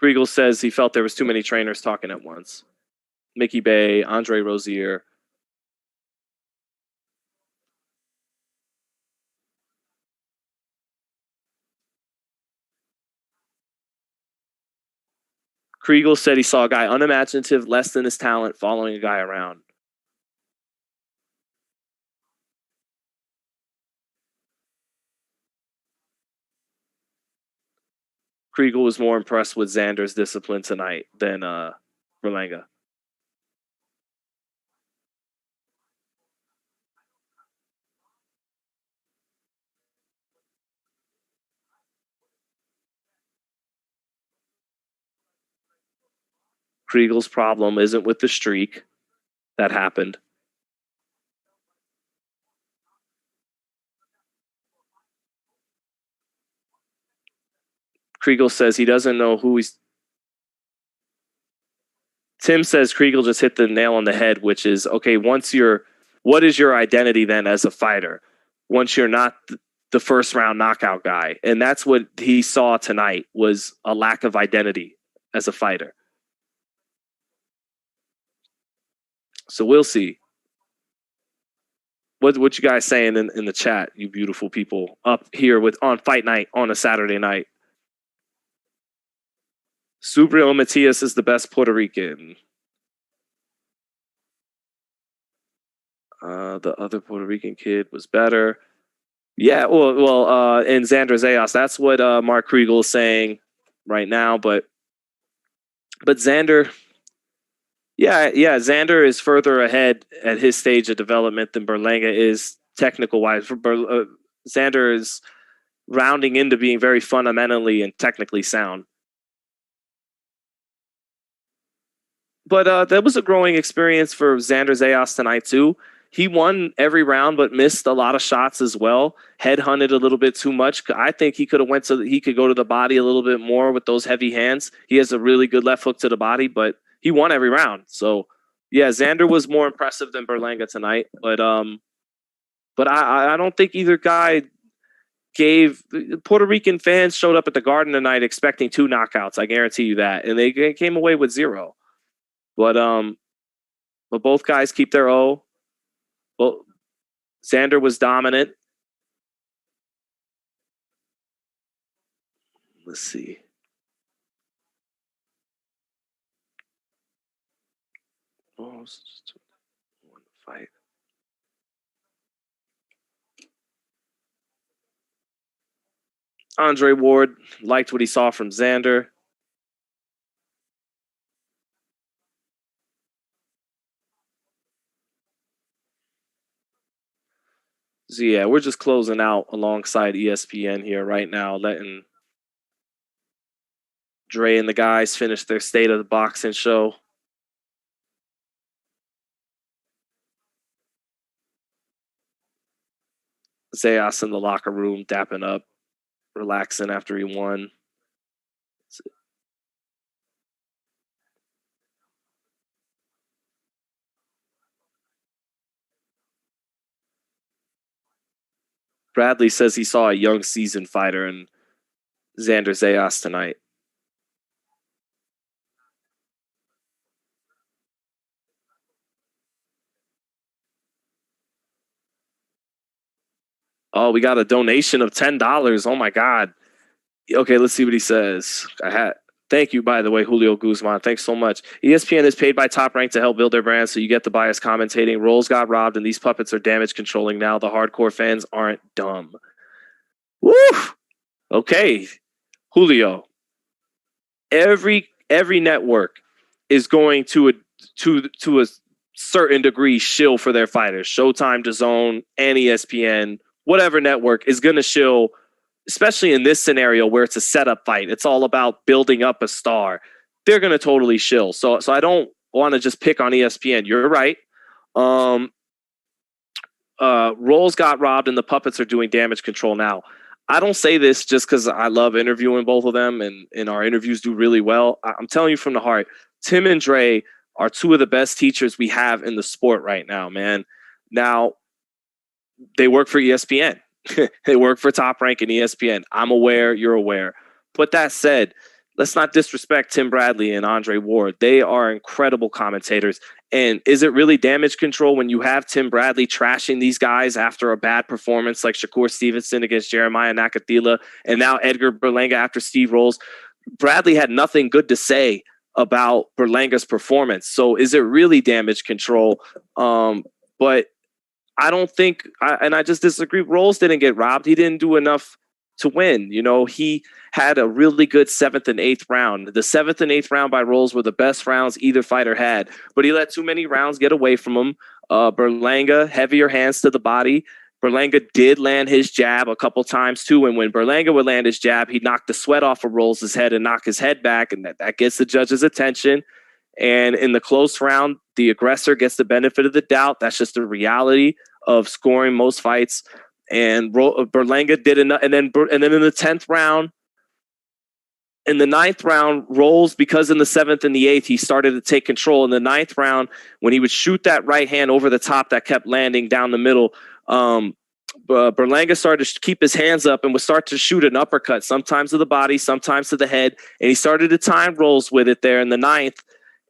Kriegel says he felt there was too many trainers talking at once. Mickey Bay, Andre Rozier. Kriegel said he saw a guy unimaginative, less than his talent, following a guy around. Kriegel was more impressed with Xander's discipline tonight than Berlanga. Kriegel's problem isn't with the streak that happened. Kriegel says he doesn't know who he's... Tim says Kriegel just hit the nail on the head, which is, okay, what is your identity then as a fighter? Once you're not the first round knockout guy. And that's what he saw tonight, was a lack of identity as a fighter. So we'll see. What you guys saying in the chat, you beautiful people up here on fight night on a Saturday night? Subriel Matias is the best Puerto Rican. The other Puerto Rican kid was better. Yeah, well, and Xander Zayas. That's what Mark Kriegel is saying right now. But Xander, yeah, Xander is further ahead at his stage of development than Berlanga is technical wise. Xander is rounding into being very fundamentally and technically sound. But that was a growing experience for Xander Zayas tonight too. He won every round, but missed a lot of shots as well. Headhunted a little bit too much. I think he could go to the body a little bit more with those heavy hands. He has a really good left hook to the body, but he won every round. So yeah, Xander was more impressive than Berlanga tonight. But I don't think either guy Puerto Rican fans showed up at the Garden tonight expecting 2 knockouts. I guarantee you that. And they came away with 0. But both guys keep their O. Well, Xander was dominant. Let's see. Oh, it's just one fight. Andre Ward liked what he saw from Xander. So yeah, we're just closing out alongside ESPN here right now, letting Dre and the guys finish their State of the Boxing show. Zayas in the locker room, dapping up, relaxing after he won. Bradley says he saw a young seasoned fighter in Xander Zayas tonight. Oh, we got a donation of $10. Oh my God. Okay, let's see what he says. Thank you, by the way, Julio Guzman. Thanks so much. ESPN is paid by Top Rank to help build their brand, so you get the bias commentating. Roles got robbed, and these puppets are damage controlling now. The hardcore fans aren't dumb. Woo! Okay, Julio. Every network is going to a certain degree shill for their fighters. Showtime, DAZN, and ESPN, whatever network is going to shill. Especially in this scenario where it's a setup fight, it's all about building up a star. They're going to totally shill. So I don't want to just pick on ESPN. You're right. Roles got robbed and the puppets are doing damage control now. I don't say this just because I love interviewing both of them and our interviews do really well. I'm telling you from the heart, Tim and Dre are 2 of the best teachers we have in the sport right now, man. Now, they work for ESPN. They work for Top Rank and ESPN. I'm aware, you're aware. But that said, let's not disrespect Tim Bradley and Andre Ward. They are incredible commentators. And is it really damage control when you have Tim Bradley trashing these guys after a bad performance like Shakur Stevenson against Jeremiah Nakathila and now Edgar Berlanga after Steve Rolls? Bradley had nothing good to say about Berlanga's performance. So is it really damage control? But I don't think, and I just disagree. Rolls didn't get robbed. He didn't do enough to win. You know, he had a really good 7th and 8th round. The 7th and 8th round by Rolls were the best rounds either fighter had, but he let too many rounds get away from him. Berlanga, heavier hands to the body. Berlanga did land his jab a couple times too, and when Berlanga would land his jab, he'd knock the sweat off of Rolls' head and knock his head back, and that gets the judge's attention. And in the close round, the aggressor gets the benefit of the doubt. That's just the reality of scoring most fights. And Berlanga did enough. And then in the 10th round, in the 9th round, Rolls, because in the 7th and the 8th, he started to take control. In the 9th round, when he would shoot that right hand over the top that kept landing down the middle, Berlanga started to keep his hands up and would start to shoot an uppercut, sometimes to the body, sometimes to the head. And he started to time Rolls with it there in the 9th.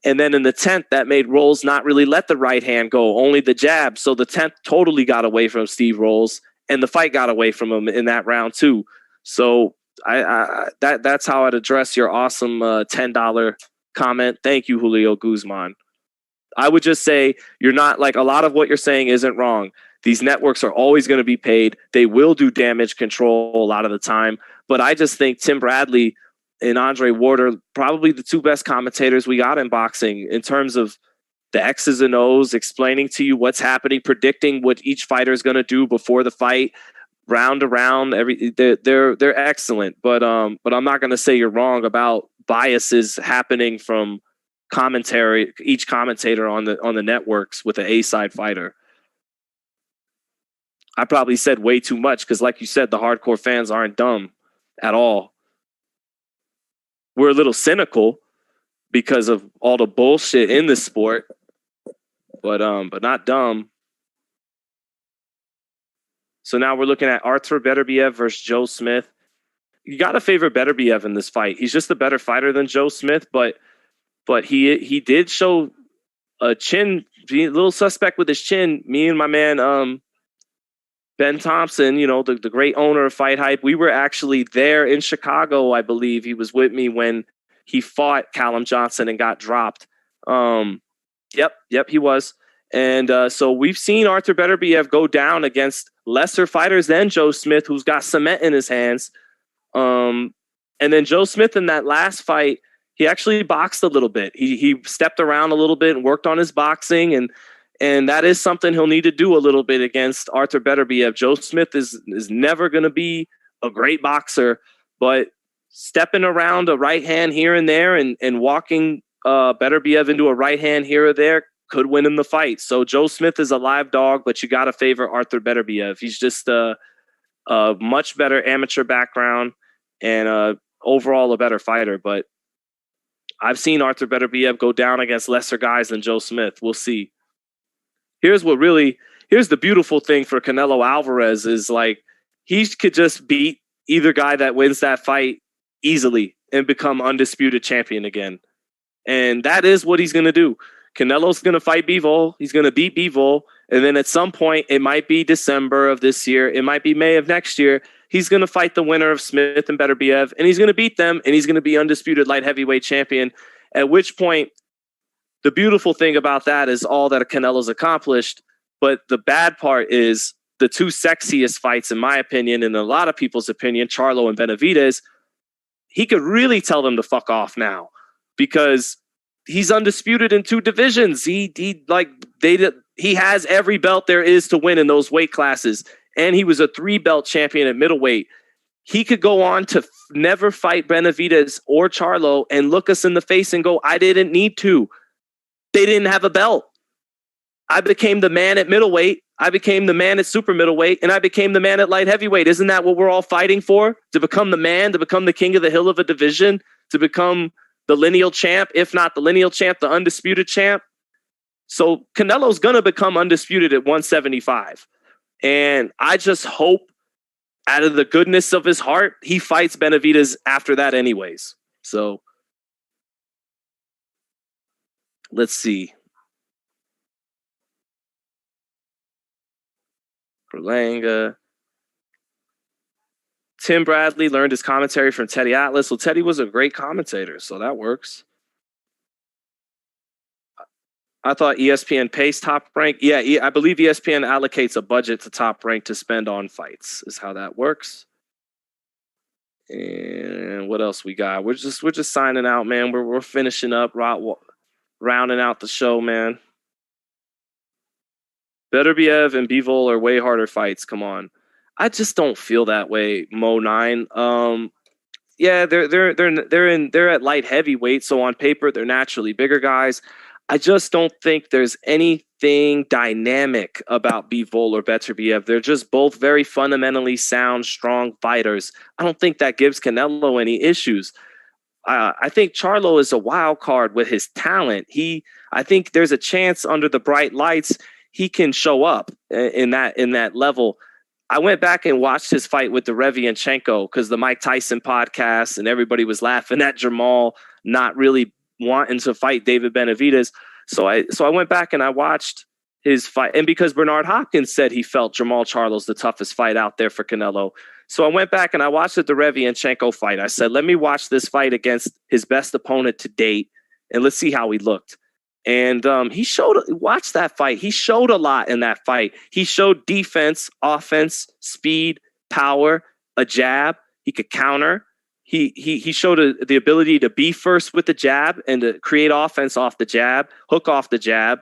And then in the 10th, that made Rolls not really let the right hand go, only the jab. So the 10th totally got away from Steve Rolls, and the fight got away from him in that round too. So that's how I'd address your awesome $10 comment. Thank you, Julio Guzman. I would just say you're not, like, a lot of what you're saying isn't wrong. These networks are always going to be paid. They will do damage control a lot of the time. But I just think Tim Bradley and Andre Ward are probably the 2 best commentators we got in boxing in terms of the X's and O's, explaining to you what's happening, predicting what each fighter is going to do before the fight, round to round. They're excellent, but I'm not going to say you're wrong about biases happening from commentary, each commentator on the networks with an A-side fighter. I probably said way too much because, like you said, the hardcore fans aren't dumb at all. We're a little cynical because of all the bullshit in the sport, but not dumb. So now we're looking at Artur Beterbiev versus Joe Smith. You got to favor Beterbiev in this fight. He's just a better fighter than Joe Smith, but he did show a chin, a little suspect with his chin. Me and my man Ben Thompson, the great owner of FightHype, we were actually there in Chicago, I believe. He was with me when he fought Callum Johnson and got dropped. Yep, he was. And so we've seen Artur Beterbiev go down against lesser fighters than Joe Smith, who's got cement in his hands. And then Joe Smith in that last fight, he actually boxed a little bit. He stepped around a little bit and worked on his boxing, and that is something he'll need to do a little bit against Artur Beterbiev. Joe Smith is never going to be a great boxer, but stepping around a right hand here and there and walking Beterbiev into a right hand here or there could win him the fight. So Joe Smith is a live dog, but you got to favor Artur Beterbiev. He's just a much better amateur background and overall a better fighter. But I've seen Artur Beterbiev go down against lesser guys than Joe Smith. We'll see. Here's the beautiful thing for Canelo Alvarez is like he could just beat either guy that wins that fight easily and become undisputed champion again. And that is what he's going to do. Canelo's going to fight Bivol. He's going to beat Bivol. And then at some point, it might be December of this year. It might be May of next year. He's going to fight the winner of Smith and Beterbiev, and he's going to beat them, and he's going to be undisputed light heavyweight champion, at which point the beautiful thing about that is all that Canelo's accomplished. But the bad part is the two sexiest fights, in my opinion, and a lot of people's opinion, Charlo and Benavidez, he could really tell them to fuck off now because he's undisputed in two divisions. He has every belt there is to win in those weight classes. And he was a 3-belt champion at middleweight. He could go on to never fight Benavidez or Charlo and look us in the face and go, I didn't need to. They didn't have a belt. I became the man at middleweight. I became the man at super middleweight. And I became the man at light heavyweight. Isn't that what we're all fighting for? To become the man, to become the king of the hill of a division, to become the lineal champ, if not the lineal champ, the undisputed champ. So Canelo's going to become undisputed at 175. And I just hope out of the goodness of his heart, he fights Benavidez after that anyways. So let's see. Berlanga. Tim Bradley learned his commentary from Teddy Atlas. Well, Teddy was a great commentator, so that works. I thought ESPN pays Top Rank. Yeah, I believe ESPN allocates a budget to Top Rank to spend on fights, is how that works. And what else we got? We're just signing out, man. We're finishing up, rounding out the show, man. Beterbiev and Bivol are way harder fights. Come on. I just don't feel that way, Mo9. Yeah, they're at light heavyweight, so on paper they're naturally bigger guys. I just don't think there's anything dynamic about Bivol or Beterbiev. They're just both very fundamentally sound, strong fighters. I don't think that gives Canelo any issues. I think Charlo is a wild card with his talent. I think there's a chance under the bright lights he can show up in that level. I went back and watched his fight with the Derevianchenko because the Mike Tyson podcast and everybody was laughing at Jamal not really wanting to fight David Benavidez. So I went back and I watched his fight. And because Bernard Hopkins said he felt Jamal Charlo's the toughest fight out there for Canelo. So I went back and I watched the Derevianchenko fight. I said, let me watch this fight against his best opponent to date and let's see how he looked. And watch that fight. He showed a lot in that fight. He showed defense, offense, speed, power, a jab. He could counter. He showed the ability to be first with the jab and to create offense off the jab, hook off the jab.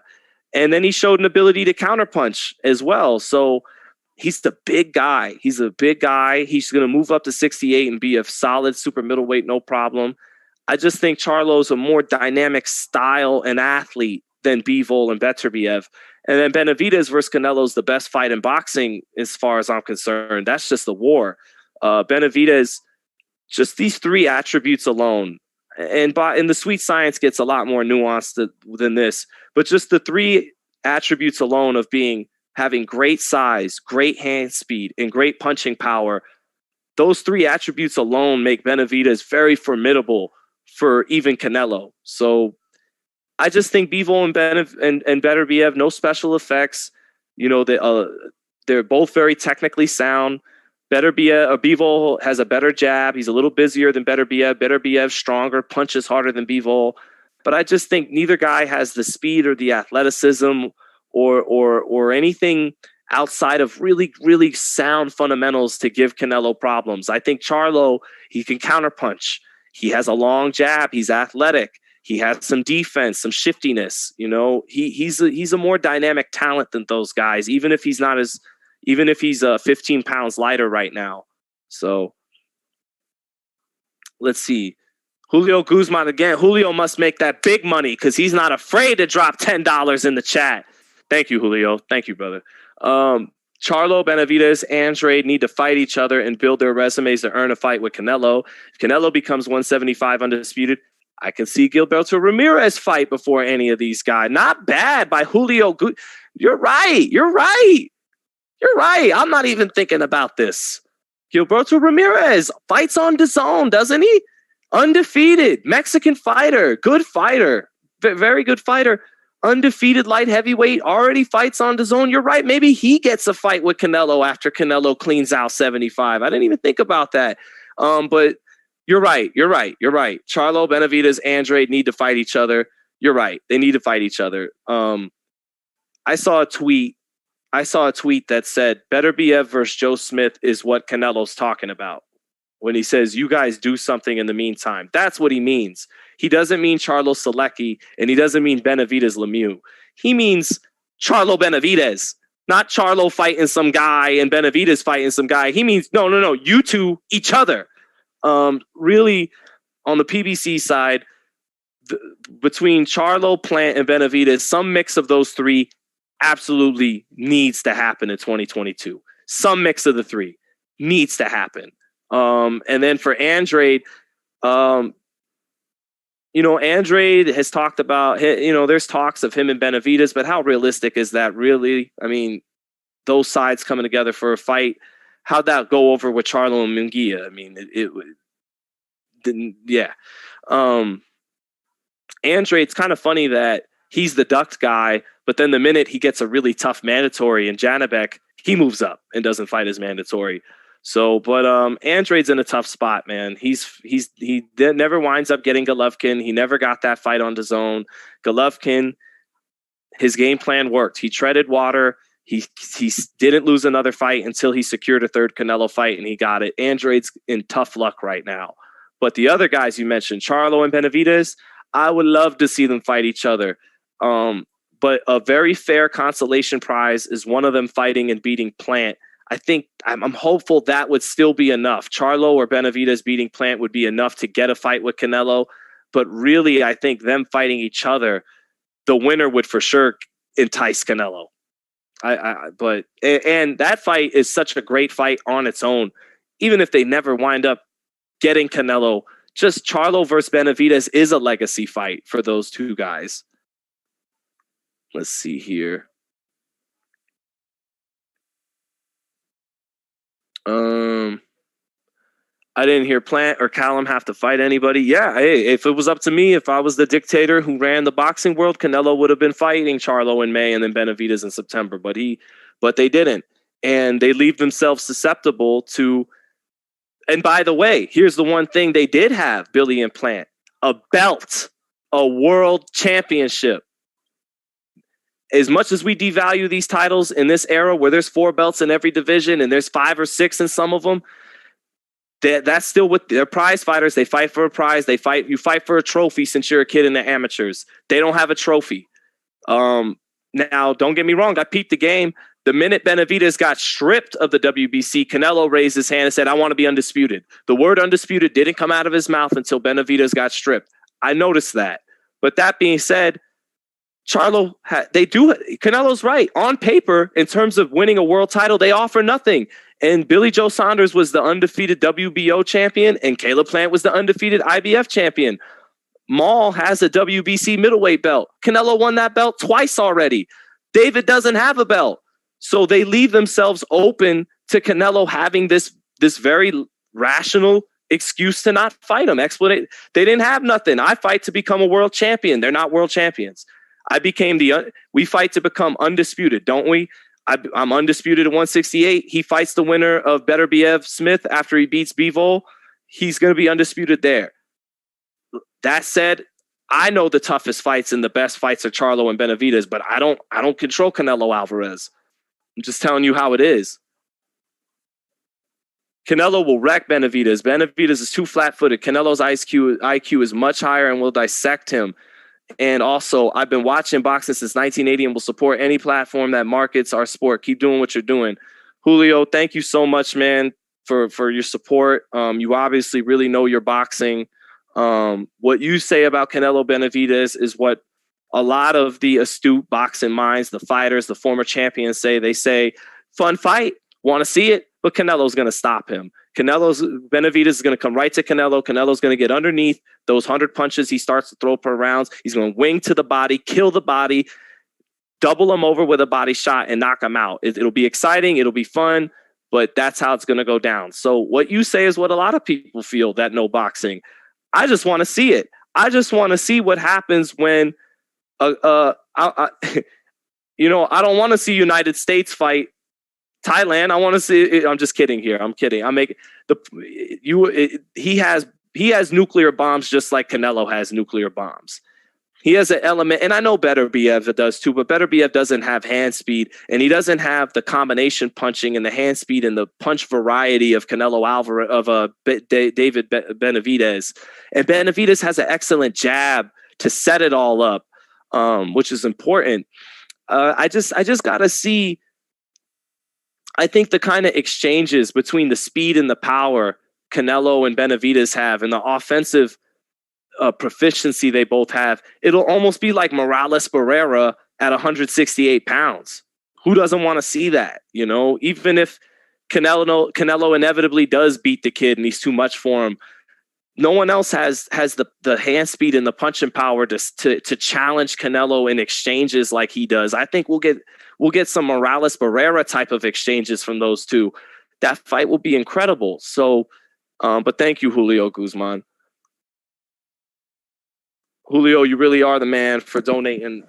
And then he showed an ability to counterpunch as well. So he's the big guy. He's a big guy. He's going to move up to 68 and be a solid super middleweight, no problem. I just think Charlo's a more dynamic style and athlete than Bivol and Beterbiev. And then Benavidez versus Canelo's the best fight in boxing as far as I'm concerned. That's just the war. Benavidez, just these three attributes alone, and the sweet science gets a lot more nuanced than this, but just the three attributes alone of being having great size, great hand speed, and great punching power. Those three attributes alone make Benavidez very formidable for even Canelo. So I just think Bivol and Beterbiev, no special effects. You know, they're both very technically sound. Bivol has a better jab. He's a little busier than Beterbiev. Beterbiev stronger, punches harder than Bivol. But I just think neither guy has the speed or the athleticism or anything outside of really, really sound fundamentals to give Canelo problems. I think Charlo, he can counterpunch. He has a long jab. He's athletic. He has some defense, some shiftiness. You know, he's a more dynamic talent than those guys, even if he's 15 pounds lighter right now. So let's see. Julio Guzman again. Julio must make that big money because he's not afraid to drop $10 in the chat. Thank you, Julio. Thank you, brother. Charlo, Benavidez, Andrade need to fight each other and build their resumes to earn a fight with Canelo. If Canelo becomes 175 undisputed, I can see Gilberto Ramirez fight before any of these guys. Not bad by Julio. You're right. I'm not even thinking about this. Gilberto Ramirez fights on DAZN, doesn't he? Undefeated. Mexican fighter. Good fighter. Very good fighter. Undefeated light heavyweight. Already fights on DAZN. You're right. Maybe he gets a fight with Canelo after Canelo cleans out 75. I didn't even think about that. But you're right. Charlo, Benavidez, Andrade need to fight each other. You're right. They need to fight each other. I saw a tweet that said Beterbiev versus Joe Smith is what Canelo's talking about when he says, you guys do something in the meantime. That's what he means. He doesn't mean Charlo Selecki, and he doesn't mean Benavidez Lemieux. He means Charlo Benavidez, not Charlo fighting some guy and Benavidez fighting some guy. He means, no, you two, each other. Really, on the PBC side, between Charlo, Plant, and Benavidez, some mix of those three absolutely needs to happen in 2022. Some mix of the three needs to happen. And then for Andrade, Andrade has talked about, there's talks of him and Benavidez, but how realistic is that really? I mean, those sides coming together for a fight, how'd that go over with Charlo and Munguia? I mean, it didn't, yeah. Andrade's kind of funny that he's the ducked guy, but then the minute he gets a really tough mandatory in Janibek, he moves up and doesn't fight his mandatory. So, but Andrade's in a tough spot, man. He never winds up getting Golovkin. He never got that fight on DAZN. Golovkin, his game plan worked. He treaded water. He didn't lose another fight until he secured a third Canelo fight, and he got it. Andrade's in tough luck right now. But the other guys you mentioned, Charlo and Benavidez, I would love to see them fight each other. But a very fair consolation prize is one of them fighting and beating Plant. I think I'm hopeful that would still be enough. Charlo or Benavidez beating Plant would be enough to get a fight with Canelo. But really, I think them fighting each other, the winner would for sure entice Canelo. But that fight is such a great fight on its own. Even if they never wind up getting Canelo, just Charlo versus Benavidez is a legacy fight for those two guys. Let's see here. I didn't hear Plant or Callum have to fight anybody. Yeah, hey, if it was up to me, if I was the dictator who ran the boxing world, Canelo would have been fighting Charlo in May and then Benavidez in September. But they didn't. And they leave themselves susceptible to. And by the way, here's the one thing they did have, Billy and Plant: a belt, a world championship. As much as we devalue these titles in this era where there's 4 belts in every division and there's 5 or 6 in some of them, that's still what they're prize fighters. They fight for a prize. You fight for a trophy since you're a kid in the amateurs. They don't have a trophy. Now, don't get me wrong. I peeped the game. The minute Benavidez got stripped of the WBC, Canelo raised his hand and said, I want to be undisputed. The word undisputed didn't come out of his mouth until Benavidez got stripped. I noticed that. But that being said, Charlo, they do it. Canelo's right. On paper, in terms of winning a world title, they offer nothing. And Billy Joe Saunders was the undefeated WBO champion, and Caleb Plant was the undefeated IBF champion. Maul has a WBC middleweight belt. Canelo won that belt twice already. David doesn't have a belt. So they leave themselves open to Canelo having this very rational excuse to not fight him. Explanation. They didn't have nothing. I fight to become a world champion. They're not world champions. We fight to become undisputed, don't we? I'm undisputed at 168. He fights the winner of Beterbiev Smith after he beats Bivol. He's going to be undisputed there. That said, I know the toughest fights and the best fights are Charlo and Benavidez, but I don't control Canelo Alvarez. I'm just telling you how it is. Canelo will wreck Benavidez. Benavidez is too flat-footed. Canelo's IQ is much higher and will dissect him. And also, I've been watching boxing since 1980 and will support any platform that markets our sport. Keep doing what you're doing. Julio, thank you so much, man, for your support. You obviously really know your boxing. What you say about Canelo Benavidez is what a lot of the astute boxing minds, the fighters, the former champions say. They say, fun fight, want to see it, but Canelo's going to stop him. Benavidez is going to come right to Canelo. Canelo's going to get underneath those 100 punches he starts to throw per rounds. He's going to wing to the body, kill the body, double him over with a body shot, and knock him out. It'll be exciting. It'll be fun, but that's how it's going to go down. So what you say is what a lot of people feel that know boxing. I just want to see it. I just want to see what happens when, I don't want to see United States fight Thailand. I want to see. I'm just kidding here. I'm kidding. He has nuclear bombs just like Canelo has nuclear bombs. He has an element, and I know Beterbiev does too, but Beterbiev doesn't have hand speed, and he doesn't have the combination punching and the hand speed and the punch variety of Canelo Alvarez, of David Benavidez. And Benavidez has an excellent jab to set it all up, which is important. I just got to see. I think the kind of exchanges between the speed and the power Canelo and Benavidez have and the offensive proficiency they both have, it'll almost be like Morales Barrera at 168 pounds. Who doesn't want to see that? Even if Canelo inevitably does beat the kid and he's too much for him, no one else has the hand speed and the punching power to challenge Canelo in exchanges like he does. I think we'll get some Morales Barrera type of exchanges from those two. That fight will be incredible. So, but thank you, Julio Guzman. Julio, you really are the man for donating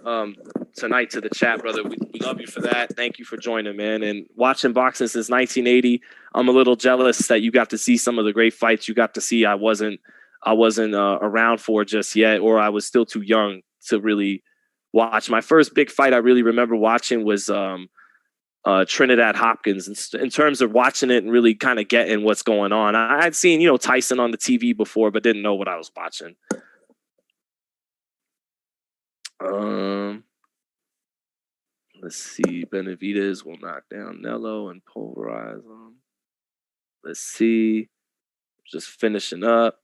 tonight to the chat, brother. We love you for that. Thank you for joining, man. And watching boxing since 1980, I'm a little jealous that you got to see some of the great fights you got to see. I wasn't around for just yet, or I was still too young to really watch. My first big fight I really remember watching was Trinidad Hopkins. In terms of watching it and really kind of getting what's going on, I'd seen Tyson on the TV before, but didn't know what I was watching. Let's see. Benavidez will knock down Nello and pulverize him. Let's see. Just finishing up.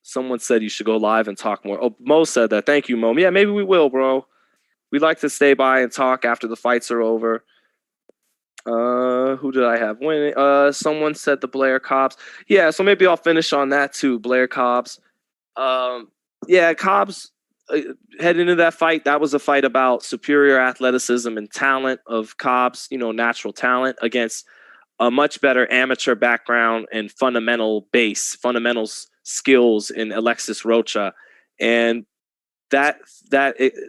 Someone said you should go live and talk more. Oh, Mo said that. Thank you, Mo. Yeah, maybe we will, bro. We like to stay by and talk after the fights are over. Who did I have winning? Someone said the Blair Cobbs. Yeah, so maybe I'll finish on that too. Blair Cobbs. Yeah, Cobbs heading into that fight, that was a fight about superior athleticism and talent of Cobbs, natural talent against a much better amateur background and fundamentals skills in Alexis Rocha. And that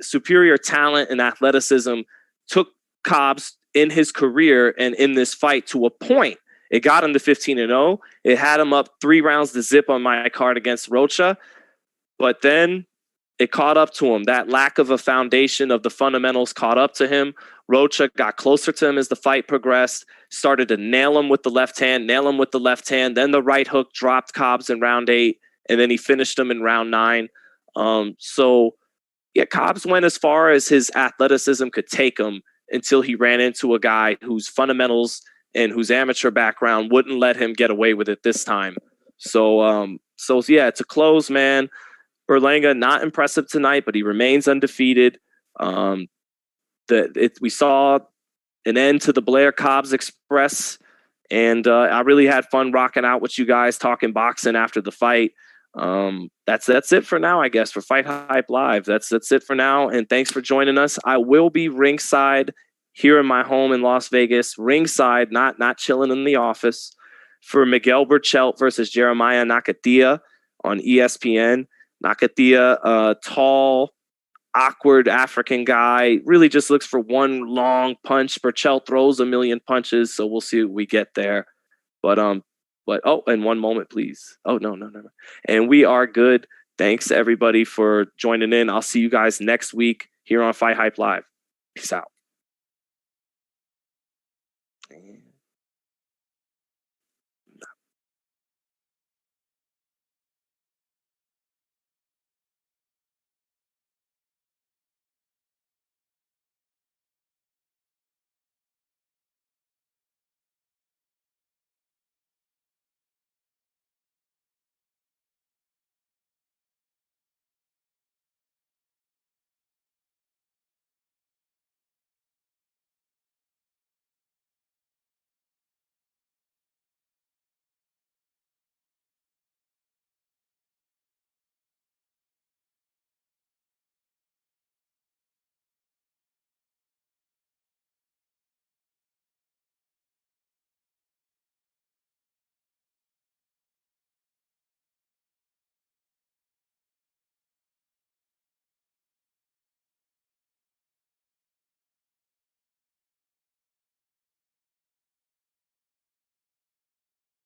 superior talent and athleticism took Cobbs in his career and in this fight to a point. It got him to 15-0. It had him up 3 rounds to zip on my card against Rocha. But then it caught up to him. That lack of a foundation of the fundamentals caught up to him. Rocha got closer to him as the fight progressed, started to nail him with the left hand. Then the right hook dropped Cobbs in round 8, and then he finished him in round 9. So, yeah, Cobbs went as far as his athleticism could take him until he ran into a guy whose fundamentals and whose amateur background wouldn't let him get away with it this time. So yeah, to close, man, Berlanga, not impressive tonight, but he remains undefeated. We saw an end to the Blair Cobbs Express, and I really had fun rocking out with you guys, talking boxing after the fight. That's it for now, I guess, for Fight Hype Live. That's it for now, and thanks for joining us. I will be ringside here in my home in Las Vegas, ringside, not chilling in the office, for Miguel Burchelt versus Jeremiah Nakathila on ESPN. Nakathila, tall, awkward African guy, really just looks for one long punch. Burchelt throws a million punches, so we'll see what we get there. But and one moment, please. Oh, no. And we are good. Thanks everybody for joining in. I'll see you guys next week here on Fight Hype Live. Peace out.